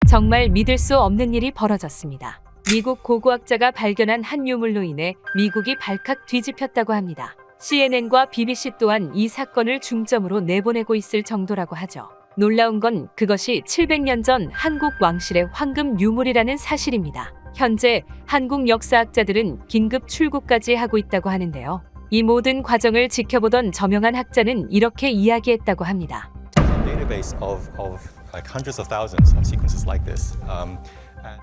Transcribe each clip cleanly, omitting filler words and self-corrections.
정말 믿을 수 없는 일이 벌어졌습니다. 미국 고고학자가 발견한 한 유물로 인해 미국이 발칵 뒤집혔다고 합니다. CNN과 BBC 또한 이 사건을 중점으로 내보내고 있을 정도라고 하죠. 놀라운 건 그것이 700년 전 한국 왕실의 황금 유물이라는 사실입니다. 현재 한국 역사학자들은 긴급 출고까지 하고 있다고 하는데요. 이 모든 과정을 지켜보던 저명한 학자는 이렇게 이야기했다고 합니다. Database of like hundreds of thousands of sequences like this.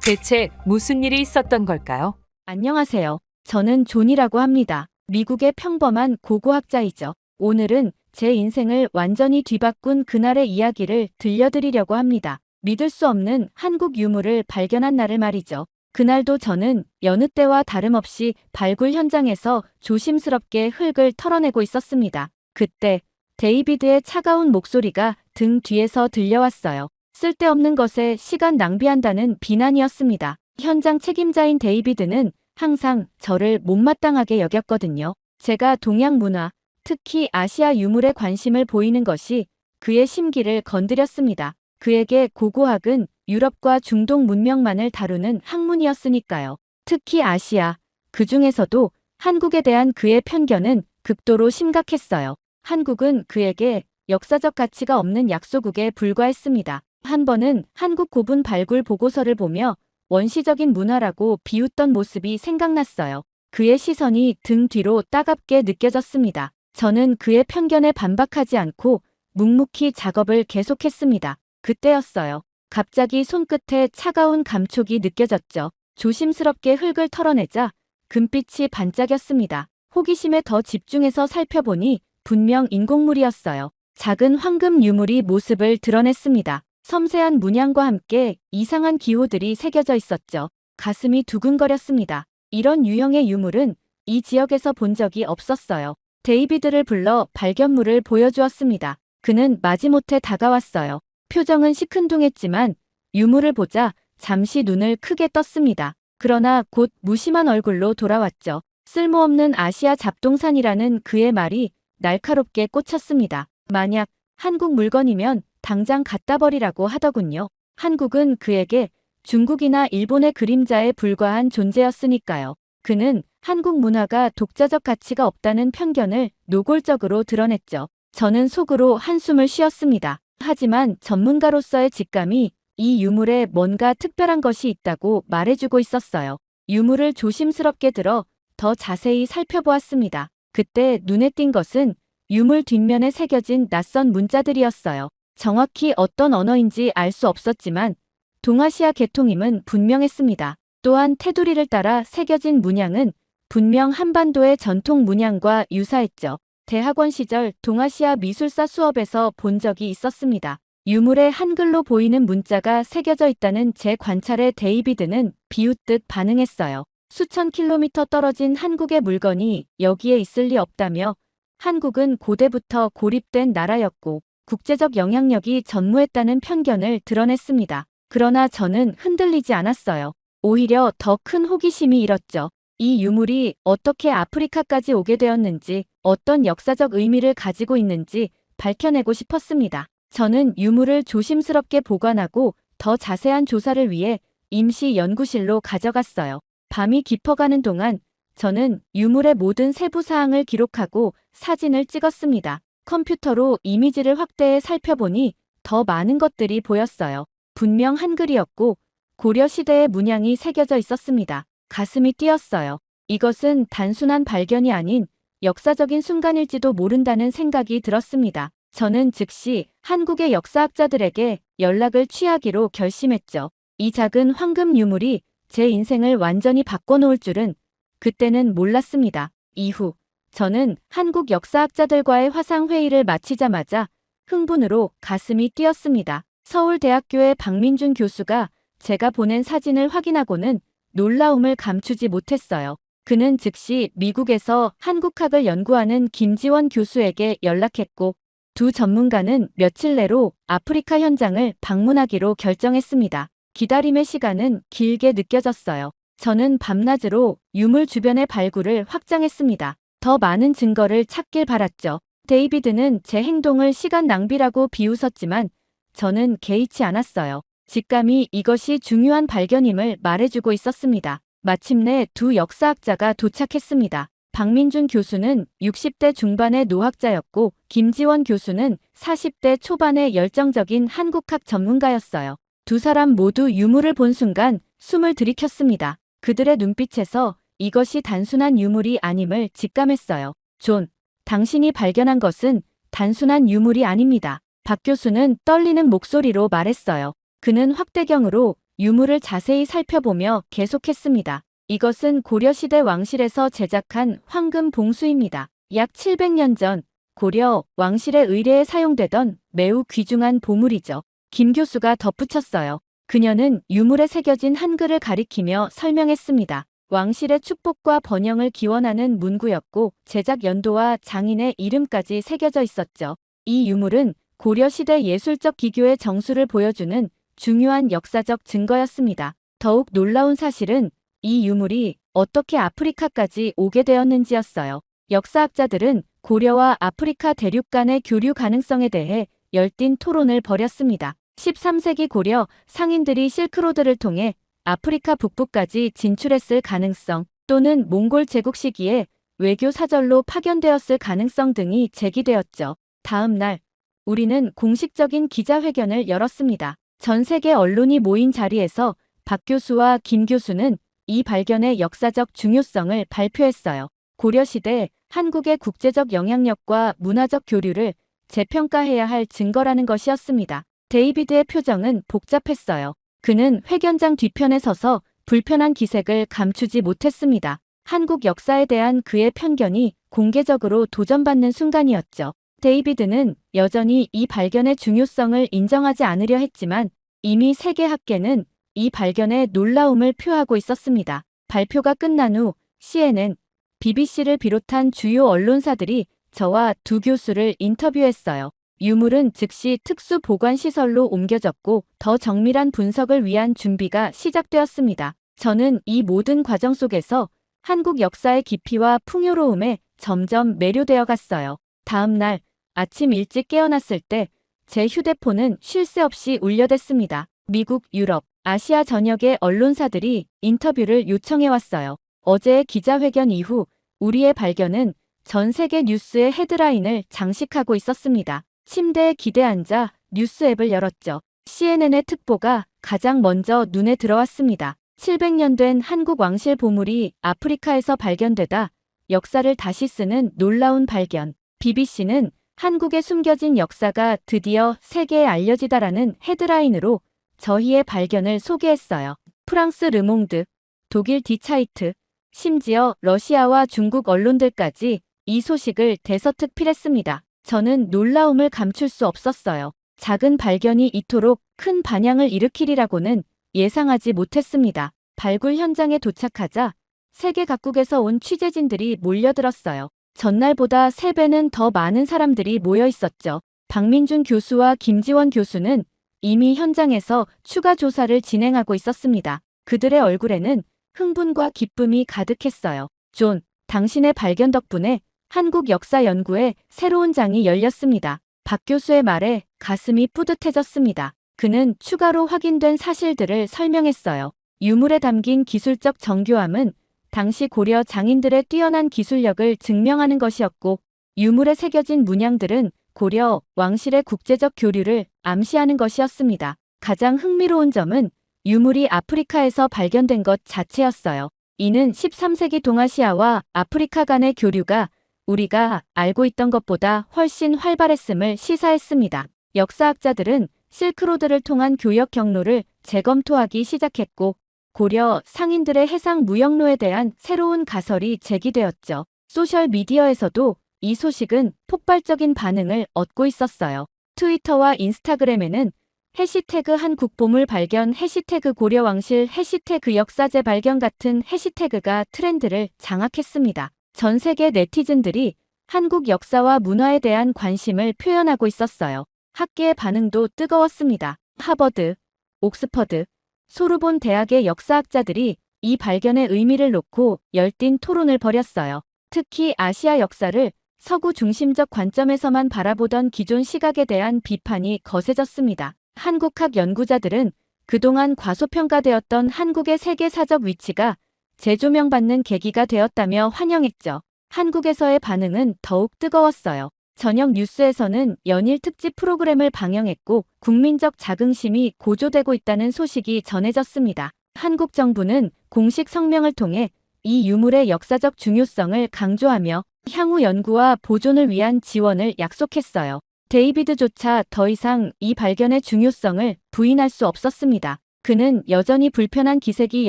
대체 무슨 일이 있었던 걸까요? 안녕하세요. 저는 존이라고 합니다. 미국의 평범한 고고학자이죠. 오늘은 제 인생을 완전히 뒤바꾼 그날의 이야기를 들려드리려고 합니다. 믿을 수 없는 한국 유물을 발견한 날을 말이죠. 그날도 저는 여느 때와 다름없이 발굴 현장에서 조심스럽게 흙을 털어내고 있었습니다. 그때 데이비드의 차가운 목소리가 등 뒤에서 들려왔어요. 쓸데없는 것에 시간 낭비한다는 비난이었습니다. 현장 책임자인 데이비드는 항상 저를 못마땅하게 여겼거든요. 제가 동양 문화, 특히 아시아 유물에 관심을 보이는 것이 그의 심기를 건드렸습니다. 그에게 고고학은 유럽과 중동 문명만을 다루는 학문이었으니까요. 특히 아시아, 그 중에서도 한국에 대한 그의 편견은 극도로 심각했어요. 한국은 그에게 역사적 가치가 없는 약소국에 불과했습니다. 한 번은 한국 고분 발굴 보고서를 보며 원시적인 문화라고 비웃던 모습이 생각났어요. 그의 시선이 등 뒤로 따갑게 느껴졌습니다. 저는 그의 편견에 반박하지 않고 묵묵히 작업을 계속했습니다. 그때였어요. 갑자기 손끝에 차가운 감촉이 느껴졌죠. 조심스럽게 흙을 털어내자 금빛이 반짝였습니다. 호기심에 더 집중해서 살펴보니 분명 인공물이었어요. 작은 황금 유물이 모습을 드러냈습니다. 섬세한 문양과 함께 이상한 기호들이 새겨져 있었죠. 가슴이 두근거렸습니다. 이런 유형의 유물은 이 지역에서 본 적이 없었어요. 데이비드를 불러 발견물을 보여주었습니다. 그는 마지못해 다가왔어요. 표정은 시큰둥했지만 유물을 보자 잠시 눈을 크게 떴습니다. 그러나 곧 무심한 얼굴로 돌아왔죠. 쓸모없는 아시아 잡동산이라는 그의 말이 날카롭게 꽂혔습니다. 만약 한국 물건이면 당장 갖다 버리라고 하더군요. 한국은 그에게 중국이나 일본의 그림자에 불과한 존재였으니까요. 그는 한국 문화가 독자적 가치가 없다는 편견을 노골적으로 드러냈죠. 저는 속으로 한숨을 쉬었습니다. 하지만 전문가로서의 직감이 이 유물에 뭔가 특별한 것이 있다고 말해주고 있었어요. 유물을 조심스럽게 들어 더 자세히 살펴보았습니다. 그때 눈에 띈 것은 유물 뒷면에 새겨진 낯선 문자들이었어요. 정확히 어떤 언어인지 알 수 없었지만 동아시아 계통임은 분명했습니다. 또한 테두리를 따라 새겨진 문양은 분명 한반도의 전통 문양과 유사했죠. 대학원 시절 동아시아 미술사 수업에서 본 적이 있었습니다. 유물에 한글로 보이는 문자가 새겨져 있다는 제 관찰에 데이비드는 비웃듯 반응했어요. 수천 킬로미터 떨어진 한국의 물건이 여기에 있을 리 없다며 한국은 고대부터 고립된 나라였고 국제적 영향력이 전무했다는 편견을 드러냈습니다. 그러나 저는 흔들리지 않았어요. 오히려 더 큰 호기심이 일었죠. 이 유물이 어떻게 아프리카까지 오게 되었는지, 어떤 역사적 의미를 가지고 있는지 밝혀내고 싶었습니다. 저는 유물을 조심스럽게 보관하고 더 자세한 조사를 위해 임시 연구실로 가져갔어요. 밤이 깊어가는 동안 저는 유물의 모든 세부 사항을 기록하고 사진을 찍었습니다. 컴퓨터로 이미지를 확대해 살펴보니 더 많은 것들이 보였어요. 분명 한글이었고 고려 시대의 문양이 새겨져 있었습니다. 가슴이 뛰었어요. 이것은 단순한 발견이 아닌 역사적인 순간일지도 모른다는 생각이 들었습니다. 저는 즉시 한국의 역사학자들에게 연락을 취하기로 결심했죠. 이 작은 황금 유물이 제 인생을 완전히 바꿔놓을 줄은 그때는 몰랐습니다. 이후 저는 한국 역사학자들과의 화상회의를 마치자마자 흥분으로 가슴이 뛰었습니다. 서울대학교의 박민준 교수가 제가 보낸 사진을 확인하고는 놀라움을 감추지 못했어요. 그는 즉시 미국에서 한국학을 연구하는 김지원 교수에게 연락했고 두 전문가는 며칠 내로 아프리카 현장을 방문하기로 결정했습니다. 기다림의 시간은 길게 느껴졌어요. 저는 밤낮으로 유물 주변의 발굴을 확장했습니다. 더 많은 증거를 찾길 바랐죠. 데이비드는 제 행동을 시간 낭비라고 비웃었지만 저는 개의치 않았어요. 직감이 이것이 중요한 발견임을 말해주고 있었습니다. 마침내 두 역사학자가 도착했습니다. 박민준 교수는 60대 중반의 노학자였고 김지원 교수는 40대 초반의 열정적인 한국학 전문가였어요. 두 사람 모두 유물을 본 순간 숨을 들이켰습니다. 그들의 눈빛에서 이것이 단순한 유물이 아님을 직감했어요. 존, 당신이 발견한 것은 단순한 유물이 아닙니다. 박 교수는 떨리는 목소리로 말했어요. 그는 확대경으로 유물을 자세히 살펴보며 계속했습니다. 이것은 고려시대 왕실에서 제작한 황금 봉수입니다. 약 700년 전 고려 왕실의 의례에 사용되던 매우 귀중한 보물이죠. 김 교수가 덧붙였어요. 그녀는 유물에 새겨진 한글을 가리키며 설명했습니다. 왕실의 축복과 번영을 기원하는 문구였고 제작 연도와 장인의 이름까지 새겨져 있었죠. 이 유물은 고려시대 예술적 기교의 정수를 보여주는 중요한 역사적 증거였습니다. 더욱 놀라운 사실은 이 유물이 어떻게 아프리카까지 오게 되었는지였어요. 역사학자들은 고려와 아프리카 대륙 간의 교류 가능성에 대해 열띤 토론을 벌였습니다. 13세기 고려 상인들이 실크로드를 통해 아프리카 북부까지 진출했을 가능성 또는 몽골 제국 시기에 외교 사절로 파견되었을 가능성 등이 제기되었죠. 다음 날 우리는 공식적인 기자회견을 열었습니다. 전 세계 언론이 모인 자리에서 박 교수와 김 교수는 이 발견의 역사적 중요성을 발표했어요. 고려시대 한국의 국제적 영향력과 문화적 교류를 재평가해야 할 증거라는 것이었습니다. 데이비드의 표정은 복잡했어요. 그는 회견장 뒤편에 서서 불편한 기색을 감추지 못했습니다. 한국 역사에 대한 그의 편견이 공개적으로 도전받는 순간이었죠. 데이비드는 여전히 이 발견의 중요성을 인정하지 않으려 했지만 이미 세계학계는 이 발견의 놀라움을 표하고 있었습니다. 발표가 끝난 후 CNN, BBC를 비롯한 주요 언론사들이 저와 두 교수를 인터뷰했어요. 유물은 즉시 특수 보관시설로 옮겨졌고 더 정밀한 분석을 위한 준비가 시작되었습니다. 저는 이 모든 과정 속에서 한국 역사의 깊이와 풍요로움에 점점 매료되어 갔어요. 다음 날 아침 일찍 깨어났을 때 제 휴대폰은 쉴 새 없이 울려댔습니다. 미국, 유럽, 아시아 전역의 언론사들이 인터뷰를 요청해왔어요. 어제의 기자회견 이후 우리의 발견은 전 세계 뉴스의 헤드라인을 장식하고 있었습니다. 침대에 기대 앉아 뉴스 앱을 열었죠. CNN의 특보가 가장 먼저 눈에 들어왔습니다. 700년 된 한국 왕실 보물이 아프리카에서 발견되다 역사를 다시 쓰는 놀라운 발견. BBC는 한국의 숨겨진 역사가 드디어 세계에 알려지다라는 헤드라인으로 저희의 발견을 소개했어요. 프랑스 르몽드, 독일 디차이트, 심지어 러시아와 중국 언론들까지 이 소식을 대서특필했습니다. 저는 놀라움을 감출 수 없었어요. 작은 발견이 이토록 큰 반향을 일으키리라고는 예상하지 못했습니다. 발굴 현장에 도착하자 세계 각국에서 온 취재진들이 몰려들었어요. 전날보다 3배는 더 많은 사람들이 모여 있었죠. 박민준 교수와 김지원 교수는 이미 현장에서 추가 조사를 진행하고 있었습니다. 그들의 얼굴에는 흥분과 기쁨이 가득했어요. 존, 당신의 발견 덕분에 한국 역사 연구에 새로운 장이 열렸습니다. 박 교수의 말에 가슴이 뿌듯해졌습니다. 그는 추가로 확인된 사실들을 설명했어요. 유물에 담긴 기술적 정교함은 당시 고려 장인들의 뛰어난 기술력을 증명하는 것이었고 유물에 새겨진 문양들은 고려 왕실의 국제적 교류를 암시하는 것이었습니다. 가장 흥미로운 점은 유물이 아프리카에서 발견된 것 자체였어요. 이는 13세기 동아시아와 아프리카 간의 교류가 우리가 알고 있던 것보다 훨씬 활발했음을 시사했습니다. 역사학자들은 실크로드를 통한 교역 경로를 재검토하기 시작했고 고려 상인들의 해상 무역로에 대한 새로운 가설이 제기되었죠. 소셜미디어에서도 이 소식은 폭발적인 반응을 얻고 있었어요. 트위터와 인스타그램에는 해시태그 한국보물 발견, 해시태그 고려왕실, 해시태그 역사재 발견 같은 해시태그가 트렌드를 장악했습니다. 전 세계 네티즌들이 한국 역사와 문화에 대한 관심을 표현하고 있었어요. 학계의 반응도 뜨거웠습니다. 하버드, 옥스퍼드, 소르본 대학의 역사학자들이 이 발견의 의미를 놓고 열띤 토론을 벌였어요. 특히 아시아 역사를 서구 중심적 관점에서만 바라보던 기존 시각에 대한 비판이 거세졌습니다. 한국학 연구자들은 그동안 과소평가되었던 한국의 세계사적 위치가 재조명받는 계기가 되었다며 환영했죠. 한국에서의 반응은 더욱 뜨거웠어요. 저녁 뉴스에서는 연일 특집 프로그램을 방영했고 국민적 자긍심이 고조되고 있다는 소식이 전해졌습니다. 한국 정부는 공식 성명을 통해 이 유물의 역사적 중요성을 강조하며 향후 연구와 보존을 위한 지원을 약속했어요. 데이비드조차 더 이상 이 발견의 중요성을 부인할 수 없었습니다. 그는 여전히 불편한 기색이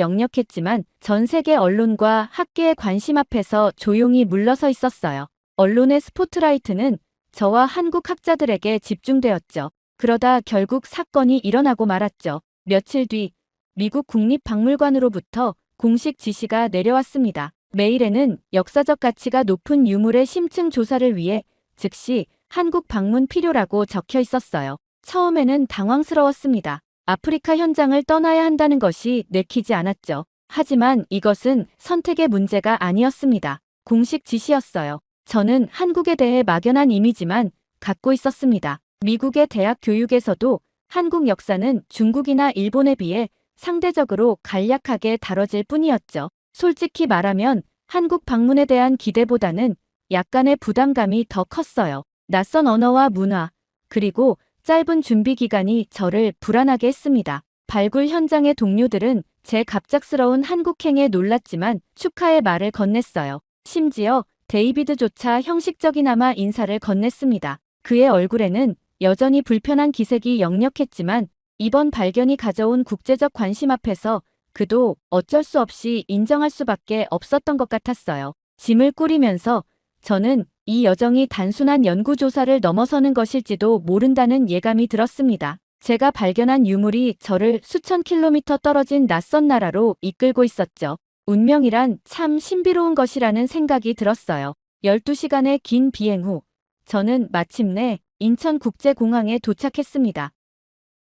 역력했지만 전 세계 언론과 학계의 관심 앞에서 조용히 물러서 있었어요. 언론의 스포트라이트는 저와 한국 학자들에게 집중되었죠. 그러다 결국 사건이 일어나고 말았죠. 며칠 뒤 미국 국립박물관으로부터 공식 지시가 내려왔습니다. 메일에는 역사적 가치가 높은 유물의 심층 조사를 위해 즉시 한국 방문 필요라고 적혀 있었어요. 처음에는 당황스러웠습니다. 아프리카 현장을 떠나야 한다는 것이 내키지 않았죠. 하지만 이것은 선택의 문제가 아니었습니다. 공식 지시였어요. 저는 한국에 대해 막연한 이미지만 갖고 있었습니다. 미국의 대학 교육에서도 한국 역사는 중국이나 일본에 비해 상대적으로 간략하게 다뤄질 뿐이었죠. 솔직히 말하면 한국 방문에 대한 기대보다는 약간의 부담감이 더 컸어요. 낯선 언어와 문화, 그리고 짧은 준비 기간이 저를 불안하게 했습니다. 발굴 현장의 동료들은 제 갑작스러운 한국행에 놀랐지만 축하의 말을 건넸어요. 심지어 데이비드조차 형식적이나마 인사를 건넸습니다. 그의 얼굴에는 여전히 불편한 기색이 역력했지만 이번 발견이 가져온 국제적 관심 앞에서 그도 어쩔 수 없이 인정할 수밖에 없었던 것 같았어요. 짐을 꾸리면서 저는 이 여정이 단순한 연구조사를 넘어서는 것일지도 모른다는 예감이 들었습니다. 제가 발견한 유물이 저를 수천 킬로미터 떨어진 낯선 나라로 이끌고 있었죠. 운명이란 참 신비로운 것이라는 생각이 들었어요. 12시간의 긴 비행 후 저는 마침내 인천국제공항에 도착했습니다.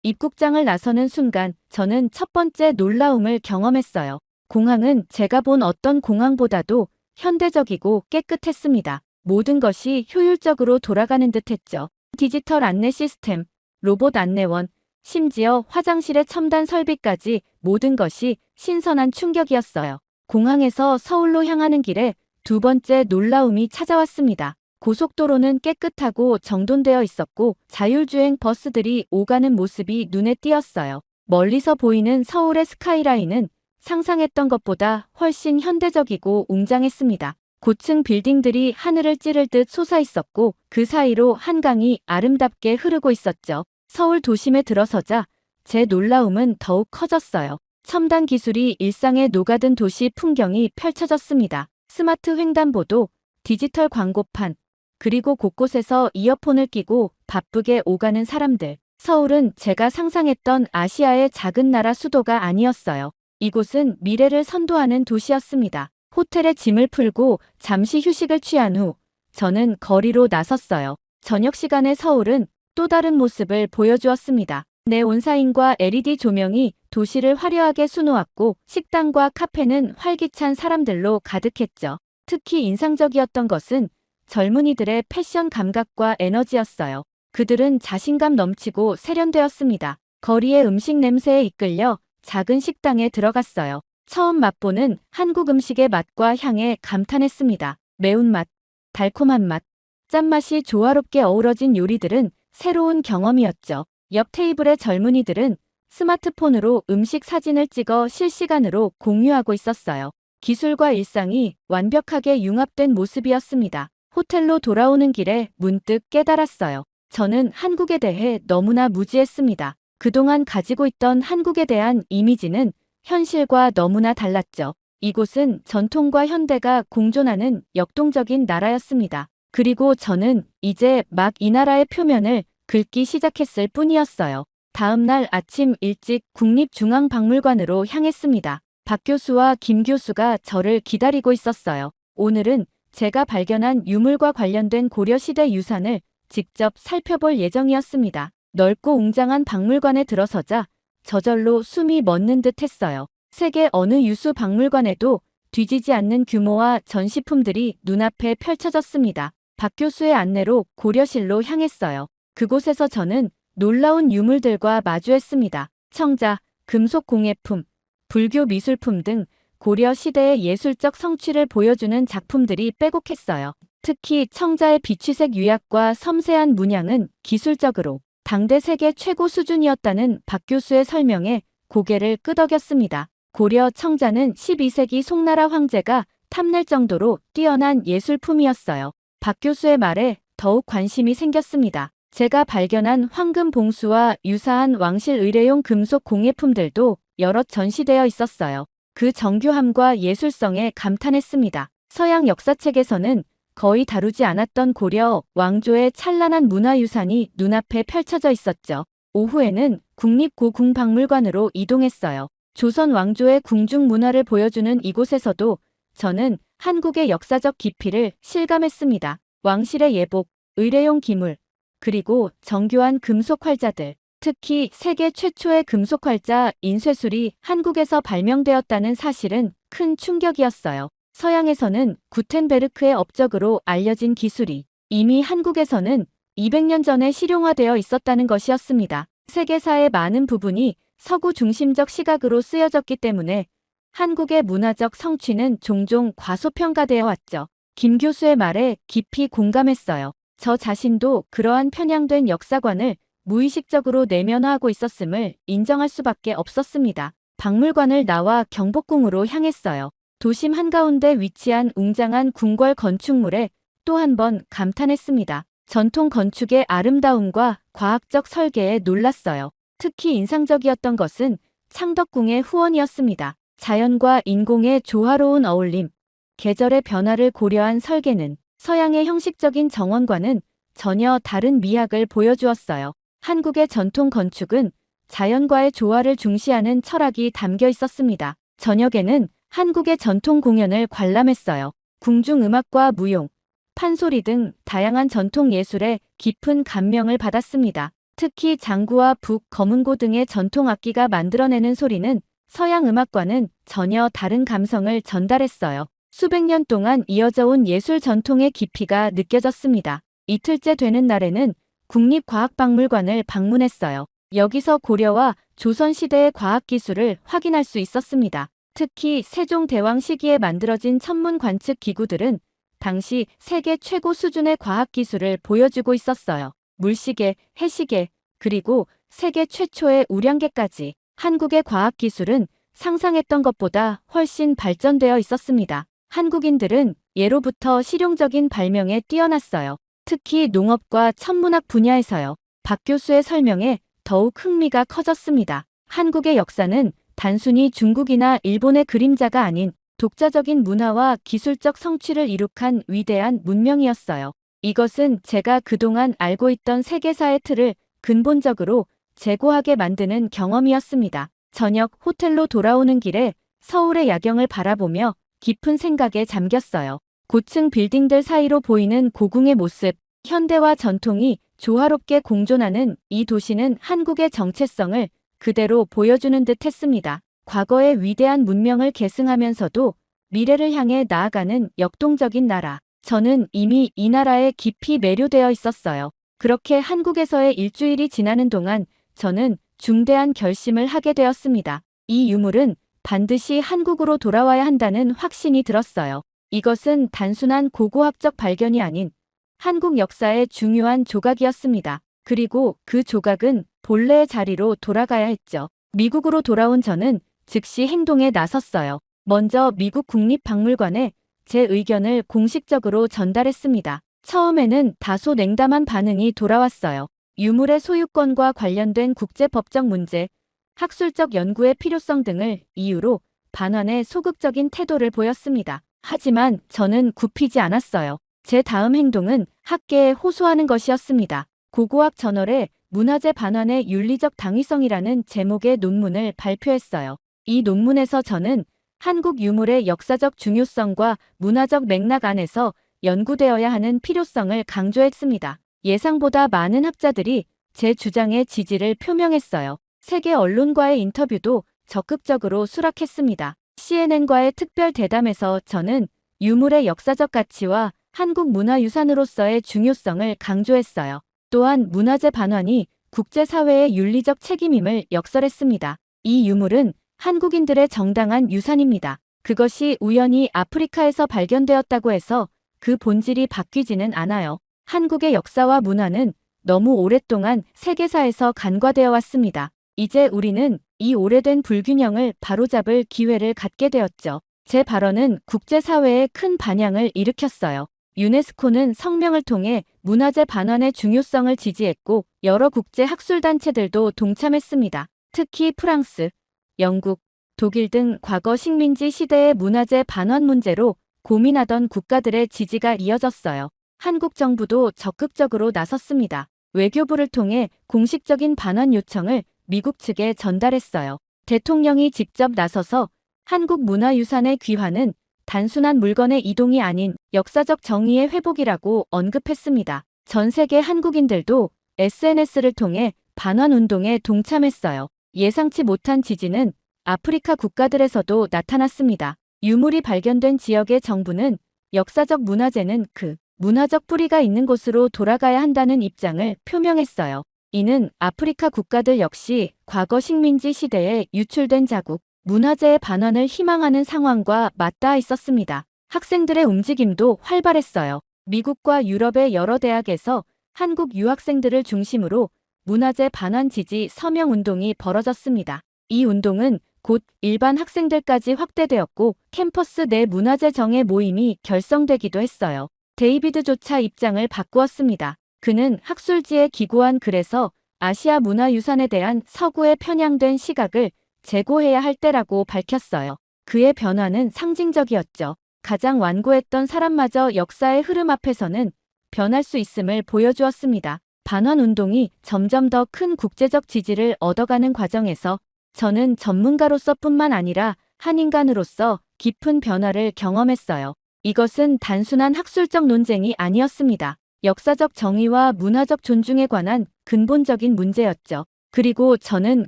입국장을 나서는 순간 저는 첫 번째 놀라움을 경험했어요. 공항은 제가 본 어떤 공항보다도 현대적이고 깨끗했습니다. 모든 것이 효율적으로 돌아가는 듯했죠. 디지털 안내 시스템, 로봇 안내원, 심지어 화장실의 첨단 설비까지 모든 것이 신선한 충격이었어요. 공항에서 서울로 향하는 길에 두 번째 놀라움이 찾아왔습니다. 고속도로는 깨끗하고 정돈되어 있었고 자율주행 버스들이 오가는 모습이 눈에 띄었어요. 멀리서 보이는 서울의 스카이라인은 상상했던 것보다 훨씬 현대적이고 웅장했습니다. 고층 빌딩들이 하늘을 찌를 듯 솟아 있었고 그 사이로 한강이 아름답게 흐르고 있었죠. 서울 도심에 들어서자 제 놀라움은 더욱 커졌어요. 첨단 기술이 일상에 녹아든 도시 풍경이 펼쳐졌습니다. 스마트 횡단보도, 디지털 광고판, 그리고 곳곳에서 이어폰을 끼고 바쁘게 오가는 사람들. 서울은 제가 상상했던 아시아의 작은 나라 수도가 아니었어요. 이곳은 미래를 선도하는 도시였습니다. 호텔에 짐을 풀고 잠시 휴식을 취한 후 저는 거리로 나섰어요. 저녁 시간의 서울은 또 다른 모습을 보여주었습니다. 네온사인과 LED 조명이 도시를 화려하게 수놓았고 식당과 카페는 활기찬 사람들로 가득했죠. 특히 인상적이었던 것은 젊은이들의 패션 감각과 에너지였어요. 그들은 자신감 넘치고 세련되었습니다. 거리의 음식 냄새에 이끌려 작은 식당에 들어갔어요. 처음 맛보는 한국 음식의 맛과 향에 감탄했습니다. 매운맛, 달콤한 맛, 짠맛이 조화롭게 어우러진 요리들은 새로운 경험이었죠. 옆 테이블의 젊은이들은 스마트폰으로 음식 사진을 찍어 실시간으로 공유하고 있었어요. 기술과 일상이 완벽하게 융합된 모습이었습니다. 호텔로 돌아오는 길에 문득 깨달았어요. 저는 한국에 대해 너무나 무지했습니다. 그동안 가지고 있던 한국에 대한 이미지는 현실과 너무나 달랐죠. 이곳은 전통과 현대가 공존하는 역동적인 나라였습니다. 그리고 저는 이제 막 이 나라의 표면을 긁기 시작했을 뿐이었어요. 다음 날 아침 일찍 국립중앙박물관으로 향했습니다. 박 교수와 김 교수가 저를 기다리고 있었어요. 오늘은 제가 발견한 유물과 관련된 고려시대 유산을 직접 살펴볼 예정이었습니다. 넓고 웅장한 박물관에 들어서자 저절로 숨이 멎는 듯 했어요. 세계 어느 유수 박물관에도 뒤지지 않는 규모와 전시품들이 눈앞에 펼쳐졌습니다. 박 교수의 안내로 고려실로 향했어요. 그곳에서 저는 놀라운 유물들과 마주했습니다. 청자, 금속 공예품, 불교 미술품 등 고려 시대의 예술적 성취를 보여주는 작품들이 빼곡했어요. 특히 청자의 비취색 유약과 섬세한 문양은 기술적으로 당대 세계 최고 수준이었다는 박 교수의 설명에 고개를 끄덕였습니다. 고려 청자는 12세기 송나라 황제가 탐낼 정도로 뛰어난 예술품이었어요. 박 교수의 말에 더욱 관심이 생겼습니다. 제가 발견한 황금 봉수와 유사한 왕실 의뢰용 금속 공예품들도 여럿 전시되어 있었어요. 그 정교함과 예술성에 감탄했습니다. 서양 역사책에서는 거의 다루지 않았던 고려 왕조의 찬란한 문화유산이 눈앞에 펼쳐져 있었죠. 오후에는 국립고궁박물관으로 이동했어요. 조선 왕조의 궁중 문화를 보여주는 이곳에서도 저는 한국의 역사적 깊이를 실감했습니다. 왕실의 예복, 의뢰용 기물, 그리고 정교한 금속 활자들, 특히 세계 최초의 금속 활자 인쇄술이 한국에서 발명되었다는 사실은 큰 충격이었어요. 서양에서는 구텐베르크의 업적으로 알려진 기술이 이미 한국에서는 200년 전에 실용화되어 있었다는 것이었습니다. 세계사의 많은 부분이 서구 중심적 시각으로 쓰여졌기 때문에 한국의 문화적 성취는 종종 과소평가되어 왔죠. 김 교수의 말에 깊이 공감했어요. 저 자신도 그러한 편향된 역사관을 무의식적으로 내면화하고 있었음을 인정할 수밖에 없었습니다. 박물관을 나와 경복궁으로 향했어요. 도심 한가운데 위치한 웅장한 궁궐 건축물에 또 한 번 감탄했습니다. 전통 건축의 아름다움과 과학적 설계에 놀랐어요. 특히 인상적이었던 것은 창덕궁의 후원이었습니다. 자연과 인공의 조화로운 어울림, 계절의 변화를 고려한 설계는 서양의 형식적인 정원과는 전혀 다른 미학을 보여주었어요. 한국의 전통 건축은 자연과의 조화를 중시하는 철학이 담겨 있었습니다. 저녁에는 한국의 전통 공연을 관람했어요. 궁중음악과 무용, 판소리 등 다양한 전통 예술에 깊은 감명을 받았습니다. 특히 장구와 북, 검은고 등의 전통 악기가 만들어내는 소리는 서양 음악과는 전혀 다른 감성을 전달했어요. 수백 년 동안 이어져 온 예술 전통의 깊이가 느껴졌습니다. 이틀째 되는 날에는 국립과학박물관을 방문했어요. 여기서 고려와 조선시대의 과학기술을 확인할 수 있었습니다. 특히 세종대왕 시기에 만들어진 천문 관측 기구들은 당시 세계 최고 수준의 과학기술을 보여주고 있었어요. 물시계, 해시계, 그리고 세계 최초의 우량계까지 한국의 과학기술은 상상했던 것보다 훨씬 발전되어 있었습니다. 한국인들은 예로부터 실용적인 발명에 뛰어났어요. 특히 농업과 천문학 분야에서요. 박 교수의 설명에 더욱 흥미가 커졌습니다. 한국의 역사는 단순히 중국이나 일본의 그림자가 아닌 독자적인 문화와 기술적 성취를 이룩한 위대한 문명이었어요. 이것은 제가 그동안 알고 있던 세계사의 틀을 근본적으로 재고하게 만드는 경험이었습니다. 저녁 호텔로 돌아오는 길에 서울의 야경을 바라보며 깊은 생각에 잠겼어요. 고층 빌딩들 사이로 보이는 고궁의 모습, 현대와 전통이 조화롭게 공존하는 이 도시는 한국의 정체성을 그대로 보여주는 듯 했습니다. 과거의 위대한 문명을 계승하면서도 미래를 향해 나아가는 역동적인 나라. 저는 이미 이 나라에 깊이 매료되어 있었어요. 그렇게 한국에서의 일주일이 지나는 동안 저는 중대한 결심을 하게 되었습니다. 이 유물은 반드시 한국으로 돌아와야 한다는 확신이 들었어요. 이것은 단순한 고고학적 발견이 아닌 한국 역사의 중요한 조각이었습니다. 그리고 그 조각은 본래의 자리로 돌아가야 했죠. 미국으로 돌아온 저는 즉시 행동에 나섰어요. 먼저 미국 국립박물관에 제 의견을 공식적으로 전달했습니다. 처음에는 다소 냉담한 반응이 돌아왔어요. 유물의 소유권과 관련된 국제법적 문제, 학술적 연구의 필요성 등을 이유로 반환에 소극적인 태도를 보였습니다. 하지만 저는 굽히지 않았어요. 제 다음 행동은 학계에 호소하는 것이었습니다. 고고학 저널에 문화재 반환의 윤리적 당위성이라는 제목의 논문을 발표했어요. 이 논문에서 저는 한국 유물의 역사적 중요성과 문화적 맥락 안에서 연구되어야 하는 필요성을 강조했습니다. 예상보다 많은 학자들이 제 주장에 지지를 표명했어요. 세계 언론과의 인터뷰도 적극적으로 수락했습니다. CNN과의 특별 대담에서 저는 유물의 역사적 가치와 한국 문화유산으로서의 중요성을 강조했어요. 또한 문화재 반환이 국제사회의 윤리적 책임임을 역설했습니다. 이 유물은 한국인들의 정당한 유산입니다. 그것이 우연히 아프리카에서 발견되었다고 해서 그 본질이 바뀌지는 않아요. 한국의 역사와 문화는 너무 오랫동안 세계사에서 간과되어 왔습니다. 이제 우리는 이 오래된 불균형을 바로잡을 기회를 갖게 되었죠. 제 발언은 국제사회에 큰 반향을 일으켰어요. 유네스코는 성명을 통해 문화재 반환의 중요성을 지지했고 여러 국제 학술단체들도 동참했습니다. 특히 프랑스, 영국, 독일 등 과거 식민지 시대의 문화재 반환 문제로 고민하던 국가들의 지지가 이어졌어요. 한국 정부도 적극적으로 나섰습니다. 외교부를 통해 공식적인 반환 요청을 미국 측에 전달했어요. 대통령이 직접 나서서 한국 문화유산의 귀환은 단순한 물건의 이동이 아닌 역사적 정의의 회복이라고 언급했습니다. 전 세계 한국인들도 SNS를 통해 반환 운동에 동참했어요. 예상치 못한 지지는 아프리카 국가들에서도 나타났습니다. 유물이 발견된 지역의 정부는 역사적 문화재는 그 문화적 뿌리가 있는 곳으로 돌아가야 한다는 입장을 표명했어요. 이는 아프리카 국가들 역시 과거 식민지 시대에 유출된 자국, 문화재의 반환을 희망하는 상황과 맞닿아 있었습니다. 학생들의 움직임도 활발했어요. 미국과 유럽의 여러 대학에서 한국 유학생들을 중심으로 문화재 반환 지지 서명 운동이 벌어졌습니다. 이 운동은 곧 일반 학생들까지 확대되었고 캠퍼스 내 문화재 정의 모임이 결성되기도 했어요. 데이비드조차 입장을 바꾸었습니다. 그는 학술지에 기고한 글에서 아시아 문화유산에 대한 서구의 편향된 시각을 재고해야 할 때라고 밝혔어요. 그의 변화는 상징적이었죠. 가장 완고했던 사람마저 역사의 흐름 앞에서는 변할 수 있음을 보여주었습니다. 반환 운동이 점점 더 큰 국제적 지지를 얻어가는 과정에서 저는 전문가로서뿐만 아니라 한 인간으로서 깊은 변화를 경험했어요. 이것은 단순한 학술적 논쟁이 아니었습니다. 역사적 정의와 문화적 존중에 관한 근본적인 문제였죠. 그리고 저는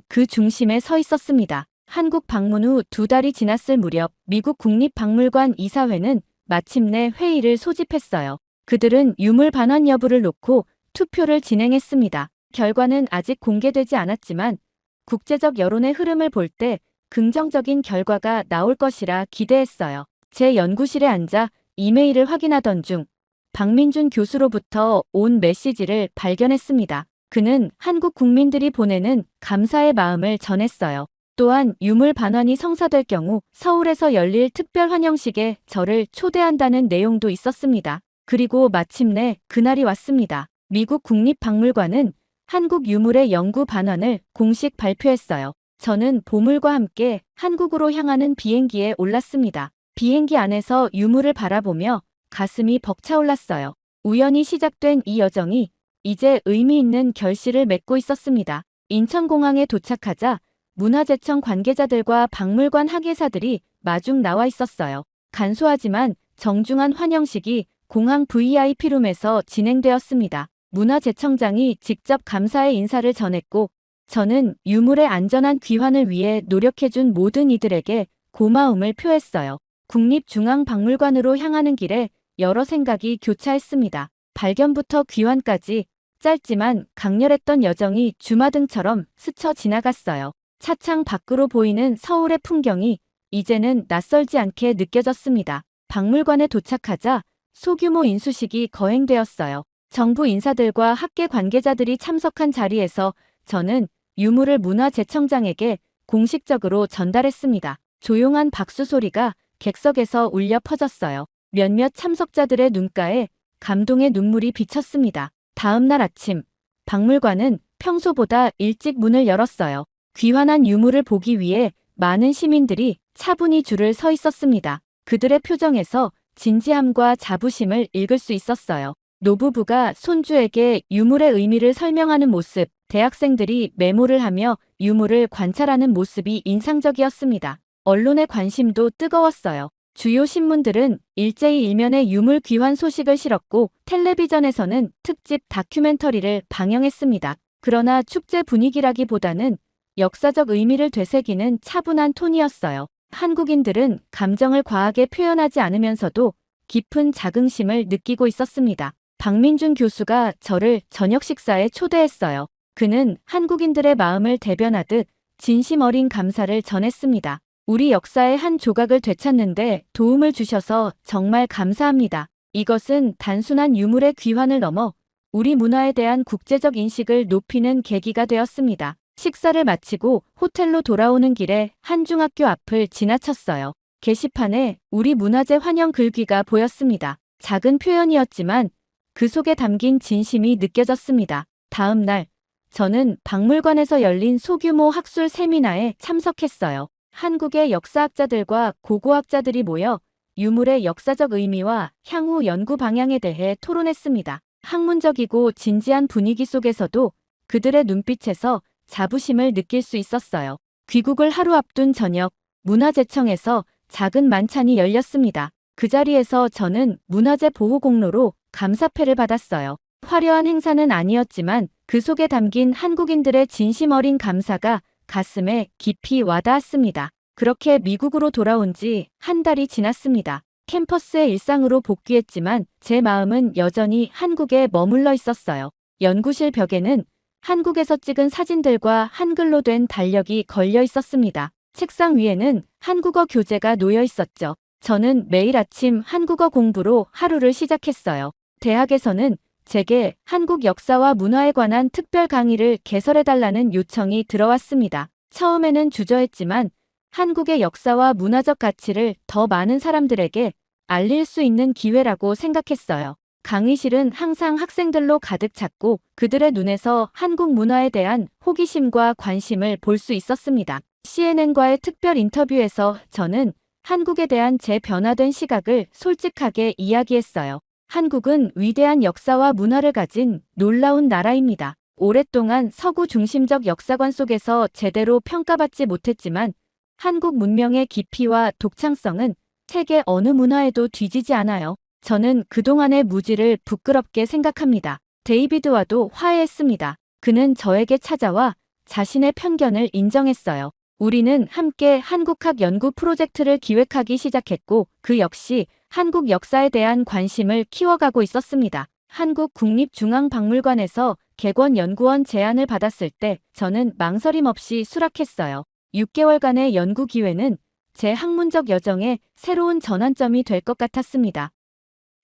그 중심에 서 있었습니다. 한국 방문 후 2달이 지났을 무렵 미국 국립박물관 이사회는 마침내 회의를 소집했어요. 그들은 유물 반환 여부를 놓고 투표를 진행했습니다. 결과는 아직 공개되지 않았지만 국제적 여론의 흐름을 볼 때 긍정적인 결과가 나올 것이라 기대했어요. 제 연구실에 앉아 이메일을 확인하던 중 박민준 교수로부터 온 메시지를 발견했습니다. 그는 한국 국민들이 보내는 감사의 마음을 전했어요. 또한 유물 반환이 성사될 경우 서울에서 열릴 특별 환영식에 저를 초대한다는 내용도 있었습니다. 그리고 마침내 그날이 왔습니다. 미국 국립박물관은 한국 유물의 영구 반환을 공식 발표했어요. 저는 보물과 함께 한국으로 향하는 비행기에 올랐습니다. 비행기 안에서 유물을 바라보며 가슴이 벅차올랐어요. 우연히 시작된 이 여정이 이제 의미 있는 결실을 맺고 있었습니다. 인천공항에 도착하자 문화재청 관계자들과 박물관 학예사들이 마중 나와 있었어요. 간소하지만 정중한 환영식이 공항 VIP룸에서 진행되었습니다. 문화재청장이 직접 감사의 인사를 전했고 저는 유물의 안전한 귀환을 위해 노력해준 모든 이들에게 고마움을 표했어요. 국립중앙박물관으로 향하는 길에 여러 생각이 교차했습니다. 발견부터 귀환까지 짧지만 강렬했던 여정이 주마등처럼 스쳐 지나갔어요. 차창 밖으로 보이는 서울의 풍경이 이제는 낯설지 않게 느껴졌습니다. 박물관에 도착하자 소규모 인수식이 거행되었어요. 정부 인사들과 학계 관계자들이 참석한 자리에서 저는 유물을 문화재청장에게 공식적으로 전달했습니다. 조용한 박수 소리가 객석에서 울려 퍼졌어요. 몇몇 참석자들의 눈가에 감동의 눈물이 비쳤습니다. 다음 날 아침, 박물관은 평소보다 일찍 문을 열었어요. 귀환한 유물을 보기 위해 많은 시민들이 차분히 줄을 서 있었습니다. 그들의 표정에서 진지함과 자부심을 읽을 수 있었어요. 노부부가 손주에게 유물의 의미를 설명하는 모습, 대학생들이 메모를 하며 유물을 관찰하는 모습이 인상적이었습니다. 언론의 관심도 뜨거웠어요. 주요 신문들은 일제히 일면에 유물 귀환 소식을 실었고 텔레비전에서는 특집 다큐멘터리를 방영했습니다. 그러나 축제 분위기라기보다는 역사적 의미를 되새기는 차분한 톤이었어요. 한국인들은 감정을 과하게 표현하지 않으면서도 깊은 자긍심을 느끼고 있었습니다. 박민준 교수가 저를 저녁 식사에 초대했어요. 그는 한국인들의 마음을 대변하듯 진심 어린 감사를 전했습니다. 우리 역사의 한 조각을 되찾는데 도움을 주셔서 정말 감사합니다. 이것은 단순한 유물의 귀환을 넘어 우리 문화에 대한 국제적 인식을 높이는 계기가 되었습니다. 식사를 마치고 호텔로 돌아오는 길에 한 중학교 앞을 지나쳤어요. 게시판에 우리 문화재 환영 글귀가 보였습니다. 작은 표현이었지만 그 속에 담긴 진심이 느껴졌습니다. 다음 날, 저는 박물관에서 열린 소규모 학술 세미나에 참석했어요. 한국의 역사학자들과 고고학자들이 모여 유물의 역사적 의미와 향후 연구 방향에 대해 토론했습니다. 학문적이고 진지한 분위기 속에서도 그들의 눈빛에서 자부심을 느낄 수 있었어요. 귀국을 하루 앞둔 저녁, 문화재청에서 작은 만찬이 열렸습니다. 그 자리에서 저는 문화재 보호 공로로 감사패를 받았어요. 화려한 행사는 아니었지만 그 속에 담긴 한국인들의 진심 어린 감사가 가슴에 깊이 와닿았습니다. 그렇게 미국으로 돌아온 지 한 달이 지났습니다. 캠퍼스의 일상으로 복귀했지만 제 마음은 여전히 한국에 머물러 있었어요. 연구실 벽에는 한국에서 찍은 사진들과 한글로 된 달력이 걸려 있었습니다. 책상 위에는 한국어 교재가 놓여 있었죠. 저는 매일 아침 한국어 공부로 하루를 시작했어요. 대학에서는 제게 한국 역사와 문화에 관한 특별 강의를 개설해달라는 요청이 들어왔습니다. 처음에는 주저했지만 한국의 역사와 문화적 가치를 더 많은 사람들에게 알릴 수 있는 기회라고 생각했어요. 강의실은 항상 학생들로 가득 찼고 그들의 눈에서 한국 문화에 대한 호기심과 관심을 볼 수 있었습니다. CNN과의 특별 인터뷰에서 저는 한국에 대한 제 변화된 시각을 솔직하게 이야기했어요. 한국은 위대한 역사와 문화를 가진 놀라운 나라입니다. 오랫동안 서구 중심적 역사관 속에서 제대로 평가받지 못했지만 한국 문명의 깊이와 독창성은 세계 어느 문화에도 뒤지지 않아요. 저는 그동안의 무지를 부끄럽게 생각합니다. 데이비드와도 화해했습니다. 그는 저에게 찾아와 자신의 편견을 인정했어요. 우리는 함께 한국학 연구 프로젝트를 기획하기 시작했고 그 역시 한국 역사에 대한 관심을 키워가고 있었습니다. 한국국립중앙박물관에서 객원연구원 제안을 받았을 때 저는 망설임 없이 수락했어요. 6개월간의 연구 기회는 제 학문적 여정의 새로운 전환점이 될 것 같았습니다.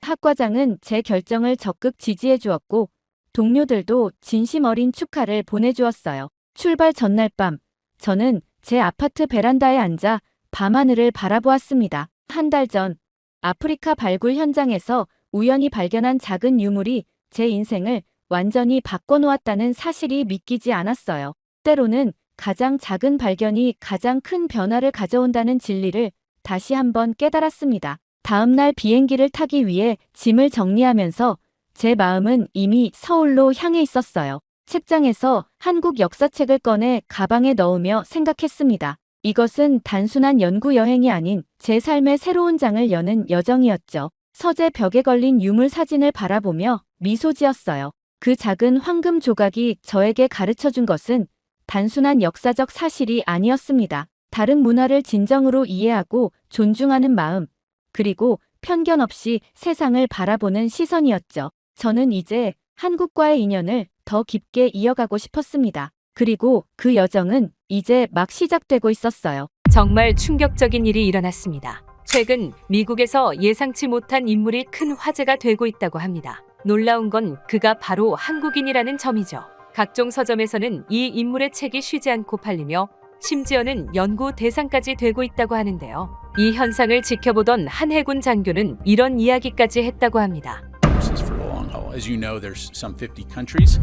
학과장은 제 결정을 적극 지지해 주었고 동료들도 진심 어린 축하를 보내주었어요. 출발 전날 밤, 저는 제 아파트 베란다에 앉아 밤하늘을 바라보았습니다. 한 달 전, 아프리카 발굴 현장에서 우연히 발견한 작은 유물이 제 인생을 완전히 바꿔놓았다는 사실이 믿기지 않았어요. 때로는 가장 작은 발견이 가장 큰 변화를 가져온다는 진리를 다시 한번 깨달았습니다. 다음 날 비행기를 타기 위해 짐을 정리하면서 제 마음은 이미 서울로 향해 있었어요. 책장에서 한국 역사책을 꺼내 가방에 넣으며 생각했습니다. 이것은 단순한 연구 여행이 아닌 제 삶의 새로운 장을 여는 여정이었죠. 서재 벽에 걸린 유물 사진을 바라보며 미소 지었어요. 그 작은 황금 조각이 저에게 가르쳐준 것은 단순한 역사적 사실이 아니었습니다. 다른 문화를 진정으로 이해하고 존중하는 마음, 그리고 편견 없이 세상을 바라보는 시선이었죠. 저는 이제 한국과의 인연을 더 깊게 이어가고 싶었습니다. 그리고 그 여정은 이제 막 시작되고 있었어요. 정말 충격적인 일이 일어났습니다. 최근 미국에서 예상치 못한 인물이 큰 화제가 되고 있다고 합니다. 놀라운 건 그가 바로 한국인이라는 점이죠. 각종 서점에서는 이 인물의 책이 쉬지 않고 팔리며 심지어는 연구 대상까지 되고 있다고 하는데요. 이 현상을 지켜보던 한 해군 장교는 이런 이야기까지 했다고 합니다. For the long haul. As you know, there's some 50 countries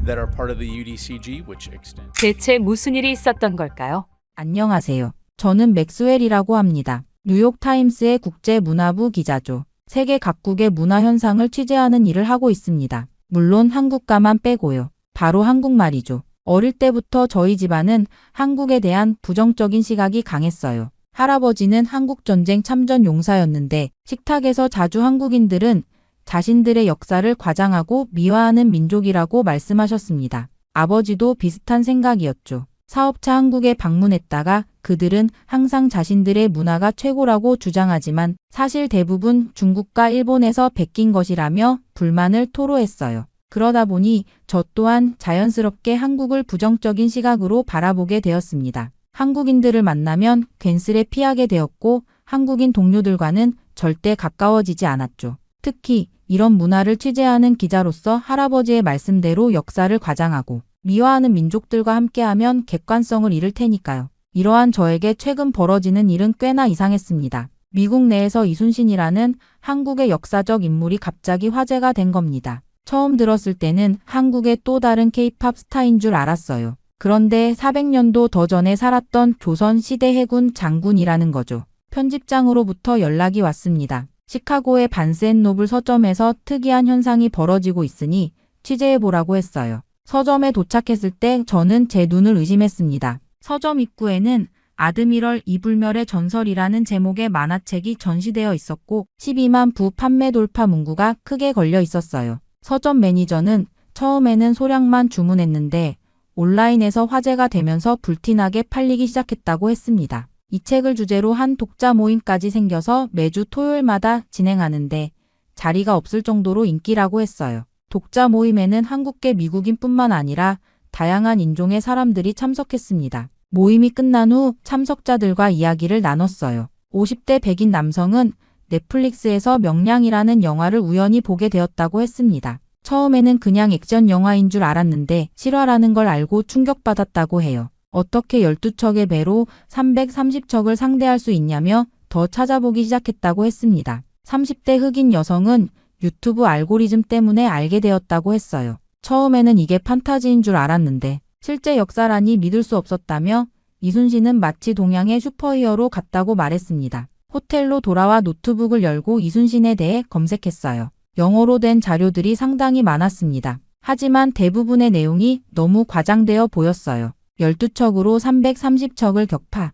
that are part of the UDCG, which extend. 대체 무슨 일이 있었던 걸까요? 안녕하세요. 저는 맥스웰이라고 합니다. 뉴욕타임스의 국제문화부 기자죠. 세계 각국의 문화 현상을 취재하는 일을 하고 있습니다. 물론 한국가만 빼고요. 바로 한국말이죠. 어릴 때부터 저희 집안은 한국에 대한 부정적인 시각이 강했어요. 할아버지는 한국전쟁 참전 용사였는데 식탁에서 자주 한국인들은 자신들의 역사를 과장하고 미화하는 민족이라고 말씀하셨습니다. 아버지도 비슷한 생각이었죠. 사업차 한국에 방문했다가 그들은 항상 자신들의 문화가 최고라고 주장하지만 사실 대부분 중국과 일본에서 베낀 것이라며 불만을 토로했어요. 그러다 보니 저 또한 자연스럽게 한국을 부정적인 시각으로 바라보게 되었습니다. 한국인들을 만나면 괜스레 피하게 되었고 한국인 동료들과는 절대 가까워지지 않았죠. 특히 이런 문화를 취재하는 기자로서 할아버지의 말씀대로 역사를 과장하고 미화하는 민족들과 함께하면 객관성을 잃을 테니까요. 이러한 저에게 최근 벌어지는 일은 꽤나 이상했습니다. 미국 내에서 이순신이라는 한국의 역사적 인물이 갑자기 화제가 된 겁니다. 처음 들었을 때는 한국의 또 다른 K-팝 스타인 줄 알았어요. 그런데 400년도 더 전에 살았던 조선 시대 해군 장군이라는 거죠. 편집장으로부터 연락이 왔습니다. 시카고의 반스앤노블 서점에서 특이한 현상이 벌어지고 있으니 취재해보라고 했어요. 서점에 도착했을 때 저는 제 눈을 의심했습니다. 서점 입구에는 아드미럴 이불멸의 전설이라는 제목의 만화책이 전시되어 있었고 12만 부 판매 돌파 문구가 크게 걸려 있었어요. 서점 매니저는 처음에는 소량만 주문했는데 온라인에서 화제가 되면서 불티나게 팔리기 시작했다고 했습니다. 이 책을 주제로 한 독자 모임까지 생겨서 매주 토요일마다 진행하는데 자리가 없을 정도로 인기라고 했어요. 독자 모임에는 한국계 미국인뿐만 아니라 다양한 인종의 사람들이 참석했습니다. 모임이 끝난 후 참석자들과 이야기를 나눴어요. 50대 백인 남성은 넷플릭스에서 명량이라는 영화를 우연히 보게 되었다고 했습니다. 처음에는 그냥 액션 영화인 줄 알았는데 실화라는 걸 알고 충격받았다고 해요. 어떻게 12척의 배로 330척을 상대할 수 있냐며 더 찾아보기 시작했다고 했습니다. 30대 흑인 여성은 유튜브 알고리즘 때문에 알게 되었다고 했어요. 처음에는 이게 판타지인 줄 알았는데 실제 역사라니 믿을 수 없었다며 이순신은 마치 동양의 슈퍼히어로 같다고 말했습니다. 호텔로 돌아와 노트북을 열고 이순신에 대해 검색했어요. 영어로 된 자료들이 상당히 많았습니다. 하지만 대부분의 내용이 너무 과장되어 보였어요. 12척으로 330척을 격파,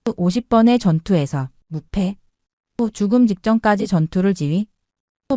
50번의 전투에서 무패, 죽음 직전까지 전투를 지휘,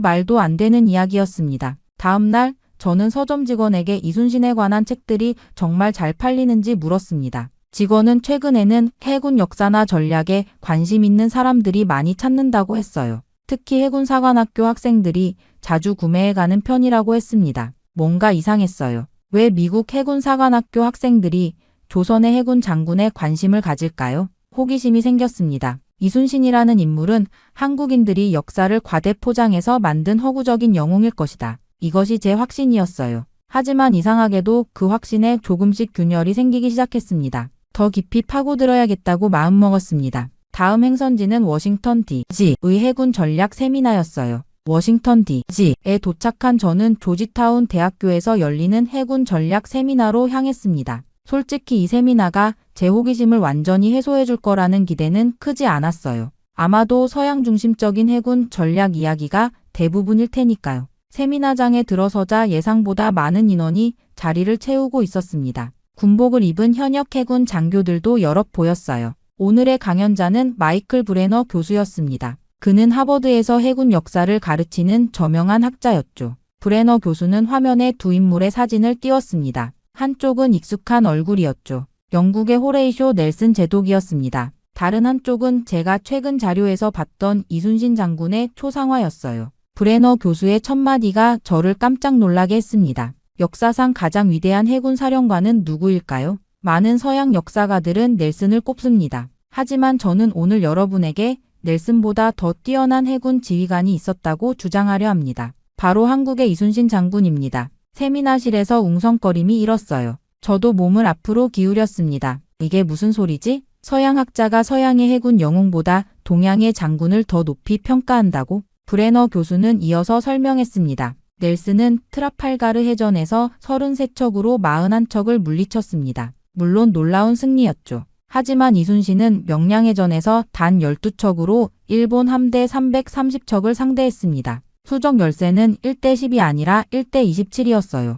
말도 안 되는 이야기였습니다. 다음 날 저는 서점 직원에게 이순신에 관한 책들이 정말 잘 팔리는지 물었습니다. 직원은 최근에는 해군 역사나 전략에 관심 있는 사람들이 많이 찾는다고 했어요. 특히 해군사관학교 학생들이 자주 구매해가는 편이라고 했습니다. 뭔가 이상했어요. 왜 미국 해군사관학교 학생들이 조선의 해군 장군에 관심을 가질까요? 호기심이 생겼습니다. 이순신이라는 인물은 한국인들이 역사를 과대 포장해서 만든 허구적인 영웅일 것이다. 이것이 제 확신이었어요. 하지만 이상하게도 그 확신에 조금씩 균열이 생기기 시작했습니다. 더 깊이 파고들어야겠다고 마음먹었습니다. 다음 행선지는 워싱턴 D.C.의 해군 전략 세미나였어요. 워싱턴 D.C.에 도착한 저는 조지타운 대학교에서 열리는 해군 전략 세미나로 향했습니다. 솔직히 이 세미나가 제 호기심을 완전히 해소해줄 거라는 기대는 크지 않았어요. 아마도 서양 중심적인 해군 전략 이야기가 대부분일 테니까요. 세미나장에 들어서자 예상보다 많은 인원이 자리를 채우고 있었습니다. 군복을 입은 현역 해군 장교들도 여럿 보였어요. 오늘의 강연자는 마이클 브레너 교수였습니다. 그는 하버드에서 해군 역사를 가르치는 저명한 학자였죠. 브레너 교수는 화면에 두 인물의 사진을 띄웠습니다. 한쪽은 익숙한 얼굴이었죠. 영국의 호레이쇼 넬슨 제독이었습니다. 다른 한쪽은 제가 최근 자료에서 봤던 이순신 장군의 초상화였어요. 브레너 교수의 첫마디가 저를 깜짝 놀라게 했습니다. 역사상 가장 위대한 해군 사령관은 누구일까요? 많은 서양 역사가들은 넬슨을 꼽습니다. 하지만 저는 오늘 여러분에게 넬슨보다 더 뛰어난 해군 지휘관이 있었다고 주장하려 합니다. 바로 한국의 이순신 장군입니다. 세미나실에서 웅성거림이 일었어요. 저도 몸을 앞으로 기울였습니다. 이게 무슨 소리지? 서양 학자가 서양의 해군 영웅보다 동양의 장군을 더 높이 평가한다고? 브레너 교수는 이어서 설명했습니다. 넬슨은 트라팔가르 해전에서 33척으로 41척을 물리쳤습니다. 물론 놀라운 승리였죠. 하지만 이순신은 명량해전에서 단 12척으로 일본 함대 330척을 상대했습니다. 수적 열세는 1대 10이 아니라 1대 27이었어요.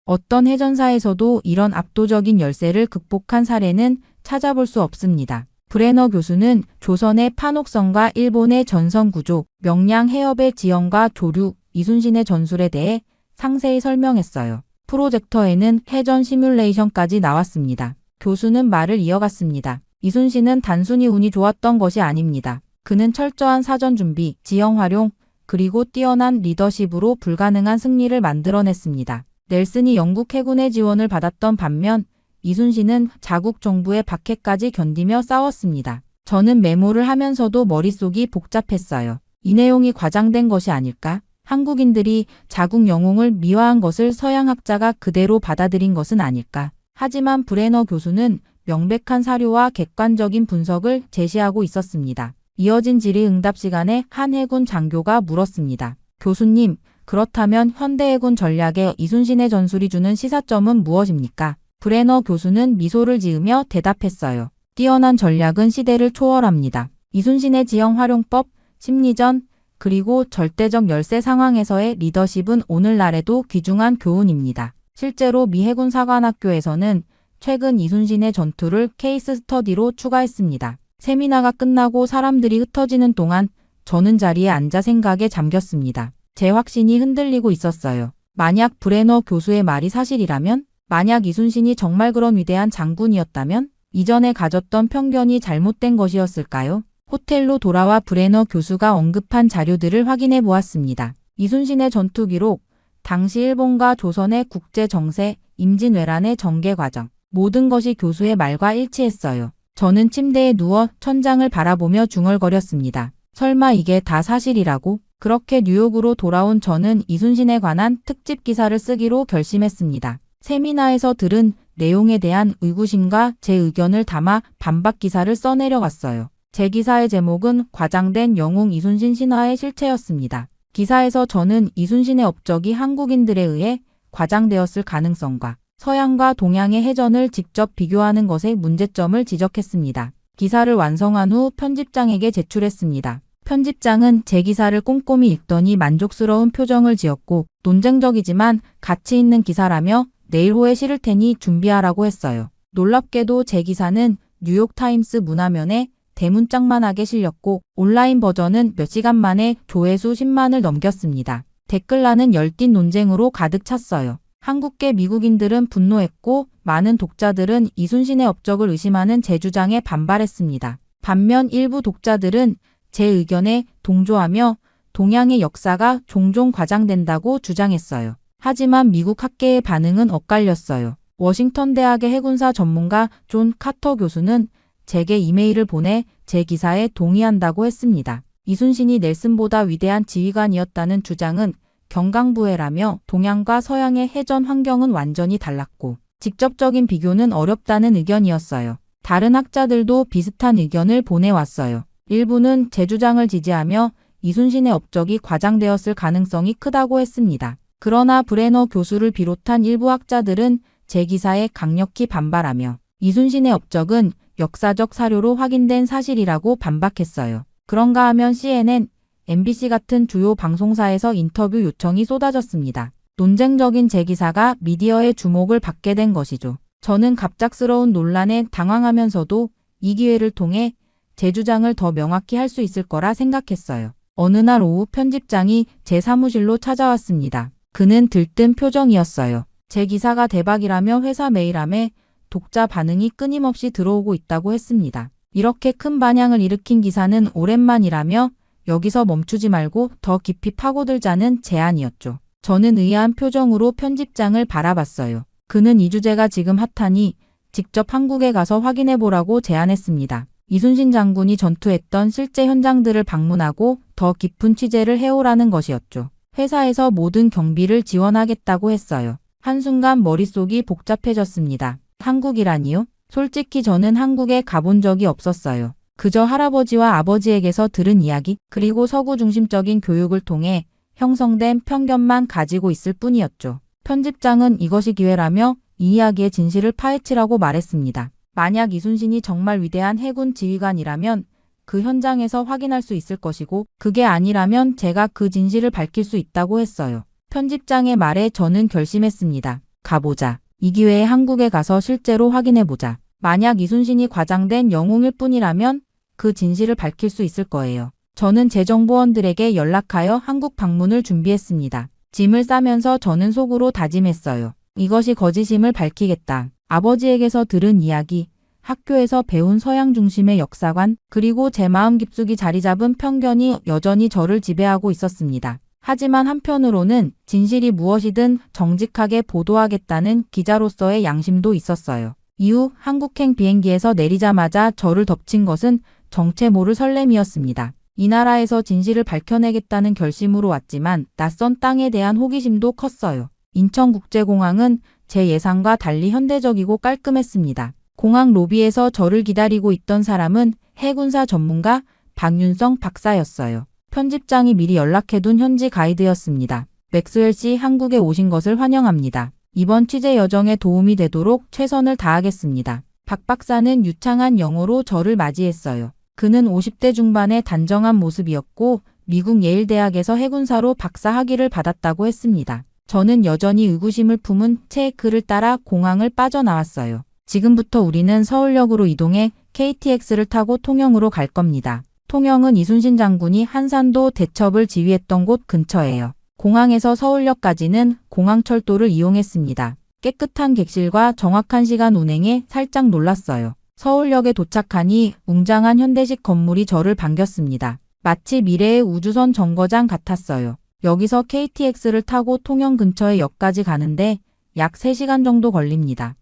어떤 해전사에서도 이런 압도적인 열세를 극복한 사례는 찾아볼 수 없습니다. 브레너 교수는 조선의 판옥성과 일본의 전선구조, 명량 해협의 지형과 조류, 이순신의 전술에 대해 상세히 설명했어요. 프로젝터에는 해전 시뮬레이션까지 나왔습니다. 교수는 말을 이어갔습니다. 이순신은 단순히 운이 좋았던 것이 아닙니다. 그는 철저한 사전 준비, 지형 활용, 그리고 뛰어난 리더십으로 불가능한 승리를 만들어냈습니다. 넬슨이 영국 해군의 지원을 받았던 반면 이순신은 자국 정부의 박해까지 견디며 싸웠습니다. 저는 메모를 하면서도 머릿속이 복잡했어요. 이 내용이 과장된 것이 아닐까? 한국인들이 자국 영웅을 미화한 것을 서양 학자가 그대로 받아들인 것은 아닐까? 하지만 브레너 교수는 명백한 사료와 객관적인 분석을 제시하고 있었습니다. 이어진 질의응답 시간에 한 해군 장교가 물었습니다. 교수님, 그렇다면 현대해군 전략에 이순신의 전술이 주는 시사점은 무엇입니까? 브레너 교수는 미소를 지으며 대답했어요. 뛰어난 전략은 시대를 초월합니다. 이순신의 지형 활용법, 심리전, 그리고 절대적 열세 상황에서의 리더십은 오늘날에도 귀중한 교훈입니다. 실제로 미 해군 사관학교에서는 최근 이순신의 전투를 케이스 스터디로 추가했습니다. 세미나가 끝나고 사람들이 흩어지는 동안 저는 자리에 앉아 생각에 잠겼습니다. 제 확신이 흔들리고 있었어요. 만약 브레너 교수의 말이 사실이라면, 만약 이순신이 정말 그런 위대한 장군이었다면, 이전에 가졌던 편견이 잘못된 것이었을까요? 호텔로 돌아와 브레너 교수가 언급한 자료들을 확인해 보았습니다. 이순신의 전투 기록, 당시 일본과 조선의 국제 정세, 임진왜란의 전개 과정, 모든 것이 교수의 말과 일치했어요. 저는 침대에 누워 천장을 바라보며 중얼거렸습니다. 설마 이게 다 사실이라고? 그렇게 뉴욕으로 돌아온 저는 이순신에 관한 특집 기사를 쓰기로 결심했습니다. 세미나에서 들은 내용에 대한 의구심과 제 의견을 담아 반박 기사를 써내려갔어요. 제 기사의 제목은 과장된 영웅 이순신 신화의 실체였습니다. 기사에서 저는 이순신의 업적이 한국인들에 의해 과장되었을 가능성과 서양과 동양의 해전을 직접 비교하는 것의 문제점을 지적했습니다. 기사를 완성한 후 편집장에게 제출했습니다. 편집장은 제 기사를 꼼꼼히 읽더니 만족스러운 표정을 지었고 논쟁적이지만 가치 있는 기사라며 내일호에 실을 테니 준비하라고 했어요. 놀랍게도 제 기사는 뉴욕타임스 문화면에 대문짝만하게 실렸고 온라인 버전은 몇 시간 만에 조회수 10만을 넘겼습니다. 댓글란은 열띤 논쟁으로 가득 찼어요. 한국계 미국인들은 분노했고 많은 독자들은 이순신의 업적을 의심하는 제 주장에 반발했습니다. 반면 일부 독자들은 제 의견에 동조하며 동양의 역사가 종종 과장된다고 주장했어요. 하지만 미국 학계의 반응은 엇갈렸어요. 워싱턴 대학의 해군사 전문가 존 카터 교수는 제게 이메일을 보내 제 기사에 동의한다고 했습니다. 이순신이 넬슨보다 위대한 지휘관이었다는 주장은 경강부회라며 동양과 서양의 해전 환경은 완전히 달랐고 직접적인 비교는 어렵다는 의견이었어요. 다른 학자들도 비슷한 의견을 보내왔어요. 일부는 제 주장을 지지하며 이순신의 업적이 과장되었을 가능성이 크다고 했습니다. 그러나 브레너 교수를 비롯한 일부 학자들은 제 기사에 강력히 반발하며 이순신의 업적은 역사적 사료로 확인된 사실이라고 반박했어요. 그런가 하면 CNN, MBC 같은 주요 방송사에서 인터뷰 요청이 쏟아졌습니다. 논쟁적인 제 기사가 미디어의 주목을 받게 된 것이죠. 저는 갑작스러운 논란에 당황하면서도 이 기회를 통해 제 주장을 더 명확히 할 수 있을 거라 생각했어요. 어느 날 오후 편집장이 제 사무실로 찾아왔습니다. 그는 들뜬 표정이었어요. 제 기사가 대박이라며 회사 메일함에 독자 반응이 끊임없이 들어오고 있다고 했습니다. 이렇게 큰 반향을 일으킨 기사는 오랜만이라며 여기서 멈추지 말고 더 깊이 파고들자는 제안이었죠. 저는 의아한 표정으로 편집장을 바라봤어요. 그는 이 주제가 지금 핫하니 직접 한국에 가서 확인해보라고 제안했습니다. 이순신 장군이 전투했던 실제 현장들을 방문하고 더 깊은 취재를 해오라는 것이었죠. 회사에서 모든 경비를 지원하겠다고 했어요. 한순간 머릿속이 복잡해졌습니다. 한국이라니요? 솔직히 저는 한국에 가본 적이 없었어요. 그저 할아버지와 아버지에게서 들은 이야기, 그리고 서구 중심적인 교육을 통해 형성된 편견만 가지고 있을 뿐이었죠. 편집장은 이것이 기회라며 이 이야기의 진실을 파헤치라고 말했습니다. 만약 이순신이 정말 위대한 해군 지휘관이라면 그 현장에서 확인할 수 있을 것이고 그게 아니라면 제가 그 진실을 밝힐 수 있다고 했어요. 편집장의 말에 저는 결심했습니다. 가보자. 이 기회에 한국에 가서 실제로 확인해보자. 만약 이순신이 과장된 영웅일 뿐이라면 그 진실을 밝힐 수 있을 거예요. 저는 제 정보원들에게 연락하여 한국 방문을 준비했습니다. 짐을 싸면서 저는 속으로 다짐했어요. 이것이 거짓임을 밝히겠다. 아버지에게서 들은 이야기, 학교에서 배운 서양 중심의 역사관, 그리고 제 마음 깊숙이 자리 잡은 편견이 여전히 저를 지배하고 있었습니다. 하지만 한편으로는 진실이 무엇이든 정직하게 보도하겠다는 기자로서의 양심도 있었어요. 이후 한국행 비행기에서 내리자마자 저를 덮친 것은 정체 모를 설렘이었습니다. 이 나라에서 진실을 밝혀내겠다는 결심으로 왔지만 낯선 땅에 대한 호기심도 컸어요. 인천국제공항은 제 예상과 달리 현대적이고 깔끔했습니다. 공항 로비에서 저를 기다리고 있던 사람은 해군사 전문가 박윤성 박사였어요. 편집장이 미리 연락해둔 현지 가이드였습니다. 맥스웰 씨, 한국에 오신 것을 환영합니다. 이번 취재 여정에 도움이 되도록 최선을 다하겠습니다. 박 박사는 유창한 영어로 저를 맞이했어요. 그는 50대 중반의 단정한 모습이었고 미국 예일대학에서 해군사로 박사 학위를 받았다고 했습니다. 저는 여전히 의구심을 품은 채 그를 따라 공항을 빠져나왔어요. 지금부터 우리는 서울역으로 이동해 KTX를 타고 통영으로 갈 겁니다. 통영은 이순신 장군이 한산도 대첩을 지휘했던 곳 근처예요. 공항에서 서울역까지는 공항철도를 이용했습니다. 깨끗한 객실과 정확한 시간 운행에 살짝 놀랐어요. 서울역에 도착하니 웅장한 현대식 건물이 저를 반겼습니다. 마치 미래의 우주선 정거장 같았어요. 여기서 KTX를 타고 통영 근처의 역까지 가는데 약 3시간 정도 걸립니다.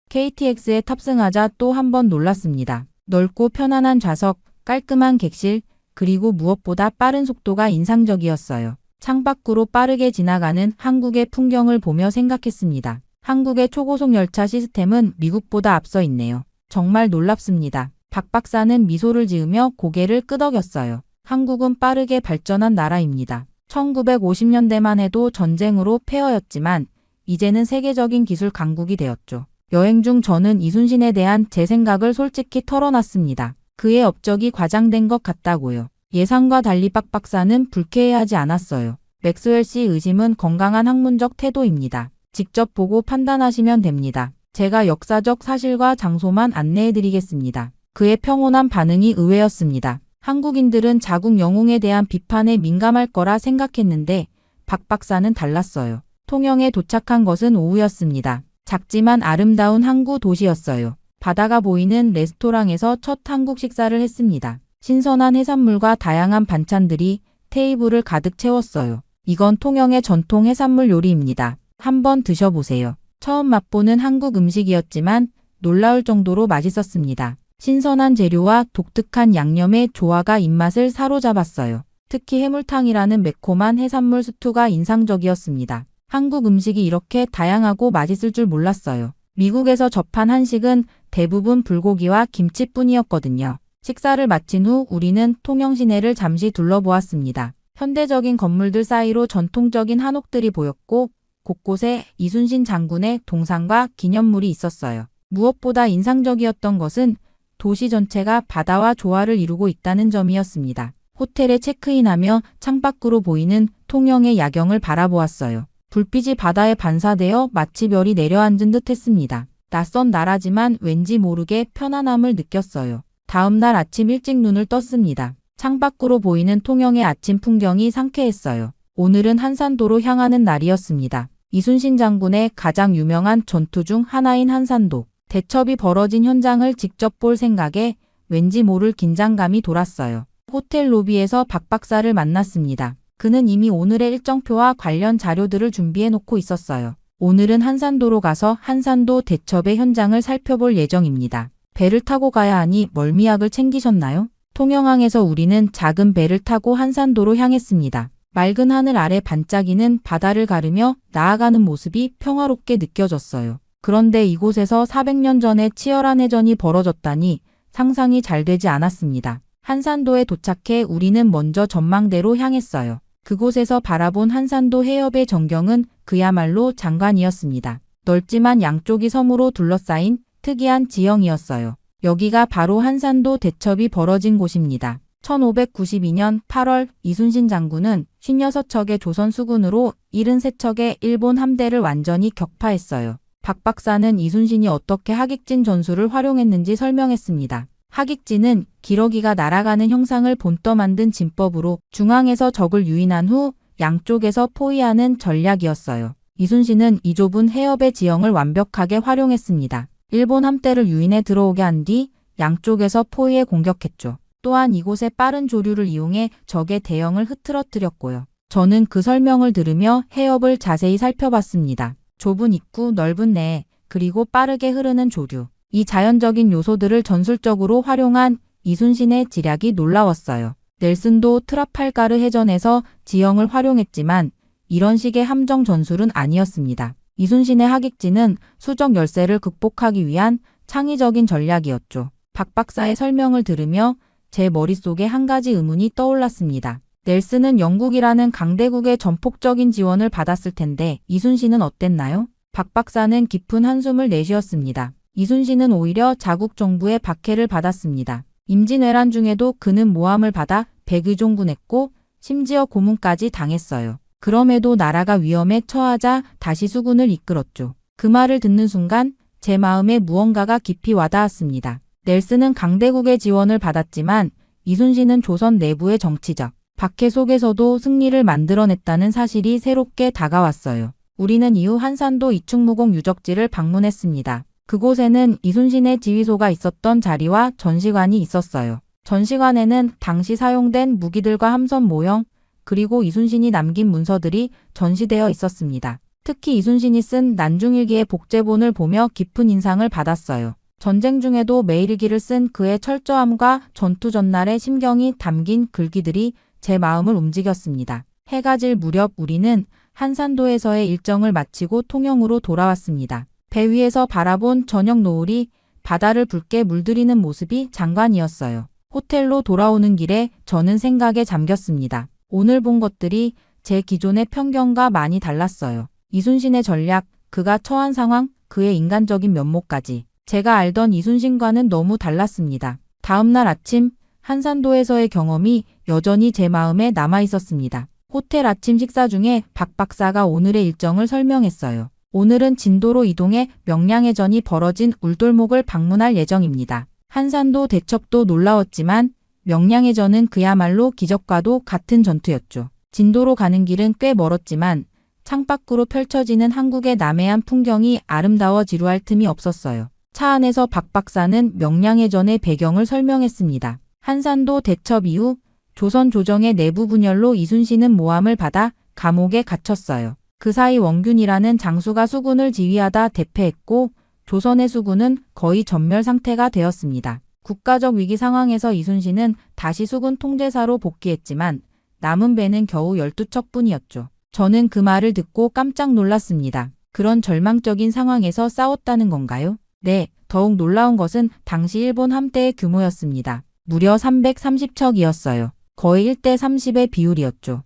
KTX에 탑승하자 또 한 번 놀랐습니다. 넓고 편안한 좌석, 깔끔한 객실, 그리고 무엇보다 빠른 속도가 인상적이었어요. 창밖으로 빠르게 지나가는 한국의 풍경을 보며 생각했습니다. 한국의 초고속 열차 시스템은 미국보다 앞서 있네요. 정말 놀랍습니다. 박 박사는 미소를 지으며 고개를 끄덕였어요. 한국은 빠르게 발전한 나라입니다. 1950년대만 해도 전쟁으로 폐허였지만 이제는 세계적인 기술 강국이 되었죠. 여행 중 저는 이순신에 대한 제 생각을 솔직히 털어놨습니다. 그의 업적이 과장된 것 같다고요. 예상과 달리 박 박사는 불쾌해하지 않았어요. 맥스웰 씨 의심은 건강한 학문적 태도입니다. 직접 보고 판단하시면 됩니다. 제가 역사적 사실과 장소만 안내해드리겠습니다. 그의 평온한 반응이 의외였습니다. 한국인들은 자국 영웅에 대한 비판에 민감할 거라 생각했는데 박 박사는 달랐어요. 통영에 도착한 것은 오후였습니다. 작지만 아름다운 항구 도시였어요. 바다가 보이는 레스토랑에서 첫 한국 식사를 했습니다. 신선한 해산물과 다양한 반찬들이 테이블을 가득 채웠어요. 이건 통영의 전통 해산물 요리입니다. 한번 드셔보세요. 처음 맛보는 한국 음식이었지만 놀라울 정도로 맛있었습니다. 신선한 재료와 독특한 양념의 조화가 입맛을 사로잡았어요. 특히 해물탕이라는 매콤한 해산물 스튜가 인상적이었습니다. 한국 음식이 이렇게 다양하고 맛있을 줄 몰랐어요. 미국에서 접한 한식은 대부분 불고기와 김치뿐이었거든요. 식사를 마친 후 우리는 통영 시내를 잠시 둘러보았습니다. 현대적인 건물들 사이로 전통적인 한옥들이 보였고 곳곳에 이순신 장군의 동상과 기념물이 있었어요. 무엇보다 인상적이었던 것은 도시 전체가 바다와 조화를 이루고 있다는 점이었습니다. 호텔에 체크인하며 창밖으로 보이는 통영의 야경을 바라보았어요. 불빛이 바다에 반사되어 마치 별이 내려앉은 듯 했습니다. 낯선 나라지만 왠지 모르게 편안함을 느꼈어요. 다음 날 아침 일찍 눈을 떴습니다. 창밖으로 보이는 통영의 아침 풍경이 상쾌했어요. 오늘은 한산도로 향하는 날이었습니다. 이순신 장군의 가장 유명한 전투 중 하나인 한산도. 대첩이 벌어진 현장을 직접 볼 생각에 왠지 모를 긴장감이 돌았어요. 호텔 로비에서 박 박사를 만났습니다. 그는 이미 오늘의 일정표와 관련 자료들을 준비해 놓고 있었어요. 오늘은 한산도로 가서 한산도 대첩의 현장을 살펴볼 예정입니다. 배를 타고 가야 하니 멀미약을 챙기셨나요? 통영항에서 우리는 작은 배를 타고 한산도로 향했습니다. 맑은 하늘 아래 반짝이는 바다를 가르며 나아가는 모습이 평화롭게 느껴졌어요. 그런데 이곳에서 400년 전에 치열한 해전이 벌어졌다니 상상이 잘 되지 않았습니다. 한산도에 도착해 우리는 먼저 전망대로 향했어요. 그곳에서 바라본 한산도 해협의 전경은 그야말로 장관이었습니다. 넓지만 양쪽이 섬으로 둘러싸인 특이한 지형이었어요. 여기가 바로 한산도 대첩이 벌어진 곳입니다. 1592년 8월 이순신 장군은 56척의 조선 수군으로 73척의 일본 함대를 완전히 격파했어요. 박 박사는 이순신이 어떻게 하객진 전술을 활용했는지 설명했습니다. 하객진은 기러기가 날아가는 형상을 본떠 만든 진법으로 중앙에서 적을 유인한 후 양쪽에서 포위하는 전략이었어요. 이순신은 이 좁은 해협의 지형을 완벽하게 활용했습니다. 일본 함대를 유인해 들어오게 한 뒤 양쪽에서 포위해 공격했죠. 또한 이곳의 빠른 조류를 이용해 적의 대형을 흐트러뜨렸고요. 저는 그 설명을 들으며 해협을 자세히 살펴봤습니다. 좁은 입구, 넓은 내, 그리고 빠르게 흐르는 조류. 이 자연적인 요소들을 전술적으로 활용한 이순신의 지략이 놀라웠어요. 넬슨도 트라팔가르 해전에서 지형을 활용했지만 이런 식의 함정 전술은 아니었습니다. 이순신의 하객진은 수적 열세를 극복하기 위한 창의적인 전략이었죠. 박 박사의 설명을 들으며 제 머릿속에 한 가지 의문이 떠올랐습니다. 넬슨은 영국이라는 강대국의 전폭적인 지원을 받았을 텐데 이순신은 어땠나요? 박 박사는 깊은 한숨을 내쉬었습니다. 이순신은 오히려 자국 정부의 박해를 받았습니다. 임진왜란 중에도 그는 모함을 받아 백의종군했고 심지어 고문까지 당했어요. 그럼에도 나라가 위험에 처하자 다시 수군을 이끌었죠. 그 말을 듣는 순간 제 마음에 무언가가 깊이 와닿았습니다. 넬슨은 강대국의 지원을 받았지만 이순신은 조선 내부의 정치적 박해 속에서도 승리를 만들어냈다는 사실이 새롭게 다가왔어요. 우리는 이후 한산도 이충무공 유적지를 방문했습니다. 그곳에는 이순신의 지휘소가 있었던 자리와 전시관이 있었어요. 전시관에는 당시 사용된 무기들과 함선 모형, 그리고 이순신이 남긴 문서들이 전시되어 있었습니다. 특히 이순신이 쓴 난중일기의 복제본을 보며 깊은 인상을 받았어요. 전쟁 중에도 매일일기를 쓴 그의 철저함과 전투 전날의 심경이 담긴 글귀들이 제 마음을 움직였습니다. 해가 질 무렵 우리는 한산도에서의 일정을 마치고 통영으로 돌아왔습니다. 배 위에서 바라본 저녁 노을이 바다를 붉게 물들이는 모습이 장관이었어요. 호텔로 돌아오는 길에 저는 생각에 잠겼습니다. 오늘 본 것들이 제 기존의 편견과 많이 달랐어요. 이순신의 전략, 그가 처한 상황, 그의 인간적인 면모까지. 제가 알던 이순신과는 너무 달랐습니다. 다음 날 아침 한산도에서의 경험이 여전히 제 마음에 남아 있었습니다. 호텔 아침 식사 중에 박 박사가 오늘의 일정을 설명했어요. 오늘은 진도로 이동해 명량해전이 벌어진 울돌목을 방문할 예정입니다. 한산도 대첩도 놀라웠지만 명량해전은 그야말로 기적과도 같은 전투였죠. 진도로 가는 길은 꽤 멀었지만 창밖으로 펼쳐지는 한국의 남해안 풍경이 아름다워 지루할 틈이 없었어요. 차 안에서 박 박사는 명량해전의 배경을 설명했습니다. 한산도 대첩 이후 조선 조정의 내부 분열로 이순신은 모함을 받아 감옥에 갇혔어요. 그 사이 원균이라는 장수가 수군을 지휘하다 대패했고 조선의 수군은 거의 전멸 상태가 되었습니다. 국가적 위기 상황에서 이순신은 다시 수군 통제사로 복귀했지만 남은 배는 겨우 12척뿐이었죠. 저는 그 말을 듣고 깜짝 놀랐습니다. 그런 절망적인 상황에서 싸웠다는 건가요? 네, 더욱 놀라운 것은 당시 일본 함대의 규모였습니다. 무려 330척이었어요. 거의 1대 30의 비율이었죠.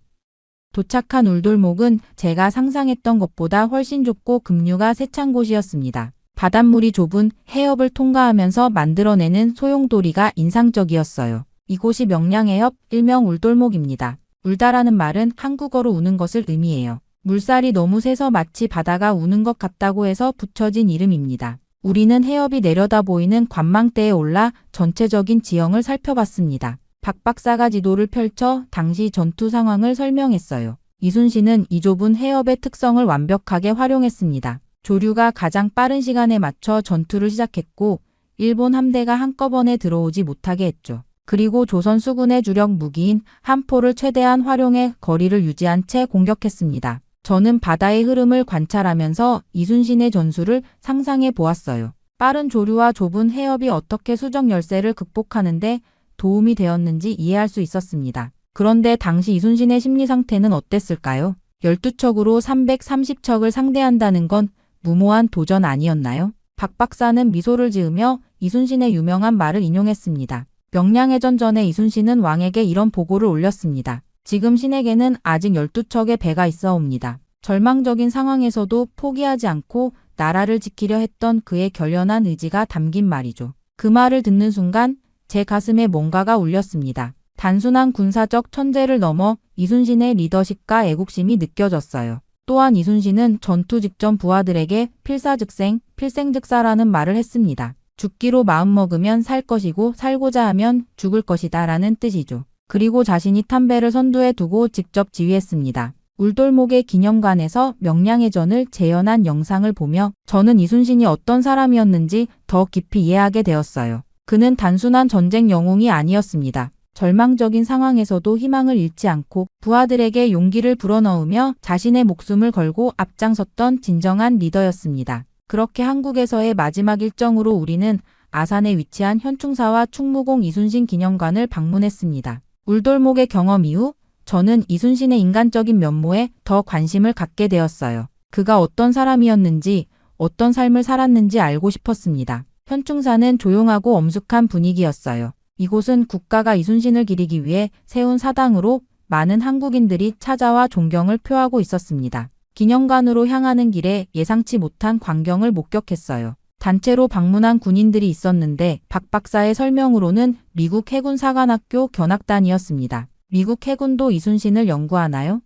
도착한 울돌목은 제가 상상했던 것보다 훨씬 좁고 급류가 세찬 곳이었습니다. 바닷물이 좁은 해협을 통과하면서 만들어내는 소용돌이가 인상적이었어요. 이곳이 명량해협, 일명 울돌목입니다. 울다라는 말은 한국어로 우는 것을 의미해요. 물살이 너무 세서 마치 바다가 우는 것 같다고 해서 붙여진 이름입니다. 우리는 해협이 내려다 보이는 관망대에 올라 전체적인 지형을 살펴봤습니다. 박 박사가 지도를 펼쳐 당시 전투 상황을 설명했어요. 이순신은 이 좁은 해협의 특성을 완벽하게 활용했습니다. 조류가 가장 빠른 시간에 맞춰 전투를 시작했고 일본 함대가 한꺼번에 들어오지 못하게 했죠. 그리고 조선 수군의 주력 무기인 함포를 최대한 활용해 거리를 유지한 채 공격했습니다. 저는 바다의 흐름을 관찰하면서 이순신의 전술을 상상해 보았어요. 빠른 조류와 좁은 해협이 어떻게 수적 열세를 극복하는데 도움이 되었는지 이해할 수 있었습니다. 그런데 당시 이순신의 심리 상태는 어땠을까요? 12척으로 330척을 상대한다는 건 무모한 도전 아니었나요? 박 박사는 미소를 지으며 이순신의 유명한 말을 인용했습니다. 명량해전 전에 이순신은 왕에게 이런 보고를 올렸습니다. 지금 신에게는 아직 12척의 배가 있어옵니다. 절망적인 상황에서도 포기하지 않고 나라를 지키려 했던 그의 결연한 의지가 담긴 말이죠. 그 말을 듣는 순간 제 가슴에 뭔가가 울렸습니다. 단순한 군사적 천재를 넘어 이순신의 리더십과 애국심이 느껴졌어요. 또한 이순신은 전투 직전 부하들에게 필사즉생, 필생즉사라는 말을 했습니다. 죽기로 마음먹으면 살 것이고 살고자 하면 죽을 것이다 라는 뜻이죠. 그리고 자신이 탄 배를 선두에 두고 직접 지휘했습니다. 울돌목의 기념관에서 명량해전을 재현한 영상을 보며 저는 이순신이 어떤 사람이었는지 더 깊이 이해하게 되었어요. 그는 단순한 전쟁 영웅이 아니었습니다. 절망적인 상황에서도 희망을 잃지 않고 부하들에게 용기를 불어넣으며 자신의 목숨을 걸고 앞장섰던 진정한 리더였습니다. 그렇게 한국에서의 마지막 일정으로 우리는 아산에 위치한 현충사와 충무공 이순신 기념관을 방문했습니다. 울돌목의 경험 이후 저는 이순신의 인간적인 면모에 더 관심을 갖게 되었어요. 그가 어떤 사람이었는지, 어떤 삶을 살았는지 알고 싶었습니다. 현충사는 조용하고 엄숙한 분위기였어요. 이곳은 국가가 이순신을 기리기 위해 세운 사당으로 많은 한국인들이 찾아와 존경을 표하고 있었습니다. 기념관으로 향하는 길에 예상치 못한 광경을 목격했어요. 단체로 방문한 군인들이 있었는데 박 박사의 설명으로는 미국 해군 사관학교 견학단이었습니다. 미국 해군도 이순신을 연구하나요?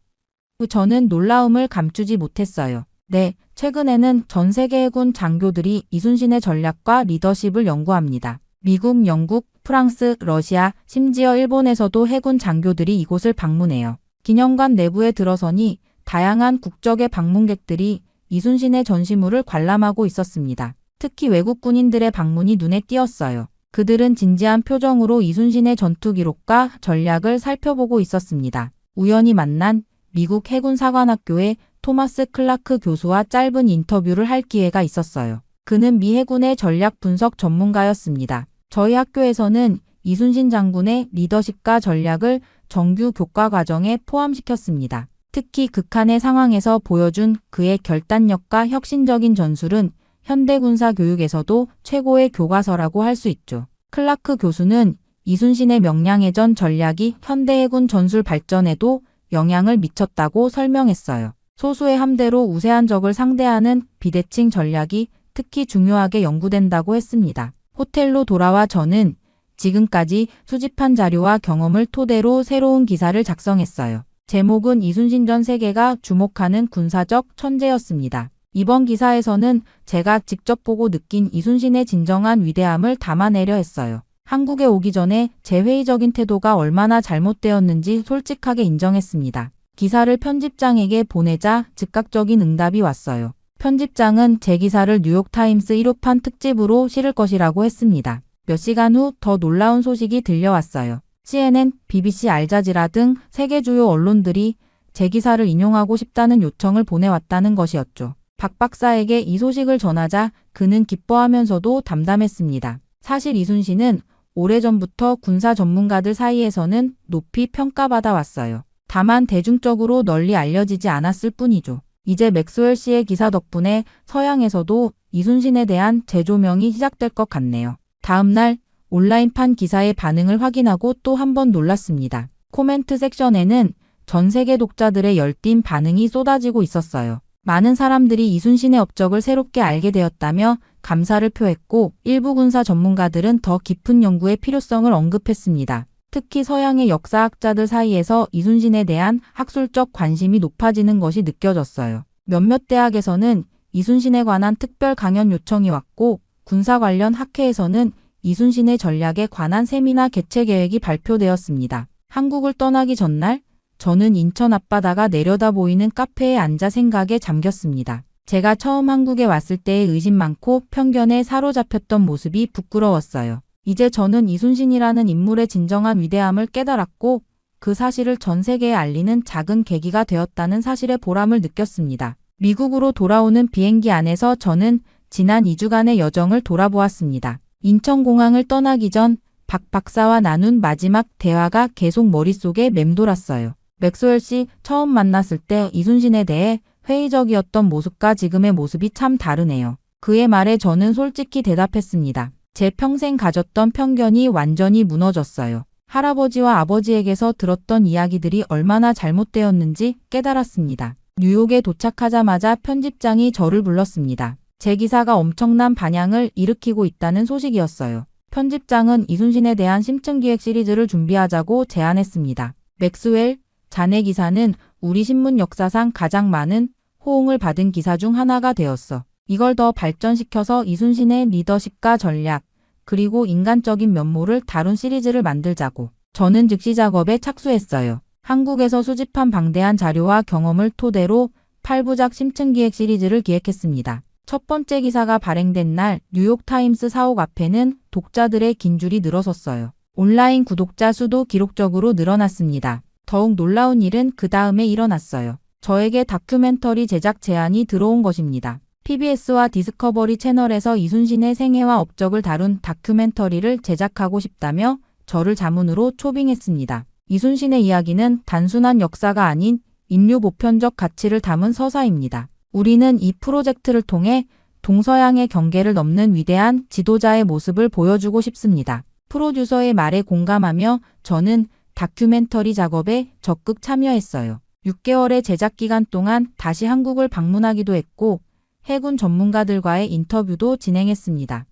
저는 놀라움을 감추지 못했어요. 네, 최근에는 전 세계 해군 장교들이 이순신의 전략과 리더십을 연구합니다. 미국, 영국, 프랑스, 러시아, 심지어 일본에서도 해군 장교들이 이곳을 방문해요. 기념관 내부에 들어서니 다양한 국적의 방문객들이 이순신의 전시물을 관람하고 있었습니다. 특히 외국 군인들의 방문이 눈에 띄었어요. 그들은 진지한 표정으로 이순신의 전투 기록과 전략을 살펴보고 있었습니다. 우연히 만난 미국 해군 사관학교의 토마스 클라크 교수와 짧은 인터뷰를 할 기회가 있었어요. 그는 미 해군의 전략 분석 전문가였습니다. 저희 학교에서는 이순신 장군의 리더십과 전략을 정규 교과 과정에 포함시켰습니다. 특히 극한의 상황에서 보여준 그의 결단력과 혁신적인 전술은 현대 군사 교육에서도 최고의 교과서라고 할 수 있죠. 클라크 교수는 이순신의 명량해전 전략이 현대 해군 전술 발전에도 영향을 미쳤다고 설명했어요. 소수의 함대로 우세한 적을 상대하는 비대칭 전략이 특히 중요하게 연구된다고 했습니다. 호텔로 돌아와 저는 지금까지 수집한 자료와 경험을 토대로 새로운 기사를 작성했어요. 제목은 이순신 전 세계가 주목하는 군사적 천재였습니다. 이번 기사에서는 제가 직접 보고 느낀 이순신의 진정한 위대함을 담아내려 했어요. 한국에 오기 전에 제 회의적인 태도가 얼마나 잘못되었는지 솔직하게 인정했습니다. 기사를 편집장에게 보내자 즉각적인 응답이 왔어요. 편집장은 제 기사를 뉴욕타임스 1호판 특집으로 실을 것이라고 했습니다. 몇 시간 후 더 놀라운 소식이 들려왔어요. CNN, BBC, 알자지라 등 세계 주요 언론들이 제 기사를 인용하고 싶다는 요청을 보내왔다는 것이었죠. 박 박사에게 이 소식을 전하자 그는 기뻐하면서도 담담했습니다. 사실 이순신은 오래전부터 군사 전문가들 사이에서는 높이 평가받아 왔어요. 다만 대중적으로 널리 알려지지 않았을 뿐이죠. 이제 맥스웰 씨의 기사 덕분에 서양에서도 이순신에 대한 재조명이 시작될 것 같네요. 다음 날 온라인판 기사의 반응을 확인하고 또 한 번 놀랐습니다. 코멘트 섹션에는 전 세계 독자들의 열띤 반응이 쏟아지고 있었어요. 많은 사람들이 이순신의 업적을 새롭게 알게 되었다며 감사를 표했고 일부 군사 전문가들은 더 깊은 연구의 필요성을 언급했습니다. 특히 서양의 역사학자들 사이에서 이순신에 대한 학술적 관심이 높아지는 것이 느껴졌어요. 몇몇 대학에서는 이순신에 관한 특별 강연 요청이 왔고 군사 관련 학회에서는 이순신의 전략에 관한 세미나 개최 계획이 발표되었습니다. 한국을 떠나기 전날 저는 인천 앞바다가 내려다 보이는 카페에 앉아 생각에 잠겼습니다. 제가 처음 한국에 왔을 때의 의심 많고 편견에 사로잡혔던 모습이 부끄러웠어요. 이제 저는 이순신이라는 인물의 진정한 위대함을 깨달았고 그 사실을 전 세계에 알리는 작은 계기가 되었다는 사실의 보람을 느꼈습니다. 미국으로 돌아오는 비행기 안에서 저는 지난 2주간의 여정을 돌아보았습니다. 인천공항을 떠나기 전 박 박사와 나눈 마지막 대화가 계속 머릿속에 맴돌았어요. 맥스웰 씨 처음 만났을 때 이순신에 대해 회의적이었던 모습과 지금의 모습이 참 다르네요. 그의 말에 저는 솔직히 대답했습니다. 제 평생 가졌던 편견이 완전히 무너졌어요. 할아버지와 아버지에게서 들었던 이야기들이 얼마나 잘못되었는지 깨달았습니다. 뉴욕에 도착하자마자 편집장이 저를 불렀습니다. 제 기사가 엄청난 반향을 일으키고 있다는 소식이었어요. 편집장은 이순신에 대한 심층기획 시리즈를 준비하자고 제안했습니다. 맥스웰, 자네 기사는 우리 신문 역사상 가장 많은 호응을 받은 기사 중 하나가 되었어. 이걸 더 발전시켜서 이순신의 리더십과 전략, 그리고 인간적인 면모를 다룬 시리즈를 만들자고. 저는 즉시 작업에 착수했어요. 한국에서 수집한 방대한 자료와 경험을 토대로 8부작 심층기획 시리즈를 기획했습니다. 첫 번째 기사가 발행된 날 뉴욕타임스 사옥 앞에는 독자들의 긴 줄이 늘어섰어요. 온라인 구독자 수도 기록적으로 늘어났습니다. 더욱 놀라운 일은 그 다음에 일어났어요. 저에게 다큐멘터리 제작 제안이 들어온 것입니다. PBS와 디스커버리 채널에서 이순신의 생애와 업적을 다룬 다큐멘터리를 제작하고 싶다며 저를 자문으로 초빙했습니다. 이순신의 이야기는 단순한 역사가 아닌 인류 보편적 가치를 담은 서사입니다. 우리는 이 프로젝트를 통해 동서양의 경계를 넘는 위대한 지도자의 모습을 보여주고 싶습니다. 프로듀서의 말에 공감하며 저는 다큐멘터리 작업에 적극 참여했어요. 6개월의 제작 기간 동안 다시 한국을 방문하기도 했고 해군 전문가들과의 인터뷰도 진행했습니다.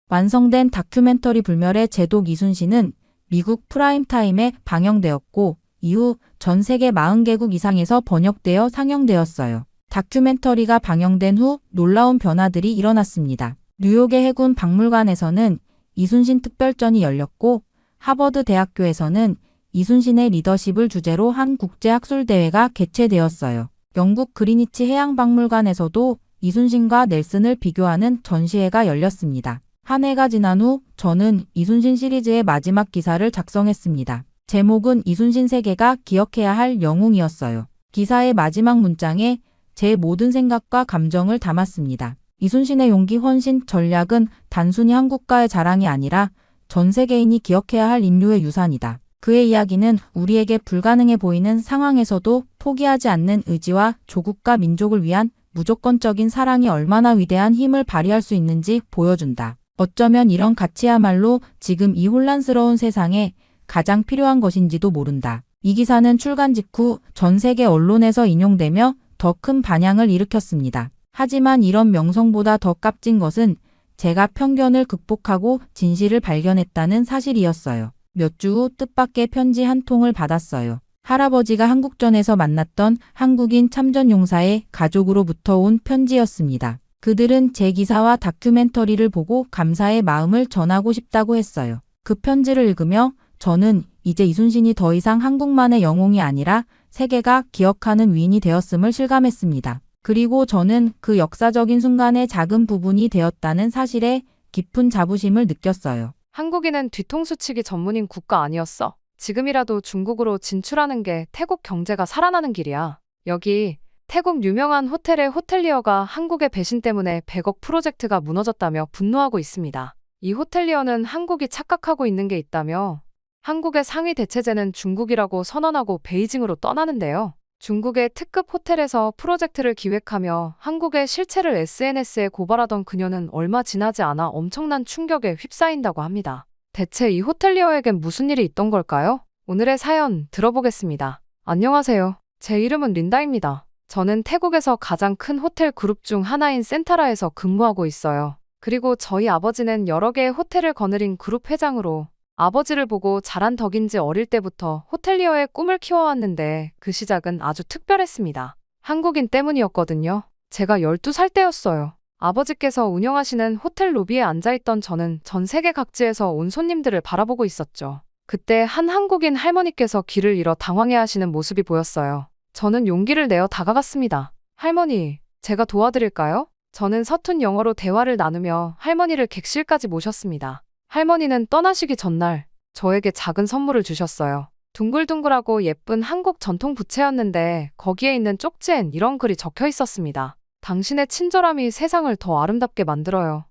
완성된 다큐멘터리 불멸의 제독 이순신은 미국 프라임타임에 방영되었고 이후 전 세계 40개국 이상에서 번역되어 상영되었어요. 다큐멘터리가 방영된 후 놀라운 변화들이 일어났습니다. 뉴욕의 해군 박물관에서는 이순신 특별전이 열렸고 하버드 대학교에서는 이순신의 리더십을 주제로 한 국제학술대회가 개최되었어요. 영국 그리니치 해양박물관에서도 이순신과 넬슨을 비교하는 전시회가 열렸습니다. 한 해가 지난 후 저는 이순신 시리즈의 마지막 기사를 작성했습니다. 제목은 이순신 세계가 기억해야 할 영웅이었어요. 기사의 마지막 문장에 제 모든 생각과 감정을 담았습니다. 이순신의 용기, 헌신, 전략은 단순히 한국가의 자랑이 아니라 전 세계인이 기억해야 할 인류의 유산이다. 그의 이야기는 우리에게 불가능해 보이는 상황에서도 포기하지 않는 의지와 조국과 민족을 위한 무조건적인 사랑이 얼마나 위대한 힘을 발휘할 수 있는지 보여준다. 어쩌면 이런 가치야말로 지금 이 혼란스러운 세상에 가장 필요한 것인지도 모른다. 이 기사는 출간 직후 전 세계 언론에서 인용되며 더 큰 반향을 일으켰습니다. 하지만 이런 명성보다 더 값진 것은 제가 편견을 극복하고 진실을 발견했다는 사실이었어요. 몇 주 후 뜻밖의 편지 한 통을 받았어요. 할아버지가 한국전에서 만났던 한국인 참전용사의 가족으로부터 온 편지였습니다. 그들은 제 기사와 다큐멘터리를 보고 감사의 마음을 전하고 싶다고 했어요. 그 편지를 읽으며 저는 이제 이순신이 더 이상 한국만의 영웅이 아니라 세계가 기억하는 위인이 되었음을 실감했습니다. 그리고 저는 그 역사적인 순간의 작은 부분이 되었다는 사실에 깊은 자부심을 느꼈어요. 한국인은 뒤통수치기 전문인 국가 아니었어. 지금이라도 중국으로 진출하는 게 태국 경제가 살아나는 길이야. 여기 태국 유명한 호텔의 호텔리어가 한국의 배신 때문에 100억 프로젝트가 무너졌다며 분노하고 있습니다. 이 호텔리어는 한국이 착각하고 있는 게 있다며 한국의 상위 대체제는 중국이라고 선언하고 베이징으로 떠나는데요. 중국의 특급 호텔에서 프로젝트를 기획하며 한국의 실체를 SNS에 고발하던 그녀는 얼마 지나지 않아 엄청난 충격에 휩싸인다고 합니다. 대체 이 호텔리어에겐 무슨 일이 있던 걸까요? 오늘의 사연 들어보겠습니다. 안녕하세요. 제 이름은 린다입니다. 저는 태국에서 가장 큰 호텔 그룹 중 하나인 센타라에서 근무하고 있어요. 그리고 저희 아버지는 여러 개의 호텔을 거느린 그룹 회장으로 아버지를 보고 자란 덕인지 어릴 때부터 호텔리어의 꿈을 키워왔는데 그 시작은 아주 특별했습니다. 한국인 때문이었거든요. 제가 12살 때였어요. 아버지께서 운영하시는 호텔 로비에 앉아있던 저는 전 세계 각지에서 온 손님들을 바라보고 있었죠. 그때 한 한국인 할머니께서 길을 잃어 당황해하시는 모습이 보였어요. 저는 용기를 내어 다가갔습니다. 할머니, 제가 도와드릴까요? 저는 서툰 영어로 대화를 나누며 할머니를 객실까지 모셨습니다. 할머니는 떠나시기 전날 저에게 작은 선물을 주셨어요. 둥글둥글하고 예쁜 한국 전통 부채였는데 거기에 있는 쪽지엔 이런 글이 적혀 있었습니다. 당신의 친절함이 세상을 더 아름답게 만들어요.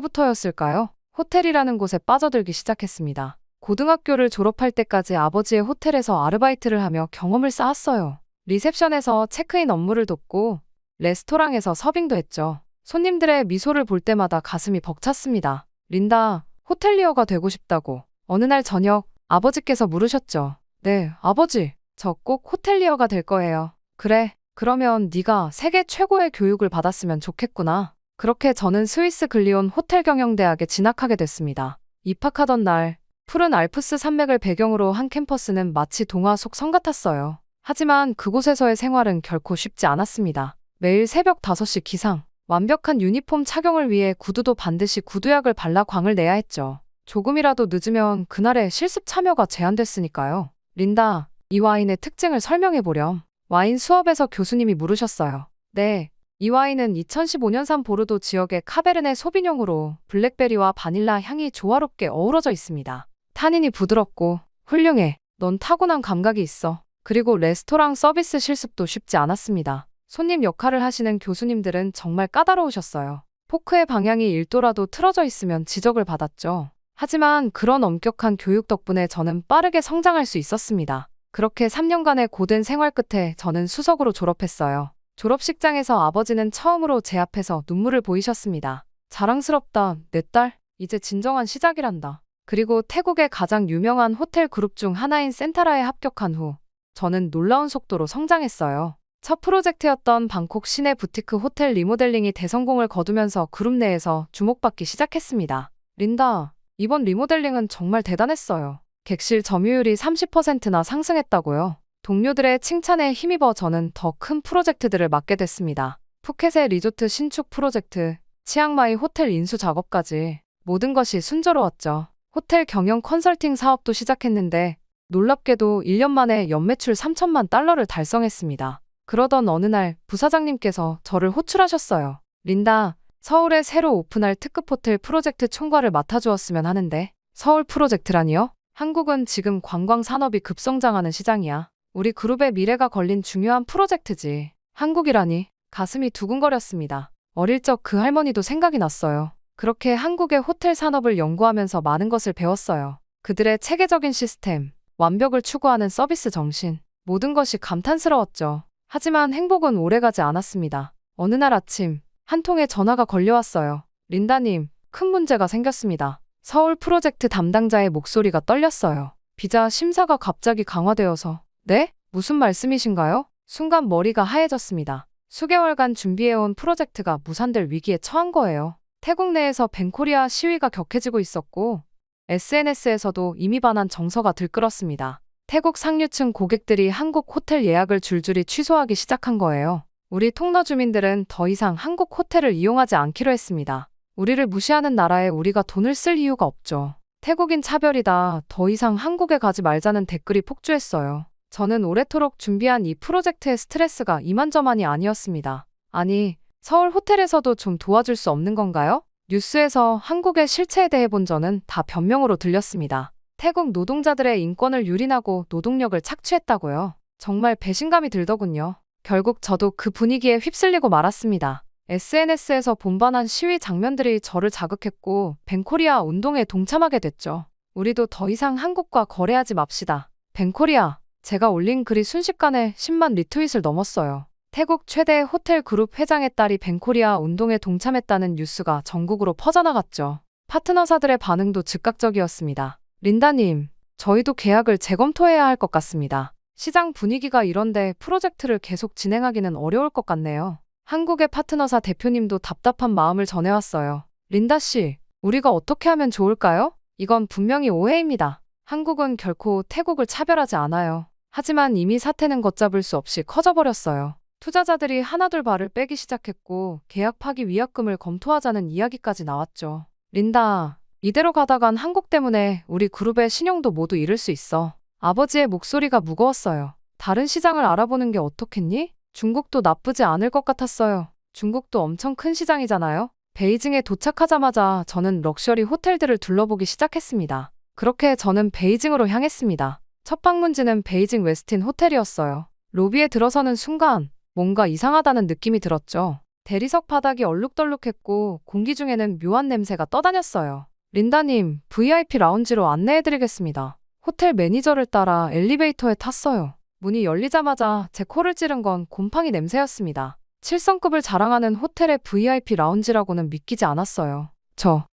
그때부터였을까요? 호텔이라는 곳에 빠져들기 시작했습니다. 고등학교를 졸업할 때까지 아버지의 호텔에서 아르바이트를 하며 경험을 쌓았어요. 리셉션에서 체크인 업무를 돕고 레스토랑에서 서빙도 했죠. 손님들의 미소를 볼 때마다 가슴이 벅찼습니다. 린다, 호텔리어가 되고 싶다고. 어느 날 저녁 아버지께서 물으셨죠. 네, 아버지. 저 꼭 호텔리어가 될 거예요. 그래, 그러면 네가 세계 최고의 교육을 받았으면 좋겠구나. 그렇게 저는 스위스 글리온 호텔경영대학에 진학하게 됐습니다. 입학하던 날 푸른 알프스 산맥을 배경으로 한 캠퍼스는 마치 동화 속 성 같았어요. 하지만 그곳에서의 생활은 결코 쉽지 않았습니다. 매일 새벽 5시 기상. 완벽한 유니폼 착용을 위해 구두도 반드시 구두약을 발라 광을 내야 했죠. 조금이라도 늦으면 그날의 실습 참여가 제한됐으니까요. 린다, 이 와인의 특징을 설명해 보렴. 와인 수업에서 교수님이 물으셨어요. 네. 이 와인은 2015년산 보르도 지역의 카베르네 소비뇽으로 블랙베리와 바닐라 향이 조화롭게 어우러져 있습니다. 타닌이 부드럽고 훌륭해. 넌 타고난 감각이 있어. 그리고 레스토랑 서비스 실습도 쉽지 않았습니다. 손님 역할을 하시는 교수님들은 정말 까다로우셨어요. 포크의 방향이 1도라도 틀어져 있으면 지적을 받았죠. 하지만 그런 엄격한 교육 덕분에 저는 빠르게 성장할 수 있었습니다. 그렇게 3년간의 고된 생활 끝에 저는 수석으로 졸업했어요. 졸업식장에서 아버지는 처음으로 제 앞에서 눈물을 보이셨습니다. 자랑스럽다, 내 딸. 이제 진정한 시작이란다. 그리고 태국의 가장 유명한 호텔 그룹 중 하나인 센타라에 합격한 후 저는 놀라운 속도로 성장했어요. 첫 프로젝트였던 방콕 시내 부티크 호텔 리모델링이 대성공을 거두면서 그룹 내에서 주목받기 시작했습니다. 린다, 이번 리모델링은 정말 대단했어요. 객실 점유율이 30%나 상승했다고요. 동료들의 칭찬에 힘입어 저는 더 큰 프로젝트들을 맡게 됐습니다. 푸켓의 리조트 신축 프로젝트, 치앙마이 호텔 인수 작업까지 모든 것이 순조로웠죠. 호텔 경영 컨설팅 사업도 시작했는데 놀랍게도 1년 만에 연매출 3천만 달러를 달성했습니다. 그러던 어느 날 부사장님께서 저를 호출하셨어요. 린다, 서울에 새로 오픈할 특급 호텔 프로젝트 총괄을 맡아주었으면 하는데. 서울 프로젝트라니요? 한국은 지금 관광 산업이 급성장하는 시장이야. 우리 그룹의 미래가 걸린 중요한 프로젝트지. 한국이라니. 가슴이 두근거렸습니다. 어릴 적 그 할머니도 생각이 났어요. 그렇게 한국의 호텔 산업을 연구하면서 많은 것을 배웠어요. 그들의 체계적인 시스템, 완벽을 추구하는 서비스 정신, 모든 것이 감탄스러웠죠. 하지만 행복은 오래가지 않았습니다. 어느 날 아침, 한 통의 전화가 걸려왔어요. 린다님, 큰 문제가 생겼습니다. 서울 프로젝트 담당자의 목소리가 떨렸어요. 비자 심사가 갑자기 강화되어서. 네? 무슨 말씀이신가요? 순간 머리가 하얘졌습니다. 수개월간 준비해온 프로젝트가 무산될 위기에 처한 거예요. 태국 내에서 벤코리아 시위가 격해지고 있었고 SNS에서도 이미 반한 정서가 들끓었습니다. 태국 상류층 고객들이 한국 호텔 예약을 줄줄이 취소하기 시작한 거예요. 우리 통러 주민들은 더 이상 한국 호텔을 이용하지 않기로 했습니다. 우리를 무시하는 나라에 우리가 돈을 쓸 이유가 없죠. 태국인 차별이다. 더 이상 한국에 가지 말자는 댓글이 폭주했어요. 저는 오래도록 준비한 이 프로젝트의 스트레스가 이만저만이 아니었습니다. 아니, 서울 호텔에서도 좀 도와줄 수 없는 건가요? 뉴스에서 한국의 실체에 대해 본 저는 다 변명으로 들렸습니다. 태국 노동자들의 인권을 유린하고 노동력을 착취했다고요. 정말 배신감이 들더군요. 결국 저도 그 분위기에 휩쓸리고 말았습니다. SNS에서 본반한 시위 장면들이 저를 자극했고 벤코리아 운동에 동참하게 됐죠. 우리도 더 이상 한국과 거래하지 맙시다. 벤코리아, 제가 올린 글이 순식간에 10만 리트윗을 넘었어요. 태국 최대 호텔 그룹 회장의 딸이 벤코리아 운동에 동참했다는 뉴스가 전국으로 퍼져나갔죠. 파트너사들의 반응도 즉각적이었습니다. 린다님, 저희도 계약을 재검토해야 할 것 같습니다. 시장 분위기가 이런데 프로젝트를 계속 진행하기는 어려울 것 같네요. 한국의 파트너사 대표님도 답답한 마음을 전해왔어요. 린다 씨, 우리가 어떻게 하면 좋을까요? 이건 분명히 오해입니다. 한국은 결코 태국을 차별하지 않아요. 하지만 이미 사태는 걷잡을 수 없이 커져버렸어요. 투자자들이 하나둘 발을 빼기 시작했고 계약 파기 위약금을 검토하자는 이야기까지 나왔죠. 린다, 이대로 가다간 한국 때문에 우리 그룹의 신용도 모두 잃을 수 있어. 아버지의 목소리가 무거웠어요. 다른 시장을 알아보는 게 어떻겠니? 중국도 나쁘지 않을 것 같았어요. 중국도 엄청 큰 시장이잖아요. 베이징에 도착하자마자 저는 럭셔리 호텔들을 둘러보기 시작했습니다. 그렇게 저는 베이징으로 향했습니다. 첫 방문지는 베이징 웨스틴 호텔이었어요. 로비에 들어서는 순간 뭔가 이상하다는 느낌이 들었죠. 대리석 바닥이 얼룩덜룩했고 공기 중에는 묘한 냄새가 떠다녔어요. 린다님, VIP 라운지로 안내해드리겠습니다. 호텔 매니저를 따라 엘리베이터에 탔어요. 문이 열리자마자 제 코를 찌른 건 곰팡이 냄새였습니다. 7성급을 자랑하는 호텔의 VIP 라운지라고는 믿기지 않았어요.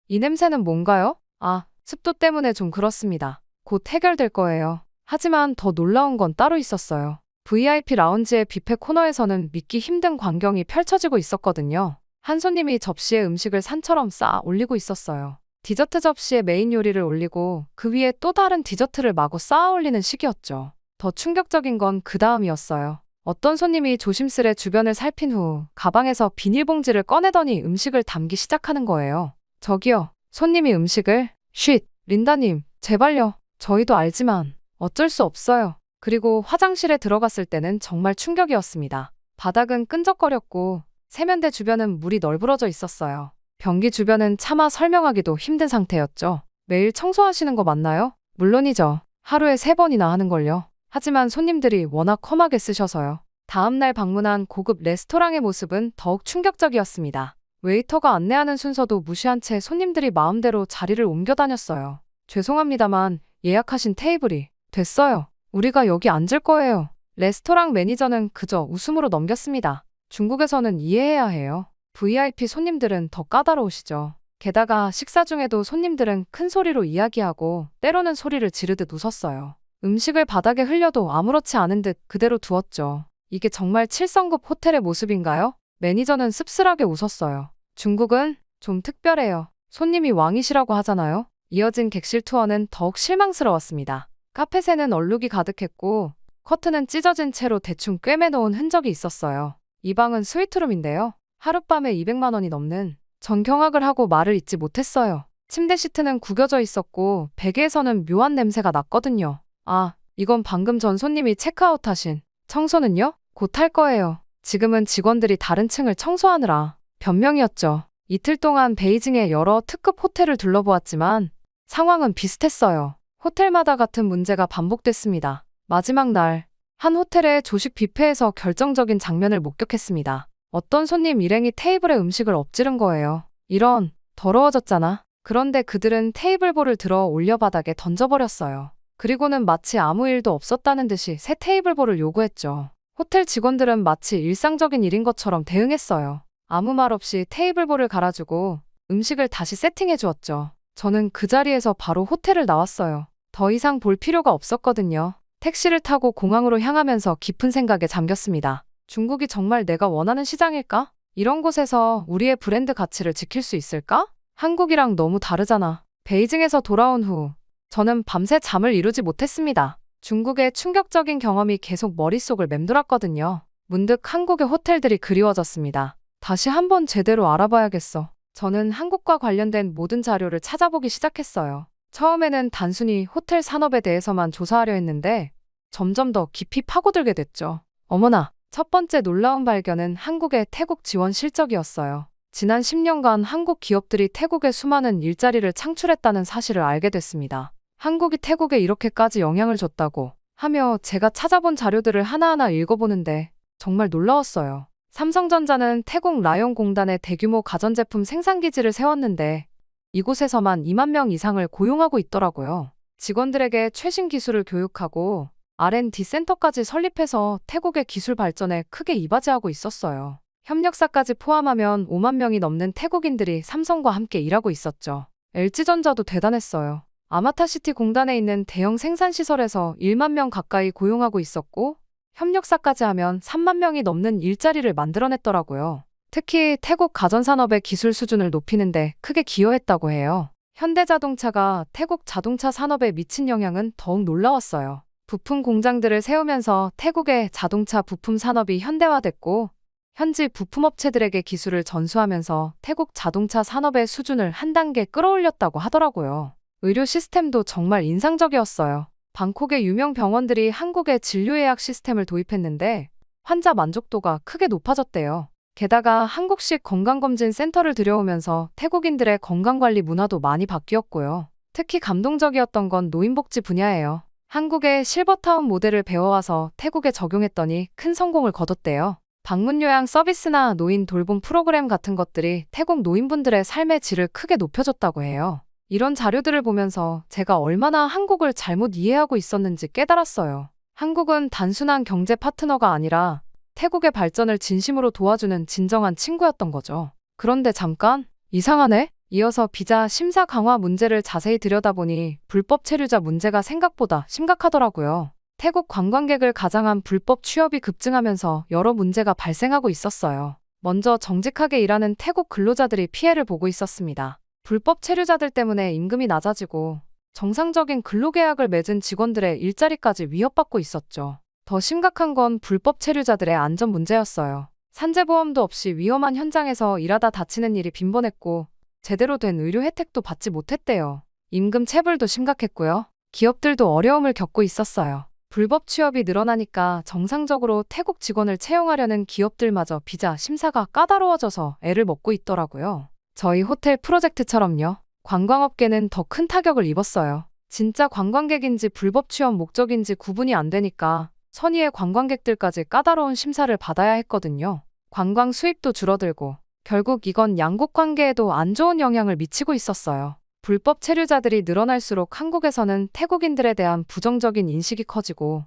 이 냄새는 뭔가요? 아, 습도 때문에 좀 그렇습니다. 곧 해결될 거예요. 하지만 더 놀라운 건 따로 있었어요. VIP 라운지의 뷔페 코너에서는 믿기 힘든 광경이 펼쳐지고 있었거든요. 한 손님이 접시에 음식을 산처럼 쌓아 올리고 있었어요. 디저트 접시에 메인 요리를 올리고 그 위에 또 다른 디저트를 마구 쌓아 올리는 시기였죠. 더 충격적인 건 그 다음이었어요. 어떤 손님이 조심스레 주변을 살핀 후 가방에서 비닐봉지를 꺼내더니 음식을 담기 시작하는 거예요. 저기요, 손님이 음식을? 쉿, 린다님, 제발요. 저희도 알지만 어쩔 수 없어요. 그리고 화장실에 들어갔을 때는 정말 충격이었습니다. 바닥은 끈적거렸고 세면대 주변은 물이 널브러져 있었어요. 변기 주변은 차마 설명하기도 힘든 상태였죠. 매일 청소하시는 거 맞나요? 물론이죠. 하루에 3번이나 하는걸요. 하지만 손님들이 워낙 험하게 쓰셔서요. 다음날 방문한 고급 레스토랑의 모습은 더욱 충격적이었습니다. 웨이터가 안내하는 순서도 무시한 채 손님들이 마음대로 자리를 옮겨 다녔어요. 죄송합니다만 예약하신 테이블이 됐어요. 우리가 여기 앉을 거예요. 레스토랑 매니저는 그저 웃음으로 넘겼습니다. 중국에서는 이해해야 해요. VIP 손님들은 더 까다로우시죠. 게다가 식사 중에도 손님들은 큰 소리로 이야기하고 때로는 소리를 지르듯 웃었어요. 음식을 바닥에 흘려도 아무렇지 않은 듯 그대로 두었죠. 이게 정말 7성급 호텔의 모습인가요? 매니저는 씁쓸하게 웃었어요. 중국은 좀 특별해요. 손님이 왕이시라고 하잖아요. 이어진 객실 투어는 더욱 실망스러웠습니다. 카펫에는 얼룩이 가득했고 커튼은 찢어진 채로 대충 꿰매놓은 흔적이 있었어요. 이 방은 스위트룸인데요. 하룻밤에 200만 원이 넘는 전 경악을 하고 말을 잇지 못했어요. 침대 시트는 구겨져 있었고 베개에서는 묘한 냄새가 났거든요. 아, 이건 방금 전 손님이 체크아웃하신. 청소는요? 곧 할 거예요. 지금은 직원들이 다른 층을 청소하느라 변명이었죠. 이틀 동안 베이징의 여러 특급 호텔을 둘러보았지만 상황은 비슷했어요. 호텔마다 같은 문제가 반복됐습니다. 마지막 날, 한 호텔의 조식 뷔페에서 결정적인 장면을 목격했습니다. 어떤 손님 일행이 테이블에 음식을 엎지른 거예요. 이런, 더러워졌잖아. 그런데 그들은 테이블볼을 들어 올려 바닥에 던져버렸어요. 그리고는 마치 아무 일도 없었다는 듯이 새 테이블볼을 요구했죠. 호텔 직원들은 마치 일상적인 일인 것처럼 대응했어요. 아무 말 없이 테이블볼을 갈아주고 음식을 다시 세팅해 주었죠. 저는 그 자리에서 바로 호텔을 나왔어요. 더 이상 볼 필요가 없었거든요. 택시를 타고 공항으로 향하면서 깊은 생각에 잠겼습니다. 중국이 정말 내가 원하는 시장일까? 이런 곳에서 우리의 브랜드 가치를 지킬 수 있을까? 한국이랑 너무 다르잖아. 베이징에서 돌아온 후 저는 밤새 잠을 이루지 못했습니다. 중국의 충격적인 경험이 계속 머릿속을 맴돌았거든요. 문득 한국의 호텔들이 그리워졌습니다. 다시 한번 제대로 알아봐야겠어. 저는 한국과 관련된 모든 자료를 찾아보기 시작했어요. 처음에는 단순히 호텔 산업에 대해서만 조사하려 했는데 점점 더 깊이 파고들게 됐죠. 어머나, 첫 번째 놀라운 발견은 한국의 태국 지원 실적이었어요. 지난 10년간 한국 기업들이 태국에 수많은 일자리를 창출했다는 사실을 알게 됐습니다. 한국이 태국에 이렇게까지 영향을 줬다고 하며 제가 찾아본 자료들을 하나하나 읽어보는데 정말 놀라웠어요. 삼성전자는 태국 라용 공단에 대규모 가전제품 생산기지를 세웠는데 이곳에서만 2만 명 이상을 고용하고 있더라고요. 직원들에게 최신 기술을 교육하고 R&D 센터까지 설립해서 태국의 기술 발전에 크게 이바지하고 있었어요. 협력사까지 포함하면 5만 명이 넘는 태국인들이 삼성과 함께 일하고 있었죠. LG전자도 대단했어요. 아마타시티 공단에 있는 대형 생산시설에서 1만 명 가까이 고용하고 있었고 협력사까지 하면 3만 명이 넘는 일자리를 만들어냈더라고요. 특히 태국 가전산업의 기술 수준을 높이는데 크게 기여했다고 해요. 현대자동차가 태국 자동차 산업에 미친 영향은 더욱 놀라웠어요. 부품 공장들을 세우면서 태국의 자동차 부품 산업이 현대화됐고 현지 부품업체들에게 기술을 전수하면서 태국 자동차 산업의 수준을 한 단계 끌어올렸다고 하더라고요. 의료 시스템도 정말 인상적이었어요. 방콕의 유명 병원들이 한국의 진료 예약 시스템을 도입했는데 환자 만족도가 크게 높아졌대요. 게다가 한국식 건강검진 센터를 들여오면서 태국인들의 건강관리 문화도 많이 바뀌었고요. 특히 감동적이었던 건 노인복지 분야예요. 한국의 실버타운 모델을 배워와서 태국에 적용했더니 큰 성공을 거뒀대요. 방문 요양 서비스나 노인 돌봄 프로그램 같은 것들이 태국 노인분들의 삶의 질을 크게 높여줬다고 해요. 이런 자료들을 보면서 제가 얼마나 한국을 잘못 이해하고 있었는지 깨달았어요. 한국은 단순한 경제 파트너가 아니라 태국의 발전을 진심으로 도와주는 진정한 친구였던 거죠. 그런데 잠깐, 이상하네? 이어서 비자 심사 강화 문제를 자세히 들여다보니 불법 체류자 문제가 생각보다 심각하더라고요. 태국 관광객을 가장한 불법 취업이 급증하면서 여러 문제가 발생하고 있었어요. 먼저 정직하게 일하는 태국 근로자들이 피해를 보고 있었습니다. 불법 체류자들 때문에 임금이 낮아지고 정상적인 근로계약을 맺은 직원들의 일자리까지 위협받고 있었죠. 더 심각한 건 불법 체류자들의 안전 문제였어요. 산재보험도 없이 위험한 현장에서 일하다 다치는 일이 빈번했고 제대로 된 의료 혜택도 받지 못했대요. 임금 체불도 심각했고요. 기업들도 어려움을 겪고 있었어요. 불법 취업이 늘어나니까 정상적으로 태국 직원을 채용하려는 기업들마저 비자 심사가 까다로워져서 애를 먹고 있더라고요. 저희 호텔 프로젝트처럼요. 관광업계는 더 큰 타격을 입었어요. 진짜 관광객인지 불법 취업 목적인지 구분이 안 되니까 선의의 관광객들까지 까다로운 심사를 받아야 했거든요. 관광 수입도 줄어들고 결국 이건 양국 관계에도 안 좋은 영향을 미치고 있었어요. 불법 체류자들이 늘어날수록 한국에서는 태국인들에 대한 부정적인 인식이 커지고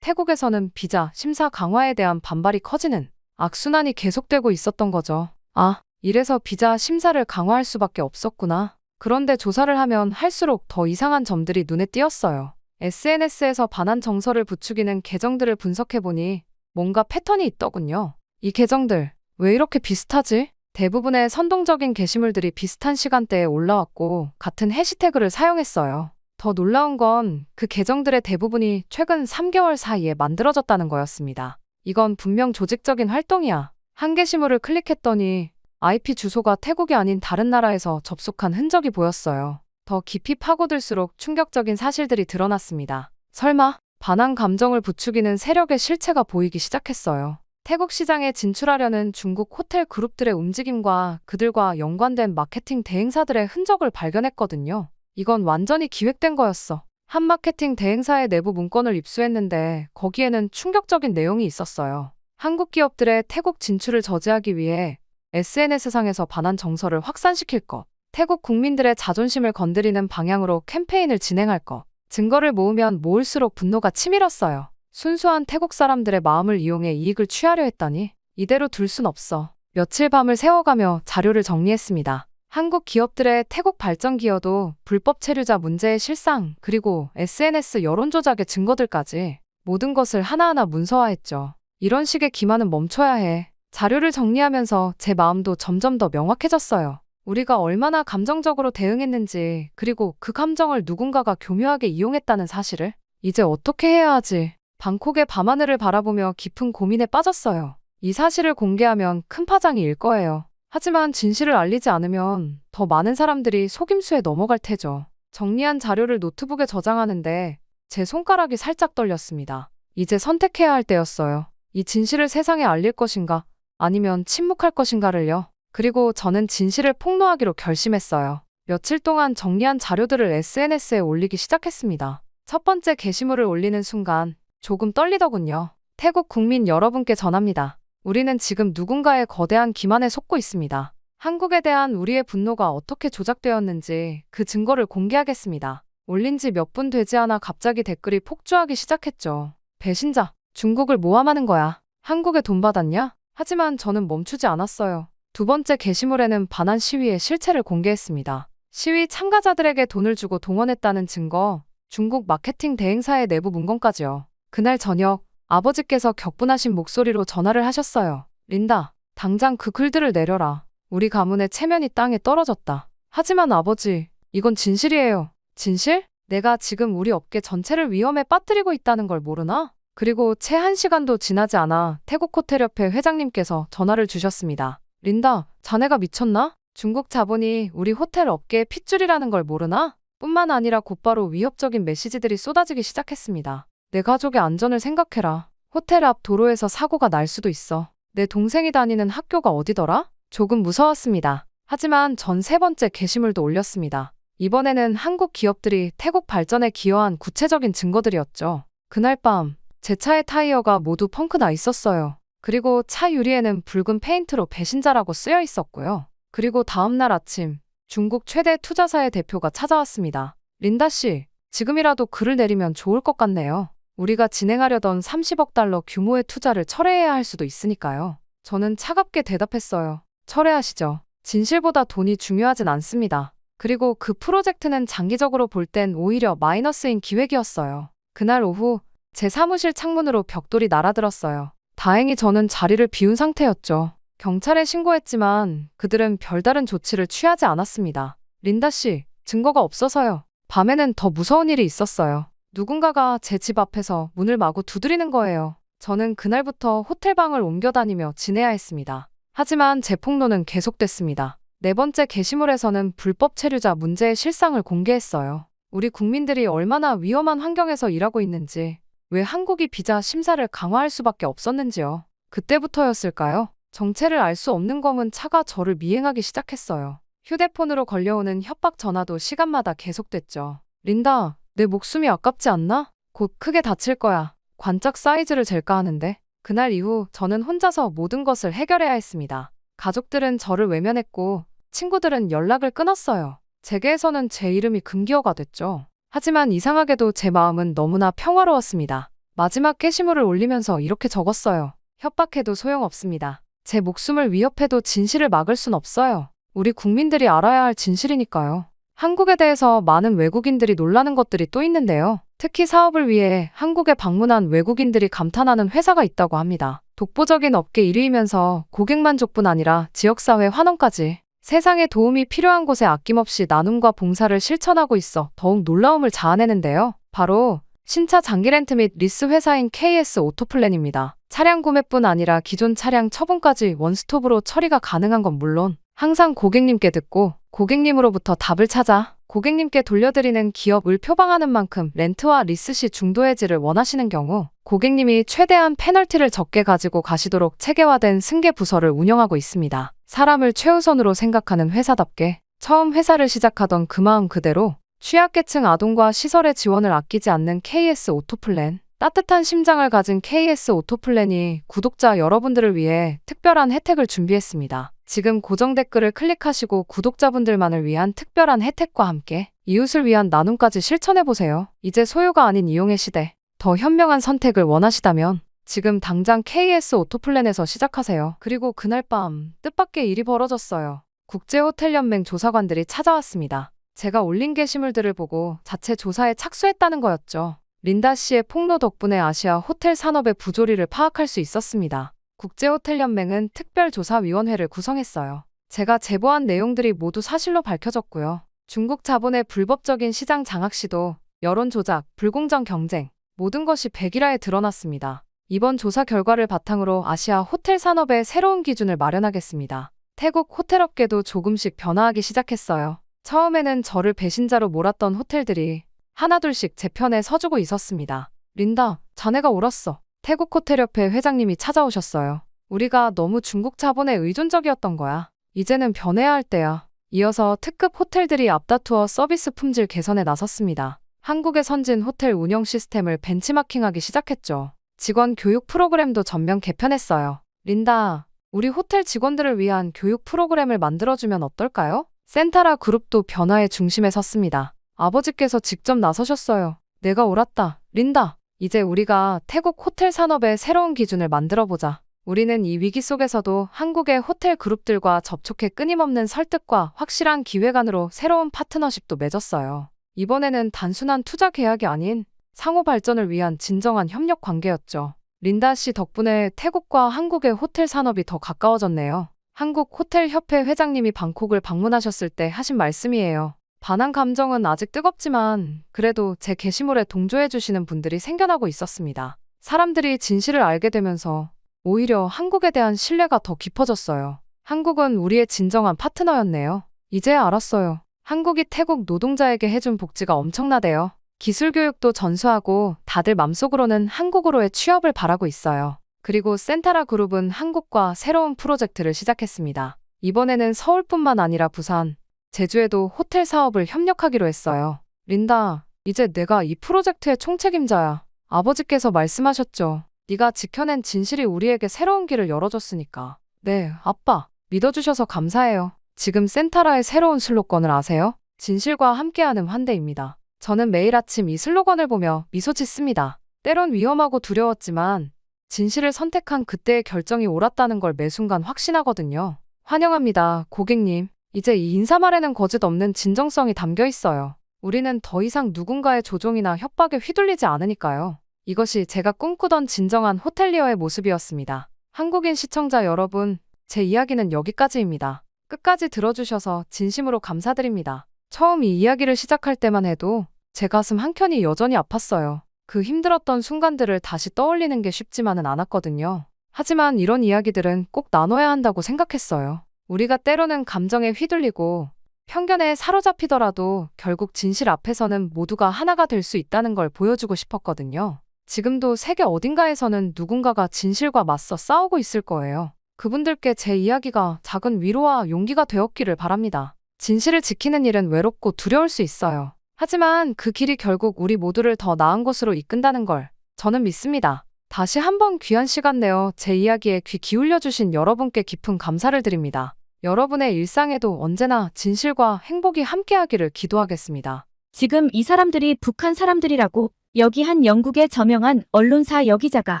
태국에서는 비자 심사 강화에 대한 반발이 커지는 악순환이 계속되고 있었던 거죠. 아, 이래서 비자 심사를 강화할 수밖에 없었구나. 그런데 조사를 하면 할수록 더 이상한 점들이 눈에 띄었어요. SNS에서 반한 정서를 부추기는 계정들을 분석해보니 뭔가 패턴이 있더군요. 이 계정들 왜 이렇게 비슷하지? 대부분의 선동적인 게시물들이 비슷한 시간대에 올라왔고 같은 해시태그를 사용했어요. 더 놀라운 건 그 계정들의 대부분이 최근 3개월 사이에 만들어졌다는 거였습니다. 이건 분명 조직적인 활동이야. 한 게시물을 클릭했더니 IP 주소가 태국이 아닌 다른 나라에서 접속한 흔적이 보였어요. 더 깊이 파고들수록 충격적인 사실들이 드러났습니다. 설마 반한 감정을 부추기는 세력의 실체가 보이기 시작했어요. 태국 시장에 진출하려는 중국 호텔 그룹들의 움직임과 그들과 연관된 마케팅 대행사들의 흔적을 발견했거든요. 이건 완전히 기획된 거였어. 한 마케팅 대행사의 내부 문건을 입수했는데 거기에는 충격적인 내용이 있었어요. 한국 기업들의 태국 진출을 저지하기 위해 SNS상에서 반한 정서를 확산시킬 것, 태국 국민들의 자존심을 건드리는 방향으로 캠페인을 진행할 것, 증거를 모으면 모을수록 분노가 치밀었어요. 순수한 태국 사람들의 마음을 이용해 이익을 취하려 했다니 이대로 둘 순 없어. 며칠 밤을 새워가며 자료를 정리했습니다. 한국 기업들의 태국 발전 기여도, 불법 체류자 문제의 실상, 그리고 SNS 여론 조작의 증거들까지 모든 것을 하나하나 문서화했죠. 이런 식의 기만은 멈춰야 해. 자료를 정리하면서 제 마음도 점점 더 명확해졌어요. 우리가 얼마나 감정적으로 대응했는지, 그리고 그 감정을 누군가가 교묘하게 이용했다는 사실을 이제 어떻게 해야 하지? 방콕의 밤하늘을 바라보며 깊은 고민에 빠졌어요. 이 사실을 공개하면 큰 파장이 일 거예요. 하지만 진실을 알리지 않으면 더 많은 사람들이 속임수에 넘어갈 테죠. 정리한 자료를 노트북에 저장하는데 제 손가락이 살짝 떨렸습니다. 이제 선택해야 할 때였어요. 이 진실을 세상에 알릴 것인가, 아니면 침묵할 것인가를요. 그리고 저는 진실을 폭로하기로 결심했어요. 며칠 동안 정리한 자료들을 SNS에 올리기 시작했습니다. 첫 번째 게시물을 올리는 순간 조금 떨리더군요. 태국 국민 여러분께 전합니다. 우리는 지금 누군가의 거대한 기만에 속고 있습니다. 한국에 대한 우리의 분노가 어떻게 조작되었는지 그 증거를 공개하겠습니다. 올린 지 몇 분 되지 않아 갑자기 댓글이 폭주하기 시작했죠. 배신자, 중국을 모함하는 거야. 한국에 돈 받았냐? 하지만 저는 멈추지 않았어요. 두 번째 게시물에는 반한 시위의 실체를 공개했습니다. 시위 참가자들에게 돈을 주고 동원했다는 증거, 중국 마케팅 대행사의 내부 문건까지요. 그날 저녁 아버지께서 격분하신 목소리로 전화를 하셨어요. 린다, 당장 그 글들을 내려라. 우리 가문의 체면이 땅에 떨어졌다. 하지만 아버지, 이건 진실이에요. 진실? 내가 지금 우리 업계 전체를 위험에 빠뜨리고 있다는 걸 모르나? 그리고 채 1시간도 지나지 않아 태국 호텔협회 회장님께서 전화를 주셨습니다. 린다, 자네가 미쳤나? 중국 자본이 우리 호텔 업계의 핏줄이라는 걸 모르나? 뿐만 아니라 곧바로 위협적인 메시지들이 쏟아지기 시작했습니다. 내 가족의 안전을 생각해라. 호텔 앞 도로에서 사고가 날 수도 있어. 내 동생이 다니는 학교가 어디더라? 조금 무서웠습니다. 하지만 전 세 번째 게시물도 올렸습니다. 이번에는 한국 기업들이 태국 발전에 기여한 구체적인 증거들이었죠. 그날 밤 제 차의 타이어가 모두 펑크 나 있었어요. 그리고 차 유리에는 붉은 페인트로 배신자라고 쓰여 있었고요. 그리고 다음날 아침 중국 최대 투자사의 대표가 찾아왔습니다. 린다 씨, 지금이라도 글을 내리면 좋을 것 같네요. 우리가 진행하려던 30억 달러 규모의 투자를 철회해야 할 수도 있으니까요. 저는 차갑게 대답했어요. 철회하시죠. 진실보다 돈이 중요하진 않습니다. 그리고 그 프로젝트는 장기적으로 볼 땐 오히려 마이너스인 기획이었어요. 그날 오후 제 사무실 창문으로 벽돌이 날아들었어요. 다행히 저는 자리를 비운 상태였죠. 경찰에 신고했지만 그들은 별다른 조치를 취하지 않았습니다. 린다 씨, 증거가 없어서요. 밤에는 더 무서운 일이 있었어요. 누군가가 제 집 앞에서 문을 마구 두드리는 거예요. 저는 그날부터 호텔방을 옮겨 다니며 지내야 했습니다. 하지만 제 폭로는 계속됐습니다. 네 번째 게시물에서는 불법 체류자 문제의 실상을 공개했어요. 우리 국민들이 얼마나 위험한 환경에서 일하고 있는지, 왜 한국이 비자 심사를 강화할 수밖에 없었는지요. 그때부터였을까요? 정체를 알 수 없는 검은 차가 저를 미행하기 시작했어요. 휴대폰으로 걸려오는 협박 전화도 시간마다 계속됐죠. 린다, 내 목숨이 아깝지 않나? 곧 크게 다칠 거야. 관짝 사이즈를 잴까 하는데. 그날 이후 저는 혼자서 모든 것을 해결해야 했습니다. 가족들은 저를 외면했고 친구들은 연락을 끊었어요. 재계에서는 제 이름이 금기어가 됐죠. 하지만 이상하게도 제 마음은 너무나 평화로웠습니다. 마지막 게시물을 올리면서 이렇게 적었어요. 협박해도 소용없습니다. 제 목숨을 위협해도 진실을 막을 순 없어요. 우리 국민들이 알아야 할 진실이니까요. 한국에 대해서 많은 외국인들이 놀라는 것들이 또 있는데요. 특히 사업을 위해 한국에 방문한 외국인들이 감탄하는 회사가 있다고 합니다. 독보적인 업계 1위이면서 고객 만족뿐 아니라 지역사회 환원까지 세상에 도움이 필요한 곳에 아낌없이 나눔과 봉사를 실천하고 있어 더욱 놀라움을 자아내는데요. 바로 신차 장기 렌트 및 리스 회사인 KS 오토플랜입니다. 차량 구매뿐 아니라 기존 차량 처분까지 원스톱으로 처리가 가능한 건 물론 항상 고객님께 듣고 고객님으로부터 답을 찾아 고객님께 돌려드리는 기업을 표방하는 만큼 렌트와 리스 시 중도 해지를 원하시는 경우 고객님이 최대한 페널티를 적게 가지고 가시도록 체계화된 승계 부서를 운영하고 있습니다. 사람을 최우선으로 생각하는 회사답게 처음 회사를 시작하던 그 마음 그대로 취약계층 아동과 시설의 지원을 아끼지 않는 KS 오토플랜. 따뜻한 심장을 가진 KS 오토플랜이 구독자 여러분들을 위해 특별한 혜택을 준비했습니다. 지금 고정 댓글을 클릭하시고 구독자분들만을 위한 특별한 혜택과 함께 이웃을 위한 나눔까지 실천해보세요. 이제 소유가 아닌 이용의 시대. 더 현명한 선택을 원하시다면 지금 당장 KS 오토플랜에서 시작하세요. 그리고 그날 밤 뜻밖의 일이 벌어졌어요. 국제호텔연맹 조사관들이 찾아왔습니다. 제가 올린 게시물들을 보고 자체 조사에 착수했다는 거였죠. 린다 씨의 폭로 덕분에 아시아 호텔 산업의 부조리를 파악할 수 있었습니다. 국제호텔연맹은 특별조사위원회를 구성했어요. 제가 제보한 내용들이 모두 사실로 밝혀졌고요. 중국 자본의 불법적인 시장 장악 시도, 여론 조작, 불공정 경쟁, 모든 것이 백일화에 드러났습니다. 이번 조사 결과를 바탕으로 아시아 호텔 산업의 새로운 기준을 마련하겠습니다. 태국 호텔업계도 조금씩 변화하기 시작했어요. 처음에는 저를 배신자로 몰았던 호텔들이 하나둘씩 제 편에 서주고 있었습니다. 린다, 자네가 옳았어. 태국 호텔협회 회장님이 찾아오셨어요. 우리가 너무 중국 자본에 의존적이었던 거야. 이제는 변해야 할 때야. 이어서 특급 호텔들이 앞다투어 서비스 품질 개선에 나섰습니다. 한국의 선진 호텔 운영 시스템을 벤치마킹하기 시작했죠. 직원 교육 프로그램도 전면 개편했어요. 린다, 우리 호텔 직원들을 위한 교육 프로그램을 만들어주면 어떨까요? 센타라 그룹도 변화의 중심에 섰습니다. 아버지께서 직접 나서셨어요. 내가 옳았다. 린다, 이제 우리가 태국 호텔 산업의 새로운 기준을 만들어보자. 우리는 이 위기 속에서도 한국의 호텔 그룹들과 접촉해 끊임없는 설득과 확실한 기획안으로 새로운 파트너십도 맺었어요. 이번에는 단순한 투자 계약이 아닌 상호 발전을 위한 진정한 협력 관계였죠. 린다 씨 덕분에 태국과 한국의 호텔 산업이 더 가까워졌네요. 한국 호텔 협회 회장님이 방콕을 방문하셨을 때 하신 말씀이에요. 반한 감정은 아직 뜨겁지만 그래도 제 게시물에 동조해주시는 분들이 생겨나고 있었습니다. 사람들이 진실을 알게 되면서 오히려 한국에 대한 신뢰가 더 깊어졌어요. 한국은 우리의 진정한 파트너였네요. 이제 알았어요. 한국이 태국 노동자에게 해준 복지가 엄청나대요. 기술 교육도 전수하고 다들 맘속으로는 한국으로의 취업을 바라고 있어요. 그리고 센타라 그룹은 한국과 새로운 프로젝트를 시작했습니다. 이번에는 서울뿐만 아니라 부산, 제주에도 호텔 사업을 협력하기로 했어요. 린다, 이제 내가 이 프로젝트의 총책임자야. 아버지께서 말씀하셨죠. 네가 지켜낸 진실이 우리에게 새로운 길을 열어줬으니까. 네, 아빠. 믿어주셔서 감사해요. 지금 센타라의 새로운 슬로건을 아세요? 진실과 함께하는 환대입니다. 저는 매일 아침 이 슬로건을 보며 미소 짓습니다. 때론 위험하고 두려웠지만 진실을 선택한 그때의 결정이 옳았다는 걸 매 순간 확신하거든요. 환영합니다, 고객님. 이제 이 인사말에는 거짓 없는 진정성이 담겨 있어요. 우리는 더 이상 누군가의 조종이나 협박에 휘둘리지 않으니까요. 이것이 제가 꿈꾸던 진정한 호텔리어의 모습이었습니다. 한국인 시청자 여러분, 제 이야기는 여기까지입니다. 끝까지 들어주셔서 진심으로 감사드립니다. 처음 이 이야기를 시작할 때만 해도 제 가슴 한켠이 여전히 아팠어요. 그 힘들었던 순간들을 다시 떠올리는 게 쉽지만은 않았거든요. 하지만 이런 이야기들은 꼭 나눠야 한다고 생각했어요. 우리가 때로는 감정에 휘둘리고 편견에 사로잡히더라도 결국 진실 앞에서는 모두가 하나가 될 수 있다는 걸 보여주고 싶었거든요. 지금도 세계 어딘가에서는 누군가가 진실과 맞서 싸우고 있을 거예요. 그분들께 제 이야기가 작은 위로와 용기가 되었기를 바랍니다. 진실을 지키는 일은 외롭고 두려울 수 있어요. 하지만 그 길이 결국 우리 모두를 더 나은 곳으로 이끈다는 걸 저는 믿습니다. 다시 한번 귀한 시간 내어 제 이야기에 귀 기울여주신 여러분께 깊은 감사를 드립니다. 여러분의 일상에도 언제나 진실과 행복이 함께하기를 기도하겠습니다. 지금 이 사람들이 북한 사람들이라고 여기 한 영국의 저명한 언론사 여기자가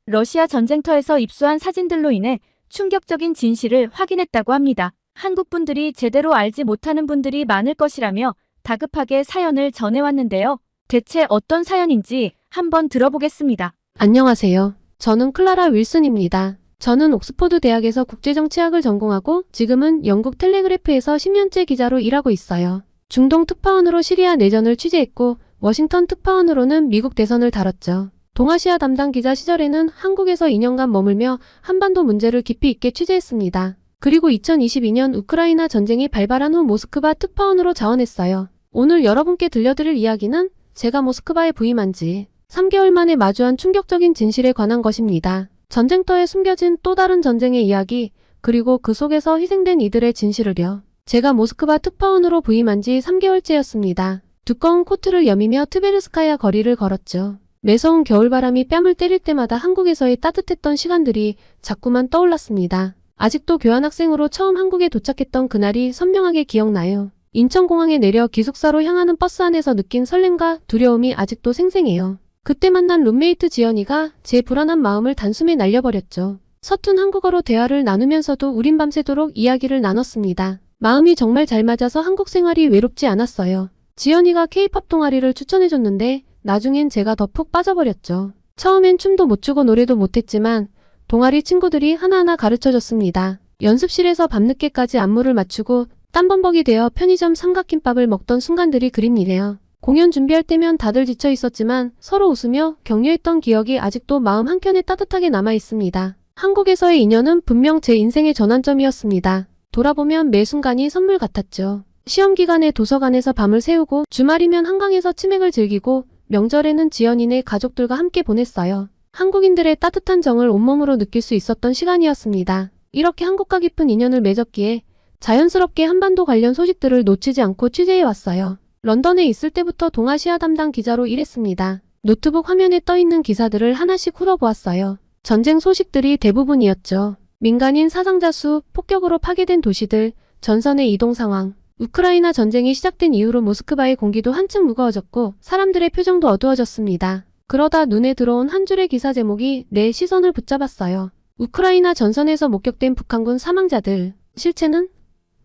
러시아 전쟁터에서 입수한 사진들로 인해 충격적인 진실을 확인했다고 합니다. 한국 분들이 제대로 알지 못하는 분들이 많을 것이라며 다급하게 사연을 전해왔는데요. 대체 어떤 사연인지 한번 들어보겠습니다. 안녕하세요. 저는 클라라 윌슨입니다. 저는 옥스퍼드 대학에서 국제정치학을 전공하고 지금은 영국 텔레그래프에서 10년째 기자로 일하고 있어요. 중동 특파원으로 시리아 내전을 취재했고 워싱턴 특파원으로는 미국 대선을 다뤘죠. 동아시아 담당 기자 시절에는 한국에서 2년간 머물며 한반도 문제를 깊이 있게 취재했습니다. 그리고 2022년 우크라이나 전쟁이 발발한 후 모스크바 특파원으로 자원했어요. 오늘 여러분께 들려드릴 이야기는 제가 모스크바에 부임한 지 3개월 만에 마주한 충격적인 진실에 관한 것입니다. 전쟁터에 숨겨진 또 다른 전쟁의 이야기, 그리고 그 속에서 희생된 이들의 진실을요. 제가 모스크바 특파원으로 부임한 지 3개월째였습니다. 두꺼운 코트를 여미며 트베르스카야 거리를 걸었죠. 매서운 겨울바람이 뺨을 때릴 때마다 한국에서의 따뜻했던 시간들이 자꾸만 떠올랐습니다. 아직도 교환학생으로 처음 한국에 도착했던 그날이 선명하게 기억나요. 인천공항에 내려 기숙사로 향하는 버스 안에서 느낀 설렘과 두려움이 아직도 생생해요. 그때 만난 룸메이트 지연이가 제 불안한 마음을 단숨에 날려버렸죠. 서툰 한국어로 대화를 나누면서도 우린 밤새도록 이야기를 나눴습니다. 마음이 정말 잘 맞아서 한국 생활이 외롭지 않았어요. 지연이가 K-팝 동아리를 추천해줬는데 나중엔 제가 더 푹 빠져버렸죠. 처음엔 춤도 못 추고 노래도 못했지만 동아리 친구들이 하나하나 가르쳐줬습니다. 연습실에서 밤늦게까지 안무를 맞추고 땀범벅이 되어 편의점 삼각김밥을 먹던 순간들이 그립니래요. 공연 준비할 때면 다들 지쳐 있었지만 서로 웃으며 격려했던 기억이 아직도 마음 한켠에 따뜻하게 남아 있습니다. 한국에서의 인연은 분명 제 인생의 전환점이었습니다. 돌아보면 매 순간이 선물 같았죠. 시험 기간에 도서관에서 밤을 새우고 주말이면 한강에서 치맥을 즐기고 명절에는 지연이네 가족들과 함께 보냈어요. 한국인들의 따뜻한 정을 온몸으로 느낄 수 있었던 시간이었습니다. 이렇게 한국과 깊은 인연을 맺었기에 자연스럽게 한반도 관련 소식들을 놓치지 않고 취재해왔어요. 런던에 있을 때부터 동아시아 담당 기자로 일했습니다. 노트북 화면에 떠있는 기사들을 하나씩 훑어보았어요. 전쟁 소식들이 대부분이었죠. 민간인 사상자 수, 폭격으로 파괴된 도시들, 전선의 이동 상황. 우크라이나 전쟁이 시작된 이후로 모스크바의 공기도 한층 무거워졌고 사람들의 표정도 어두워졌습니다. 그러다 눈에 들어온 한 줄의 기사 제목이 내 시선을 붙잡았어요. 우크라이나 전선에서 목격된 북한군 사망자들. 실체는?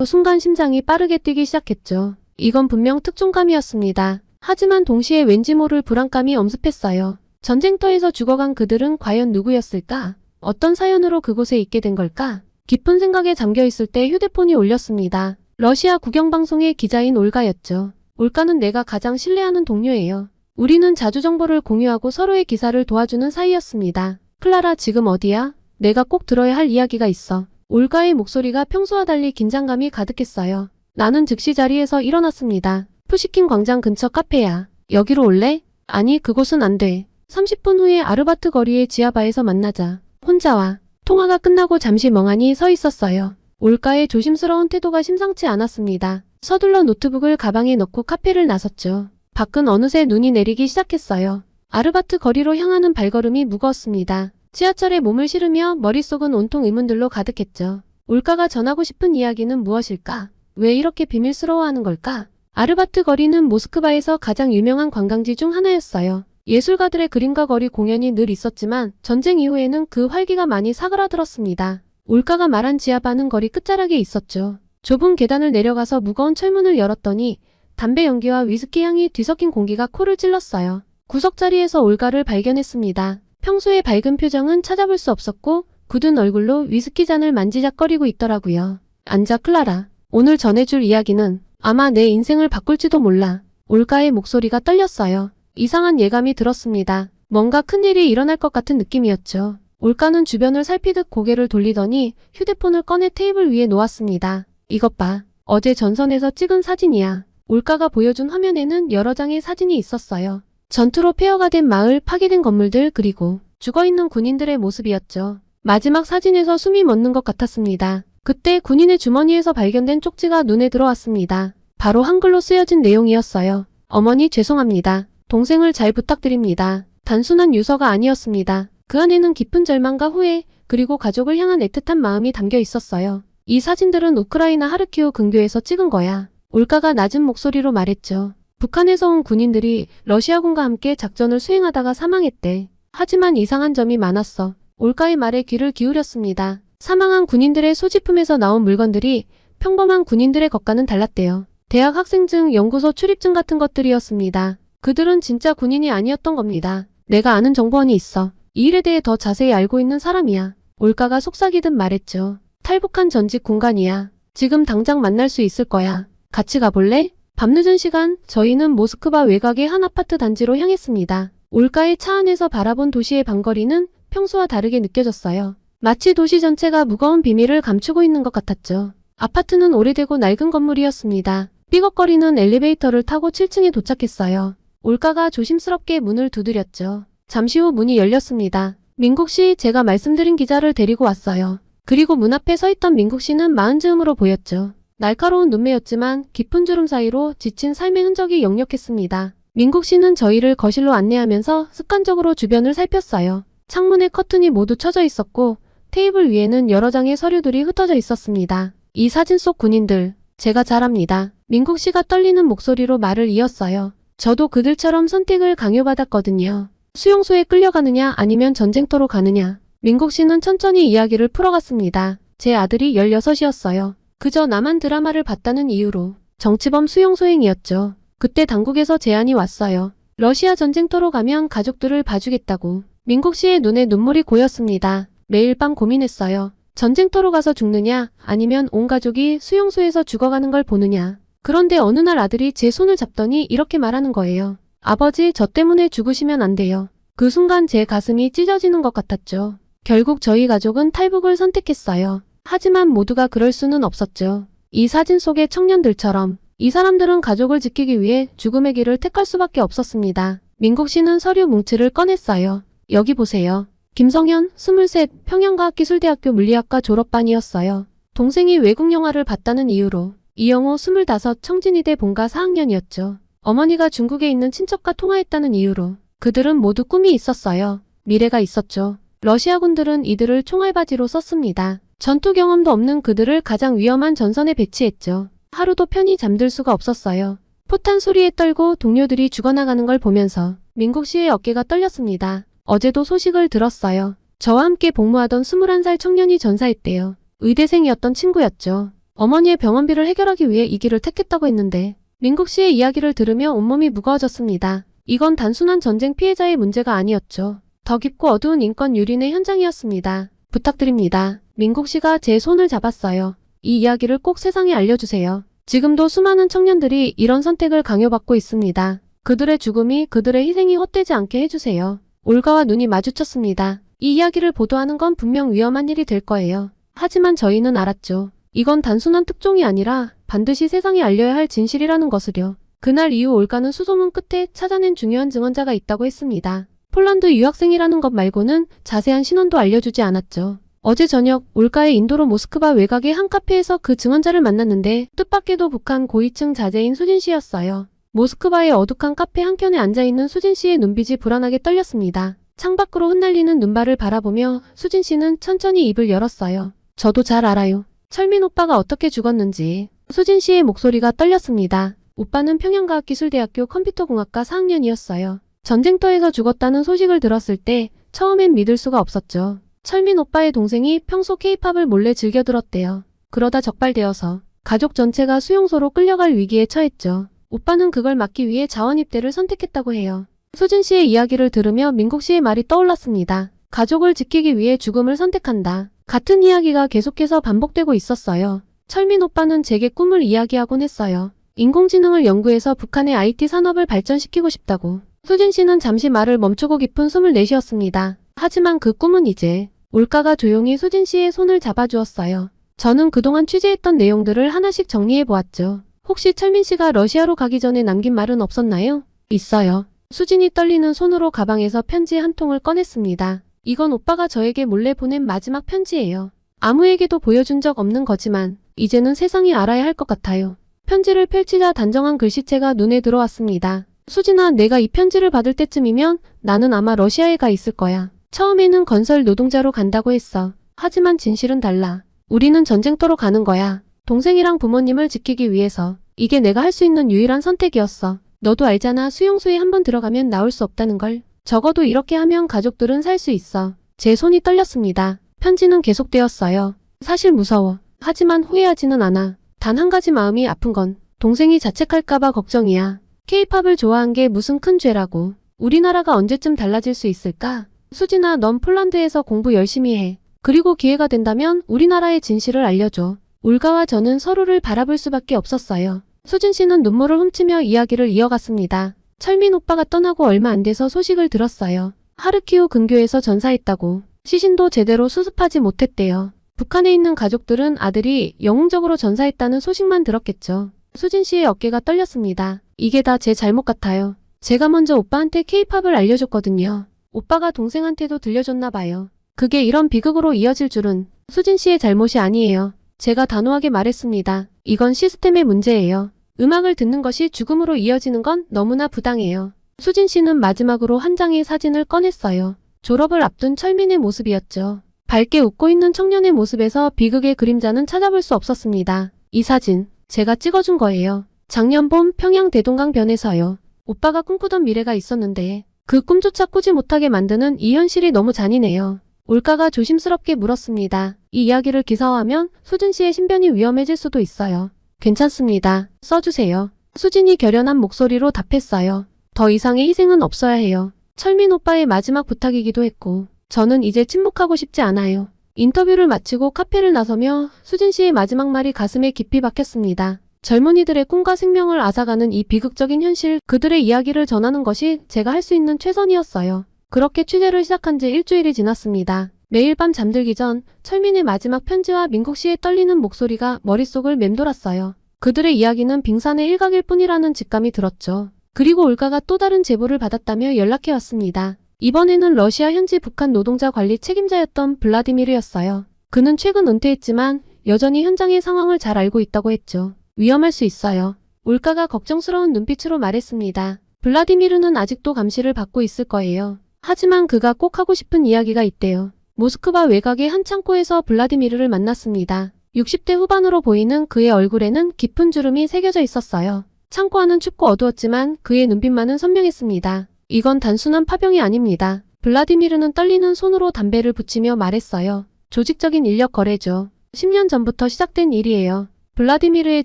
순간 심장이 빠르게 뛰기 시작했죠. 이건 분명 특종감이었습니다. 하지만 동시에 왠지 모를 불안감이 엄습했어요. 전쟁터에서 죽어간 그들은 과연 누구였을까? 어떤 사연으로 그곳에 있게 된 걸까? 깊은 생각에 잠겨있을 때 휴대폰이 울렸습니다. 러시아 국영방송의 기자인 올가였죠. 올가는 내가 가장 신뢰하는 동료예요. 우리는 자주 정보를 공유하고 서로의 기사를 도와주는 사이였습니다. 클라라, 지금 어디야? 내가 꼭 들어야 할 이야기가 있어. 올가의 목소리가 평소와 달리 긴장감이 가득했어요. 나는 즉시 자리에서 일어났습니다. 푸시킨 광장 근처 카페야. 여기로 올래? 아니, 그곳은 안 돼. 30분 후에 아르바트 거리의 지하바에서 만나자. 혼자 와. 통화가 끝나고 잠시 멍하니 서 있었어요. 올가의 조심스러운 태도가 심상치 않았습니다. 서둘러 노트북을 가방에 넣고 카페를 나섰죠. 밖은 어느새 눈이 내리기 시작했어요. 아르바트 거리로 향하는 발걸음이 무거웠습니다. 지하철에 몸을 실으며 머릿속은 온통 의문들로 가득했죠. 올가가 전하고 싶은 이야기는 무엇일까? 왜 이렇게 비밀스러워하는 걸까? 아르바트 거리는 모스크바에서 가장 유명한 관광지 중 하나였어요. 예술가들의 그림과 거리 공연이 늘 있었지만 전쟁 이후에는 그 활기가 많이 사그라들었습니다. 올가가 말한 지하바는 거리 끝자락에 있었죠. 좁은 계단을 내려가서 무거운 철문을 열었더니 담배 연기와 위스키 향이 뒤섞인 공기가 코를 찔렀어요. 구석자리에서 올가를 발견했습니다. 평소의 밝은 표정은 찾아볼 수 없었고 굳은 얼굴로 위스키 잔을 만지작거리고 있더라고요. 앉아, 클라라. 오늘 전해줄 이야기는 아마 내 인생을 바꿀지도 몰라. 올가의 목소리가 떨렸어요. 이상한 예감이 들었습니다. 뭔가 큰일이 일어날 것 같은 느낌이었죠. 올가는 주변을 살피듯 고개를 돌리더니 휴대폰을 꺼내 테이블 위에 놓았습니다. 이것 봐. 어제 전선에서 찍은 사진이야. 올가가 보여준 화면에는 여러 장의 사진이 있었어요. 전투로 폐허가 된 마을, 파괴된 건물들, 그리고 죽어있는 군인들의 모습이었죠. 마지막 사진에서 숨이 멎는 것 같았습니다. 그때 군인의 주머니에서 발견된 쪽지가 눈에 들어왔습니다. 바로 한글로 쓰여진 내용이었어요. 어머니 죄송합니다. 동생을 잘 부탁드립니다. 단순한 유서가 아니었습니다. 그 안에는 깊은 절망과 후회, 그리고 가족을 향한 애틋한 마음이 담겨 있었어요. 이 사진들은 우크라이나 하르키우 근교에서 찍은 거야. 올가가 낮은 목소리로 말했죠. 북한에서 온 군인들이 러시아군과 함께 작전을 수행하다가 사망했대. 하지만 이상한 점이 많았어. 올가의 말에 귀를 기울였습니다. 사망한 군인들의 소지품에서 나온 물건들이 평범한 군인들의 것과는 달랐대요. 대학 학생증, 연구소 출입증 같은 것들이었습니다. 그들은 진짜 군인이 아니었던 겁니다. 내가 아는 정보원이 있어. 이 일에 대해 더 자세히 알고 있는 사람이야. 올가가 속삭이듯 말했죠. 탈북한 전직 군관이야. 지금 당장 만날 수 있을 거야. 같이 가볼래? 밤늦은 시간, 저희는 모스크바 외곽의 한 아파트 단지로 향했습니다. 올가의 차 안에서 바라본 도시의 방거리는 평소와 다르게 느껴졌어요. 마치 도시 전체가 무거운 비밀을 감추고 있는 것 같았죠. 아파트는 오래되고 낡은 건물이었습니다. 삐걱거리는 엘리베이터를 타고 7층에 도착했어요. 올가가 조심스럽게 문을 두드렸죠. 잠시 후 문이 열렸습니다. 민국 씨, 제가 말씀드린 기자를 데리고 왔어요. 그리고 문 앞에 서 있던 민국 씨는 마흔 즈음으로 보였죠. 날카로운 눈매였지만 깊은 주름 사이로 지친 삶의 흔적이 역력했습니다. 민국 씨는 저희를 거실로 안내하면서 습관적으로 주변을 살폈어요. 창문에 커튼이 모두 쳐져 있었고 테이블 위에는 여러 장의 서류들이 흩어져 있었습니다. 이 사진 속 군인들, 제가 잘 압니다. 민국 씨가 떨리는 목소리로 말을 이었어요. 저도 그들처럼 선택을 강요받았거든요. 수용소에 끌려가느냐 아니면 전쟁터로 가느냐. 민국 씨는 천천히 이야기를 풀어갔습니다. 제 아들이 16이었어요. 그저 남한 드라마를 봤다는 이유로 정치범 수용소행이었죠. 그때 당국에서 제안이 왔어요. 러시아 전쟁터로 가면 가족들을 봐주겠다고. 민국 씨의 눈에 눈물이 고였습니다. 매일 밤 고민했어요. 전쟁터로 가서 죽느냐 아니면 온 가족이 수용소에서 죽어가는 걸 보느냐. 그런데 어느 날 아들이 제 손을 잡더니 이렇게 말하는 거예요. 아버지, 저 때문에 죽으시면 안 돼요. 그 순간 제 가슴이 찢어지는 것 같았죠. 결국 저희 가족은 탈북을 선택했어요. 하지만 모두가 그럴 수는 없었죠. 이 사진 속의 청년들처럼 이 사람들은 가족을 지키기 위해 죽음의 길을 택할 수밖에 없었습니다. 민국 씨는 서류 뭉치를 꺼냈어요. 여기 보세요. 김성현, 23, 평양과학기술대학교 물리학과 졸업반이었어요. 동생이 외국 영화를 봤다는 이유로 이영호, 25, 청진이대 본가 4학년이었죠. 어머니가 중국에 있는 친척과 통화했다는 이유로 그들은 모두 꿈이 있었어요. 미래가 있었죠. 러시아군들은 이들을 총알바지로 썼습니다. 전투 경험도 없는 그들을 가장 위험한 전선에 배치했죠. 하루도 편히 잠들 수가 없었어요. 포탄 소리에 떨고 동료들이 죽어나가는 걸 보면서 민국 씨의 어깨가 떨렸습니다. 어제도 소식을 들었어요. 저와 함께 복무하던 21살 청년이 전사했대요. 의대생이었던 친구였죠. 어머니의 병원비를 해결하기 위해 이 길을 택했다고 했는데 민국 씨의 이야기를 들으며 온몸이 무거워졌습니다. 이건 단순한 전쟁 피해자의 문제가 아니었죠. 더 깊고 어두운 인권 유린의 현장이었습니다. 부탁드립니다. 민국 씨가 제 손을 잡았어요. 이 이야기를 꼭 세상에 알려주세요. 지금도 수많은 청년들이 이런 선택을 강요받고 있습니다. 그들의 죽음이, 그들의 희생이 헛되지 않게 해주세요. 올가와 눈이 마주쳤습니다. 이 이야기를 보도하는 건 분명 위험한 일이 될 거예요. 하지만 저희는 알았죠. 이건 단순한 특종이 아니라 반드시 세상에 알려야 할 진실이라는 것을요. 그날 이후 올가는 수소문 끝에 찾아낸 중요한 증언자가 있다고 했습니다. 폴란드 유학생이라는 것 말고는 자세한 신원도 알려주지 않았죠. 어제 저녁 올가의 인도로 모스크바 외곽의 한 카페에서 그 증언자를 만났는데 뜻밖에도 북한 고위층 자제인 수진 씨였어요. 모스크바의 어둑한 카페 한켠에 앉아있는 수진 씨의 눈빛이 불안하게 떨렸습니다. 창밖으로 흩날리는 눈발을 바라보며 수진 씨는 천천히 입을 열었어요. 저도 잘 알아요. 철민 오빠가 어떻게 죽었는지. 수진 씨의 목소리가 떨렸습니다. 오빠는 평양과학기술대학교 컴퓨터공학과 4학년이었어요. 전쟁터에서 죽었다는 소식을 들었을 때 처음엔 믿을 수가 없었죠. 철민 오빠의 동생이 평소 케이팝을 몰래 즐겨 들었대요. 그러다 적발되어서 가족 전체가 수용소로 끌려갈 위기에 처했죠. 오빠는 그걸 막기 위해 자원 입대를 선택했다고 해요. 수진 씨의 이야기를 들으며 민국 씨의 말이 떠올랐습니다. 가족을 지키기 위해 죽음을 선택한다. 같은 이야기가 계속해서 반복되고 있었어요. 철민 오빠는 제게 꿈을 이야기하곤 했어요. 인공지능을 연구해서 북한의 IT 산업을 발전시키고 싶다고. 수진 씨는 잠시 말을 멈추고 깊은 숨을 내쉬었습니다. 하지만 그 꿈은 이제 올가가 조용히 수진 씨의 손을 잡아주었어요. 저는 그동안 취재했던 내용들을 하나씩 정리해 보았죠. 혹시 철민 씨가 러시아로 가기 전에 남긴 말은 없었나요? 있어요. 수진이 떨리는 손으로 가방에서 편지 한 통을 꺼냈습니다. 이건 오빠가 저에게 몰래 보낸 마지막 편지예요. 아무에게도 보여준 적 없는 거지만 이제는 세상이 알아야 할 것 같아요. 편지를 펼치자 단정한 글씨체가 눈에 들어왔습니다. 수진아, 내가 이 편지를 받을 때쯤이면 나는 아마 러시아에 가 있을 거야. 처음에는 건설 노동자로 간다고 했어. 하지만 진실은 달라. 우리는 전쟁터로 가는 거야. 동생이랑 부모님을 지키기 위해서. 이게 내가 할 수 있는 유일한 선택이었어. 너도 알잖아. 수용소에 한번 들어가면 나올 수 없다는 걸. 적어도 이렇게 하면 가족들은 살 수 있어. 제 손이 떨렸습니다. 편지는 계속되었어요. 사실 무서워. 하지만 후회하지는 않아. 단 한 가지 마음이 아픈 건 동생이 자책할까봐 걱정이야. K-팝을 좋아한 게 무슨 큰 죄라고. 우리나라가 언제쯤 달라질 수 있을까? 수진아, 넌 폴란드에서 공부 열심히 해. 그리고 기회가 된다면 우리나라의 진실을 알려줘. 올가와 저는 서로를 바라볼 수밖에 없었어요. 수진 씨는 눈물을 훔치며 이야기를 이어갔습니다. 철민 오빠가 떠나고 얼마 안 돼서 소식을 들었어요. 하르키우 근교에서 전사했다고. 시신도 제대로 수습하지 못했대요. 북한에 있는 가족들은 아들이 영웅적으로 전사했다는 소식만 들었겠죠. 수진 씨의 어깨가 떨렸습니다. 이게 다 제 잘못 같아요. 제가 먼저 오빠한테 K-팝을 알려줬거든요. 오빠가 동생한테도 들려줬나 봐요. 그게 이런 비극으로 이어질 줄은. 수진 씨의 잘못이 아니에요. 제가 단호하게 말했습니다. 이건 시스템의 문제예요. 음악을 듣는 것이 죽음으로 이어지는 건 너무나 부당해요. 수진 씨는 마지막으로 한 장의 사진을 꺼냈어요. 졸업을 앞둔 철민의 모습이었죠. 밝게 웃고 있는 청년의 모습에서 비극의 그림자는 찾아볼 수 없었습니다. 이 사진, 제가 찍어준 거예요. 작년 봄 평양 대동강변에서요. 오빠가 꿈꾸던 미래가 있었는데 그 꿈조차 꾸지 못하게 만드는 이 현실이 너무 잔인해요. 올가가 조심스럽게 물었습니다. 이 이야기를 기사화하면 수진 씨의 신변이 위험해질 수도 있어요. 괜찮습니다. 써주세요. 수진이 결연한 목소리로 답했어요. 더 이상의 희생은 없어야 해요. 철민 오빠의 마지막 부탁이기도 했고 저는 이제 침묵하고 싶지 않아요. 인터뷰를 마치고 카페를 나서며 수진 씨의 마지막 말이 가슴에 깊이 박혔습니다. 젊은이들의 꿈과 생명을 앗아가는 이 비극적인 현실, 그들의 이야기를 전하는 것이 제가 할 수 있는 최선이었어요. 그렇게 취재를 시작한 지 일주일이 지났습니다. 매일 밤 잠들기 전 철민의 마지막 편지와 민국 씨의 떨리는 목소리가 머릿속을 맴돌았어요. 그들의 이야기는 빙산의 일각일 뿐이라는 직감이 들었죠. 그리고 올가가 또 다른 제보를 받았다며 연락해왔습니다. 이번에는 러시아 현지 북한 노동자 관리 책임자였던 블라디미르였어요. 그는 최근 은퇴했지만 여전히 현장의 상황을 잘 알고 있다고 했죠. 위험할 수 있어요. 올가가 걱정스러운 눈빛으로 말했습니다. 블라디미르는 아직도 감시를 받고 있을 거예요. 하지만 그가 꼭 하고 싶은 이야기가 있대요. 모스크바 외곽의 한 창고에서 블라디미르를 만났습니다. 60대 후반으로 보이는 그의 얼굴에는 깊은 주름이 새겨져 있었어요. 창고 안은 춥고 어두웠지만 그의 눈빛만은 선명했습니다. 이건 단순한 파병이 아닙니다. 블라디미르는 떨리는 손으로 담배를 붙이며 말했어요. 조직적인 인력 거래죠. 10년 전부터 시작된 일이에요. 블라디미르의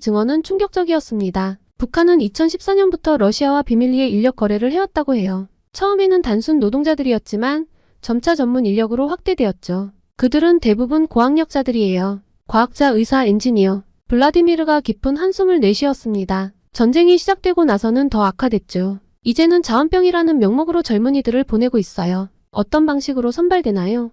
증언은 충격적이었습니다. 북한은 2014년부터 러시아와 비밀리에 인력 거래를 해왔다고 해요. 처음에는 단순 노동자들이었지만 점차 전문 인력으로 확대되었죠. 그들은 대부분 고학력자들이에요. 과학자, 의사, 엔지니어. 블라디미르가 깊은 한숨을 내쉬었습니다. 전쟁이 시작되고 나서는 더 악화됐죠. 이제는 자원병이라는 명목으로 젊은이들을 보내고 있어요. 어떤 방식으로 선발되나요?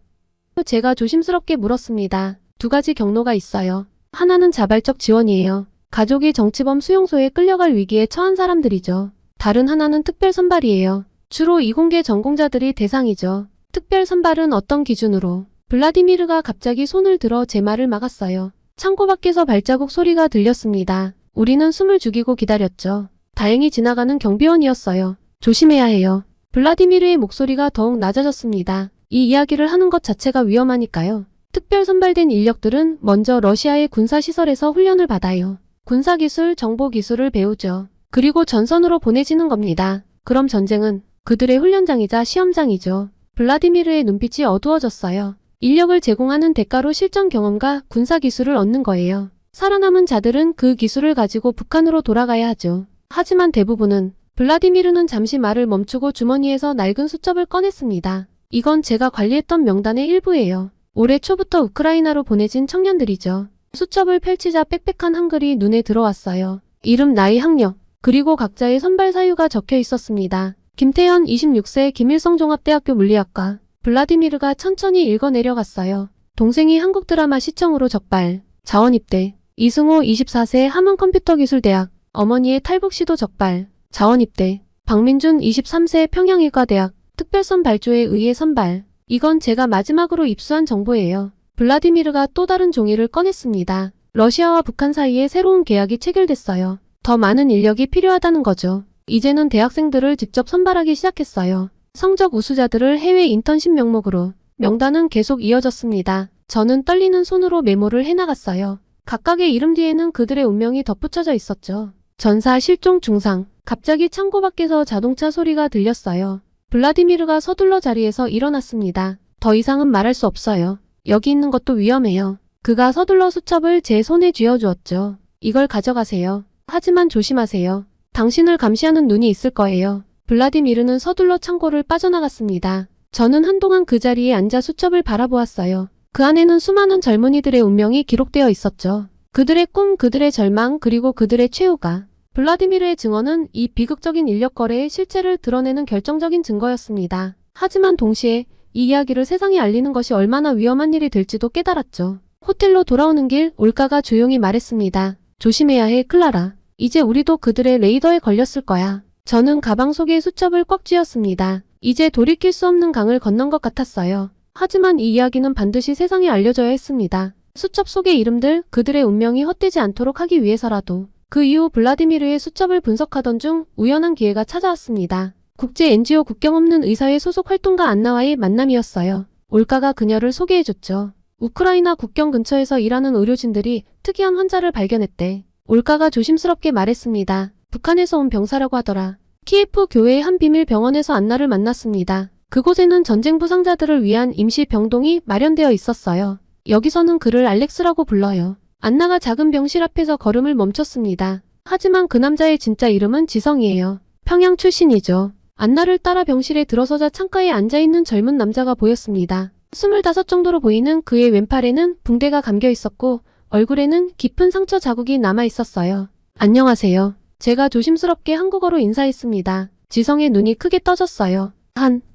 제가 조심스럽게 물었습니다. 두 가지 경로가 있어요. 하나는 자발적 지원이에요. 가족이 정치범 수용소에 끌려갈 위기에 처한 사람들이죠. 다른 하나는 특별 선발이에요. 주로 이공계 전공자들이 대상이죠. 특별 선발은 어떤 기준으로? 블라디미르가 갑자기 손을 들어 제 말을 막았어요. 창고 밖에서 발자국 소리가 들렸습니다. 우리는 숨을 죽이고 기다렸죠. 다행히 지나가는 경비원이었어요. 조심해야 해요. 블라디미르의 목소리가 더욱 낮아졌습니다. 이 이야기를 하는 것 자체가 위험하니까요. 특별 선발된 인력들은 먼저 러시아의 군사시설에서 훈련을 받아요. 군사기술, 정보기술을 배우죠. 그리고 전선으로 보내지는 겁니다. 그럼 전쟁은 그들의 훈련장이자 시험장이죠. 블라디미르의 눈빛이 어두워졌어요. 인력을 제공하는 대가로 실전 경험과 군사기술을 얻는 거예요. 살아남은 자들은 그 기술을 가지고 북한으로 돌아가야 하죠. 하지만 대부분은 블라디미르는 잠시 말을 멈추고 주머니에서 낡은 수첩을 꺼냈습니다. 이건 제가 관리했던 명단의 일부예요. 올해 초부터 우크라이나로 보내진 청년들이죠. 수첩을 펼치자 빽빽한 한글이 눈에 들어왔어요. 이름, 나이, 학력, 그리고 각자의 선발 사유가 적혀 있었습니다. 김태현 26세 김일성 종합대학교 물리학과. 블라디미르가 천천히 읽어내려갔어요. 동생이 한국 드라마 시청으로 적발. 자원입대. 이승호 24세 함흥컴퓨터기술대학. 어머니의 탈북 시도 적발. 자원입대. 박민준 23세 평양의과대학 특별선 발조에 의해 선발. 이건 제가 마지막으로 입수한 정보예요. 블라디미르가 또 다른 종이를 꺼냈습니다. 러시아와 북한 사이에 새로운 계약이 체결됐어요. 더 많은 인력이 필요하다는 거죠. 이제는 대학생들을 직접 선발하기 시작했어요. 성적 우수자들을 해외 인턴십 명목으로. 명단은 계속 이어졌습니다. 저는 떨리는 손으로 메모를 해나갔어요. 각각의 이름 뒤에는 그들의 운명이 덧붙여져 있었죠. 전사 실종 중상. 갑자기 창고 밖에서 자동차 소리가 들렸어요. 블라디미르가 서둘러 자리에서 일어났습니다. 더 이상은 말할 수 없어요. 여기 있는 것도 위험해요. 그가 서둘러 수첩을 제 손에 쥐어주었죠. 이걸 가져가세요. 하지만 조심하세요. 당신을 감시하는 눈이 있을 거예요. 블라디미르는 서둘러 창고를 빠져나갔습니다. 저는 한동안 그 자리에 앉아 수첩을 바라보았어요. 그 안에는 수많은 젊은이들의 운명이 기록되어 있었죠. 그들의 꿈, 그들의 절망, 그리고 그들의 최후가. 블라디미르의 증언은 이 비극적인 인력 거래의 실체를 드러내는 결정적인 증거였습니다. 하지만 동시에 이 이야기를 세상에 알리는 것이 얼마나 위험한 일이 될지도 깨달았죠. 호텔로 돌아오는 길 올가가 조용히 말했습니다. 조심해야 해, 클라라. 이제 우리도 그들의 레이더에 걸렸을 거야. 저는 가방 속에 수첩을 꽉 쥐었습니다. 이제 돌이킬 수 없는 강을 건넌 것 같았어요. 하지만 이 이야기는 반드시 세상에 알려져야 했습니다. 수첩 속의 이름들, 그들의 운명이 헛되지 않도록 하기 위해서라도. 그 이후 블라디미르의 수첩을 분석하던 중 우연한 기회가 찾아왔습니다. 국제 NGO 국경 없는 의사회 소속 활동가 안나와의 만남이었어요. 올가가 그녀를 소개해줬죠. 우크라이나 국경 근처에서 일하는 의료진들이 특이한 환자를 발견했대. 올가가 조심스럽게 말했습니다. 북한에서 온 병사라고 하더라. 키예프 교회의 한 비밀 병원에서 안나를 만났습니다. 그곳에는 전쟁 부상자들을 위한 임시 병동이 마련되어 있었어요. 여기서는 그를 알렉스라고 불러요. 안나가 작은 병실 앞에서 걸음을 멈췄습니다. 하지만 그 남자의 진짜 이름은 지성이에요. 평양 출신이죠. 안나를 따라 병실에 들어서자 창가에 앉아있는 젊은 남자가 보였습니다. 25 정도로 보이는 그의 왼팔에는 붕대가 감겨 있었고 얼굴에는 깊은 상처 자국이 남아 있었어요. 안녕하세요. 제가 조심스럽게 한국어로 인사했습니다. 지성의 눈이 크게 떠졌어요.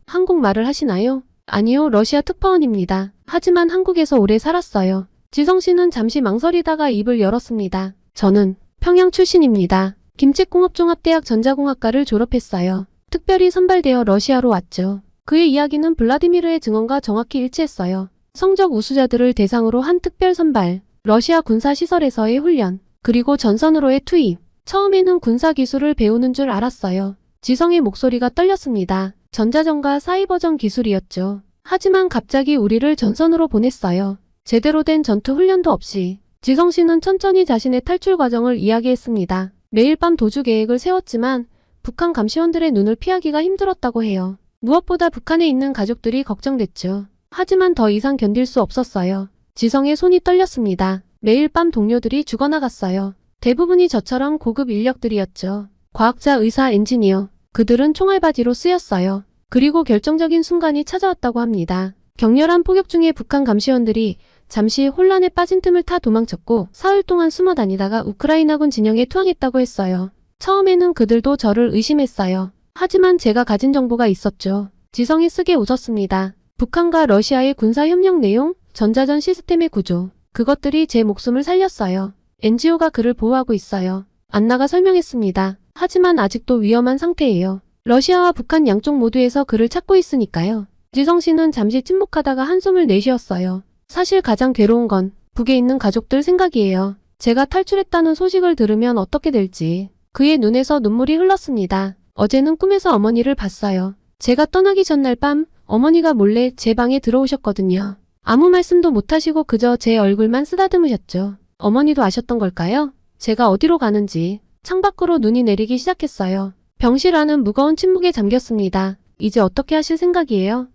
한국말을 하시나요? 아니요, 러시아 특파원입니다. 하지만 한국에서 오래 살았어요. 지성 씨는 잠시 망설이다가 입을 열었습니다. 저는 평양 출신입니다. 김책공업종합대학 전자공학과를 졸업했어요. 특별히 선발되어 러시아로 왔죠. 그의 이야기는 블라디미르의 증언과 정확히 일치했어요. 성적 우수자들을 대상으로 한 특별 선발, 러시아 군사시설에서의 훈련, 그리고 전선으로의 투입. 처음에는 군사기술을 배우는 줄 알았어요. 지성의 목소리가 떨렸습니다. 전자전과 사이버전 기술이었죠. 하지만 갑자기 우리를 전선으로 보냈어요. 제대로 된 전투 훈련도 없이. 지성 씨는 천천히 자신의 탈출 과정을 이야기했습니다. 매일 밤 도주 계획을 세웠지만 북한 감시원들의 눈을 피하기가 힘들었다고 해요. 무엇보다 북한에 있는 가족들이 걱정됐죠. 하지만 더 이상 견딜 수 없었어요. 지성의 손이 떨렸습니다. 매일 밤 동료들이 죽어나갔어요. 대부분이 저처럼 고급 인력들이었죠. 과학자, 의사, 엔지니어. 그들은 총알바지로 쓰였어요. 그리고 결정적인 순간이 찾아왔다고 합니다. 격렬한 포격 중에 북한 감시원들이 잠시 혼란에 빠진 틈을 타 도망쳤고 사흘 동안 숨어 다니다가 우크라이나군 진영에 투항했다고 했어요. 처음에는 그들도 저를 의심했어요. 하지만 제가 가진 정보가 있었죠. 지성이 쓰게 웃었습니다. 북한과 러시아의 군사협력 내용, 전자전 시스템의 구조. 그것들이 제 목숨을 살렸어요. NGO가 그를 보호하고 있어요. 안나가 설명했습니다. 하지만 아직도 위험한 상태예요. 러시아와 북한 양쪽 모두에서 그를 찾고 있으니까요. 지성 씨는 잠시 침묵하다가 한숨을 내쉬었어요. 사실 가장 괴로운 건 북에 있는 가족들 생각이에요. 제가 탈출했다는 소식을 들으면 어떻게 될지. 그의 눈에서 눈물이 흘렀습니다. 어제는 꿈에서 어머니를 봤어요. 제가 떠나기 전날 밤 어머니가 몰래 제 방에 들어오셨거든요. 아무 말씀도 못하시고 그저 제 얼굴만 쓰다듬으셨죠. 어머니도 아셨던 걸까요? 제가 어디로 가는지. 창밖으로 눈이 내리기 시작했어요. 병실 안은 무거운 침묵에 잠겼습니다. 이제 어떻게 하실 생각이에요?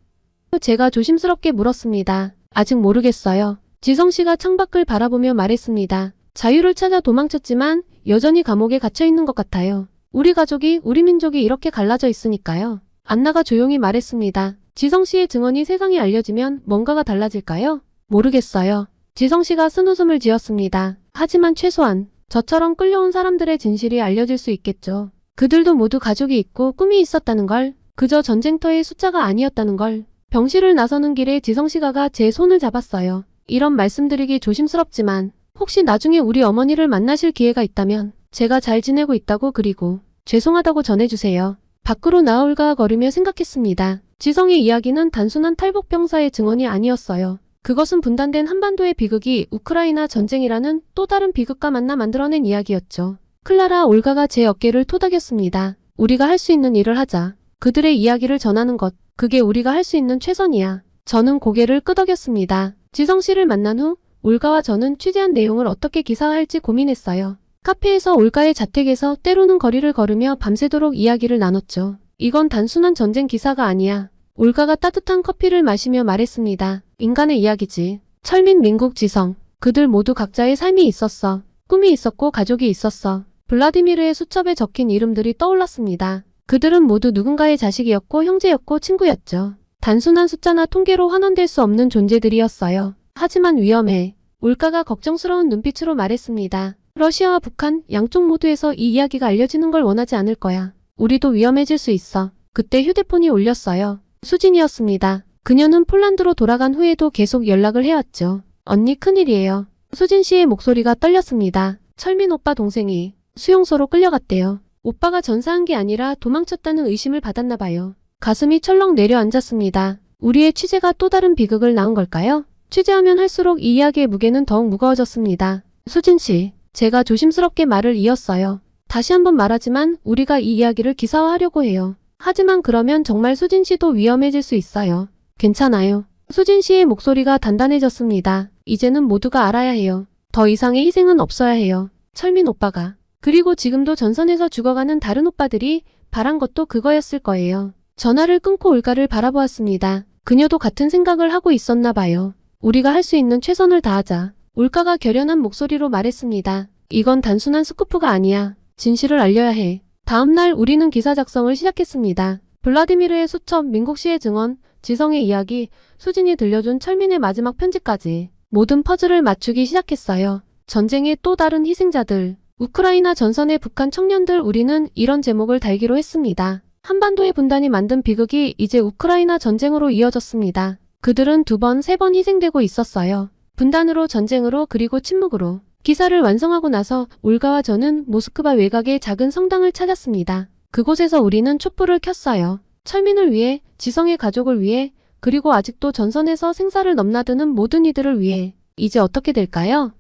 제가 조심스럽게 물었습니다. 아직 모르겠어요. 지성 씨가 창밖을 바라보며 말했습니다. 자유를 찾아 도망쳤지만 여전히 감옥에 갇혀 있는 것 같아요. 우리 가족이, 우리 민족이 이렇게 갈라져 있으니까요. 안나가 조용히 말했습니다. 지성 씨의 증언이 세상에 알려지면 뭔가가 달라질까요? 모르겠어요. 지성 씨가 쓴웃음을 지었습니다. 하지만 최소한 저처럼 끌려온 사람들의 진실이 알려질 수 있겠죠. 그들도 모두 가족이 있고 꿈이 있었다는 걸, 그저 전쟁터의 숫자가 아니었다는 걸. 병실을 나서는 길에 지성 씨가 제 손을 잡았어요. 이런 말씀드리기 조심스럽지만 혹시 나중에 우리 어머니를 만나실 기회가 있다면 제가 잘 지내고 있다고 그리고 죄송하다고 전해주세요. 밖으로 나올까 걸으며 생각했습니다. 지성의 이야기는 단순한 탈북병사의 증언이 아니었어요. 그것은 분단된 한반도의 비극이 우크라이나 전쟁이라는 또 다른 비극과 만나 만들어낸 이야기였죠. 클라라 올가가 제 어깨를 토닥였습니다. 우리가 할 수 있는 일을 하자. 그들의 이야기를 전하는 것, 그게 우리가 할 수 있는 최선이야. 저는 고개를 끄덕였습니다. 지성 씨를 만난 후 올가와 저는 취재한 내용을 어떻게 기사화할지 고민했어요. 카페에서 올가의 자택에서 때로는 거리를 걸으며 밤새도록 이야기를 나눴죠. 이건 단순한 전쟁 기사가 아니야. 올가가 따뜻한 커피를 마시며 말했습니다. 인간의 이야기지. 철민, 민국, 지성. 그들 모두 각자의 삶이 있었어. 꿈이 있었고 가족이 있었어. 블라디미르의 수첩에 적힌 이름들이 떠올랐습니다. 그들은 모두 누군가의 자식이었고 형제였고 친구였죠. 단순한 숫자나 통계로 환원될 수 없는 존재들이었어요. 하지만 위험해. 올가가 걱정스러운 눈빛으로 말했습니다. 러시아와 북한 양쪽 모두에서 이 이야기가 알려지는 걸 원하지 않을 거야. 우리도 위험해질 수 있어. 그때 휴대폰이 울렸어요. 수진이었습니다. 그녀는 폴란드로 돌아간 후에도 계속 연락을 해왔죠. 언니 큰일이에요. 수진 씨의 목소리가 떨렸습니다. 철민 오빠 동생이 수용소로 끌려갔대요. 오빠가 전사한 게 아니라 도망쳤다는 의심을 받았나 봐요. 가슴이 철렁 내려앉았습니다. 우리의 취재가 또 다른 비극을 낳은 걸까요? 취재하면 할수록 이 이야기의 무게는 더욱 무거워졌습니다. 수진 씨, 제가 조심스럽게 말을 이었어요. 다시 한번 말하지만 우리가 이 이야기를 기사화하려고 해요. 하지만 그러면 정말 수진 씨도 위험해질 수 있어요. 괜찮아요. 수진 씨의 목소리가 단단해졌습니다. 이제는 모두가 알아야 해요. 더 이상의 희생은 없어야 해요. 철민 오빠가. 그리고 지금도 전선에서 죽어가는 다른 오빠들이 바란 것도 그거였을 거예요. 전화를 끊고 올가를 바라보았습니다. 그녀도 같은 생각을 하고 있었나 봐요. 우리가 할 수 있는 최선을 다하자. 올가가 결연한 목소리로 말했습니다. 이건 단순한 스쿠프가 아니야. 진실을 알려야 해. 다음 날 우리는 기사 작성을 시작했습니다. 블라디미르의 수첩, 민국 씨의 증언, 지성의 이야기, 수진이 들려준 철민의 마지막 편지까지 모든 퍼즐을 맞추기 시작했어요. 전쟁의 또 다른 희생자들, 우크라이나 전선의 북한 청년들, 우리는 이런 제목을 달기로 했습니다. 한반도의 분단이 만든 비극이 이제 우크라이나 전쟁으로 이어졌습니다. 그들은 2번, 3번 희생되고 있었어요. 분단으로, 전쟁으로, 그리고 침묵으로. 기사를 완성하고 나서 올가와 저는 모스크바 외곽의 작은 성당을 찾았습니다. 그곳에서 우리는 촛불을 켰어요. 철민을 위해, 지성의 가족을 위해, 그리고 아직도 전선에서 생사를 넘나드는 모든 이들을 위해. 이제 어떻게 될까요?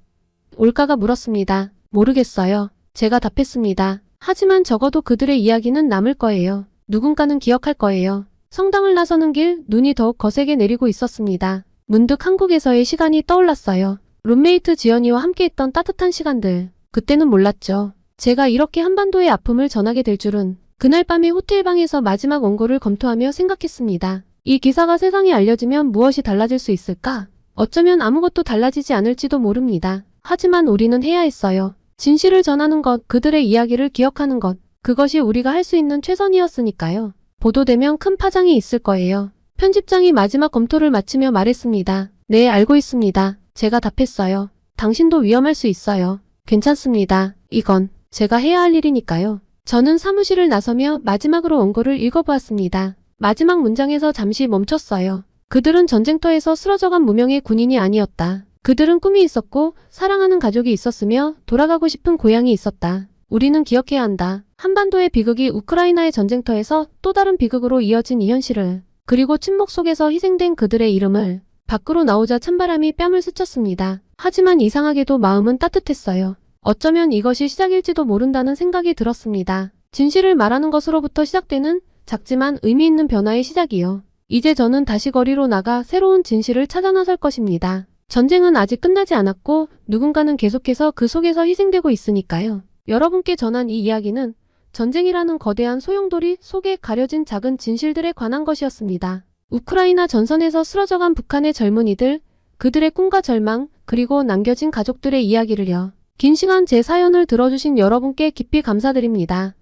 올가가 물었습니다. 모르겠어요. 제가 답했습니다. 하지만 적어도 그들의 이야기는 남을 거예요. 누군가는 기억할 거예요. 성당을 나서는 길, 눈이 더욱 거세게 내리고 있었습니다. 문득 한국에서의 시간이 떠올랐어요. 룸메이트 지연이와 함께했던 따뜻한 시간들. 그때는 몰랐죠. 제가 이렇게 한반도의 아픔을 전하게 될 줄은. 그날 밤에 호텔방에서 마지막 원고를 검토하며 생각했습니다. 이 기사가 세상에 알려지면 무엇이 달라질 수 있을까? 어쩌면 아무것도 달라지지 않을지도 모릅니다. 하지만 우리는 해야 했어요. 진실을 전하는 것, 그들의 이야기를 기억하는 것. 그것이 우리가 할 수 있는 최선이었으니까요. 보도되면 큰 파장이 있을 거예요. 편집장이 마지막 검토를 마치며 말했습니다. 네, 알고 있습니다. 제가 답했어요. 당신도 위험할 수 있어요. 괜찮습니다. 이건 제가 해야 할 일이니까요. 저는 사무실을 나서며 마지막으로 원고를 읽어보았습니다. 마지막 문장에서 잠시 멈췄어요. 그들은 전쟁터에서 쓰러져간 무명의 군인이 아니었다. 그들은 꿈이 있었고 사랑하는 가족이 있었으며 돌아가고 싶은 고향이 있었다. 우리는 기억해야 한다. 한반도의 비극이 우크라이나의 전쟁터에서 또 다른 비극으로 이어진 이 현실을, 그리고 침묵 속에서 희생된 그들의 이름을. 밖으로 나오자 찬바람이 뺨을 스쳤습니다. 하지만 이상하게도 마음은 따뜻했어요. 어쩌면 이것이 시작일지도 모른다는 생각이 들었습니다. 진실을 말하는 것으로부터 시작되는 작지만 의미 있는 변화의 시작이요. 이제 저는 다시 거리로 나가 새로운 진실을 찾아 나설 것입니다. 전쟁은 아직 끝나지 않았고 누군가는 계속해서 그 속에서 희생되고 있으니까요. 여러분께 전한 이 이야기는 전쟁이라는 거대한 소용돌이 속에 가려진 작은 진실들에 관한 것이었습니다. 우크라이나 전선에서 쓰러져간 북한의 젊은이들, 그들의 꿈과 절망, 그리고 남겨진 가족들의 이야기를요. 긴 시간 제 사연을 들어주신 여러분께 깊이 감사드립니다.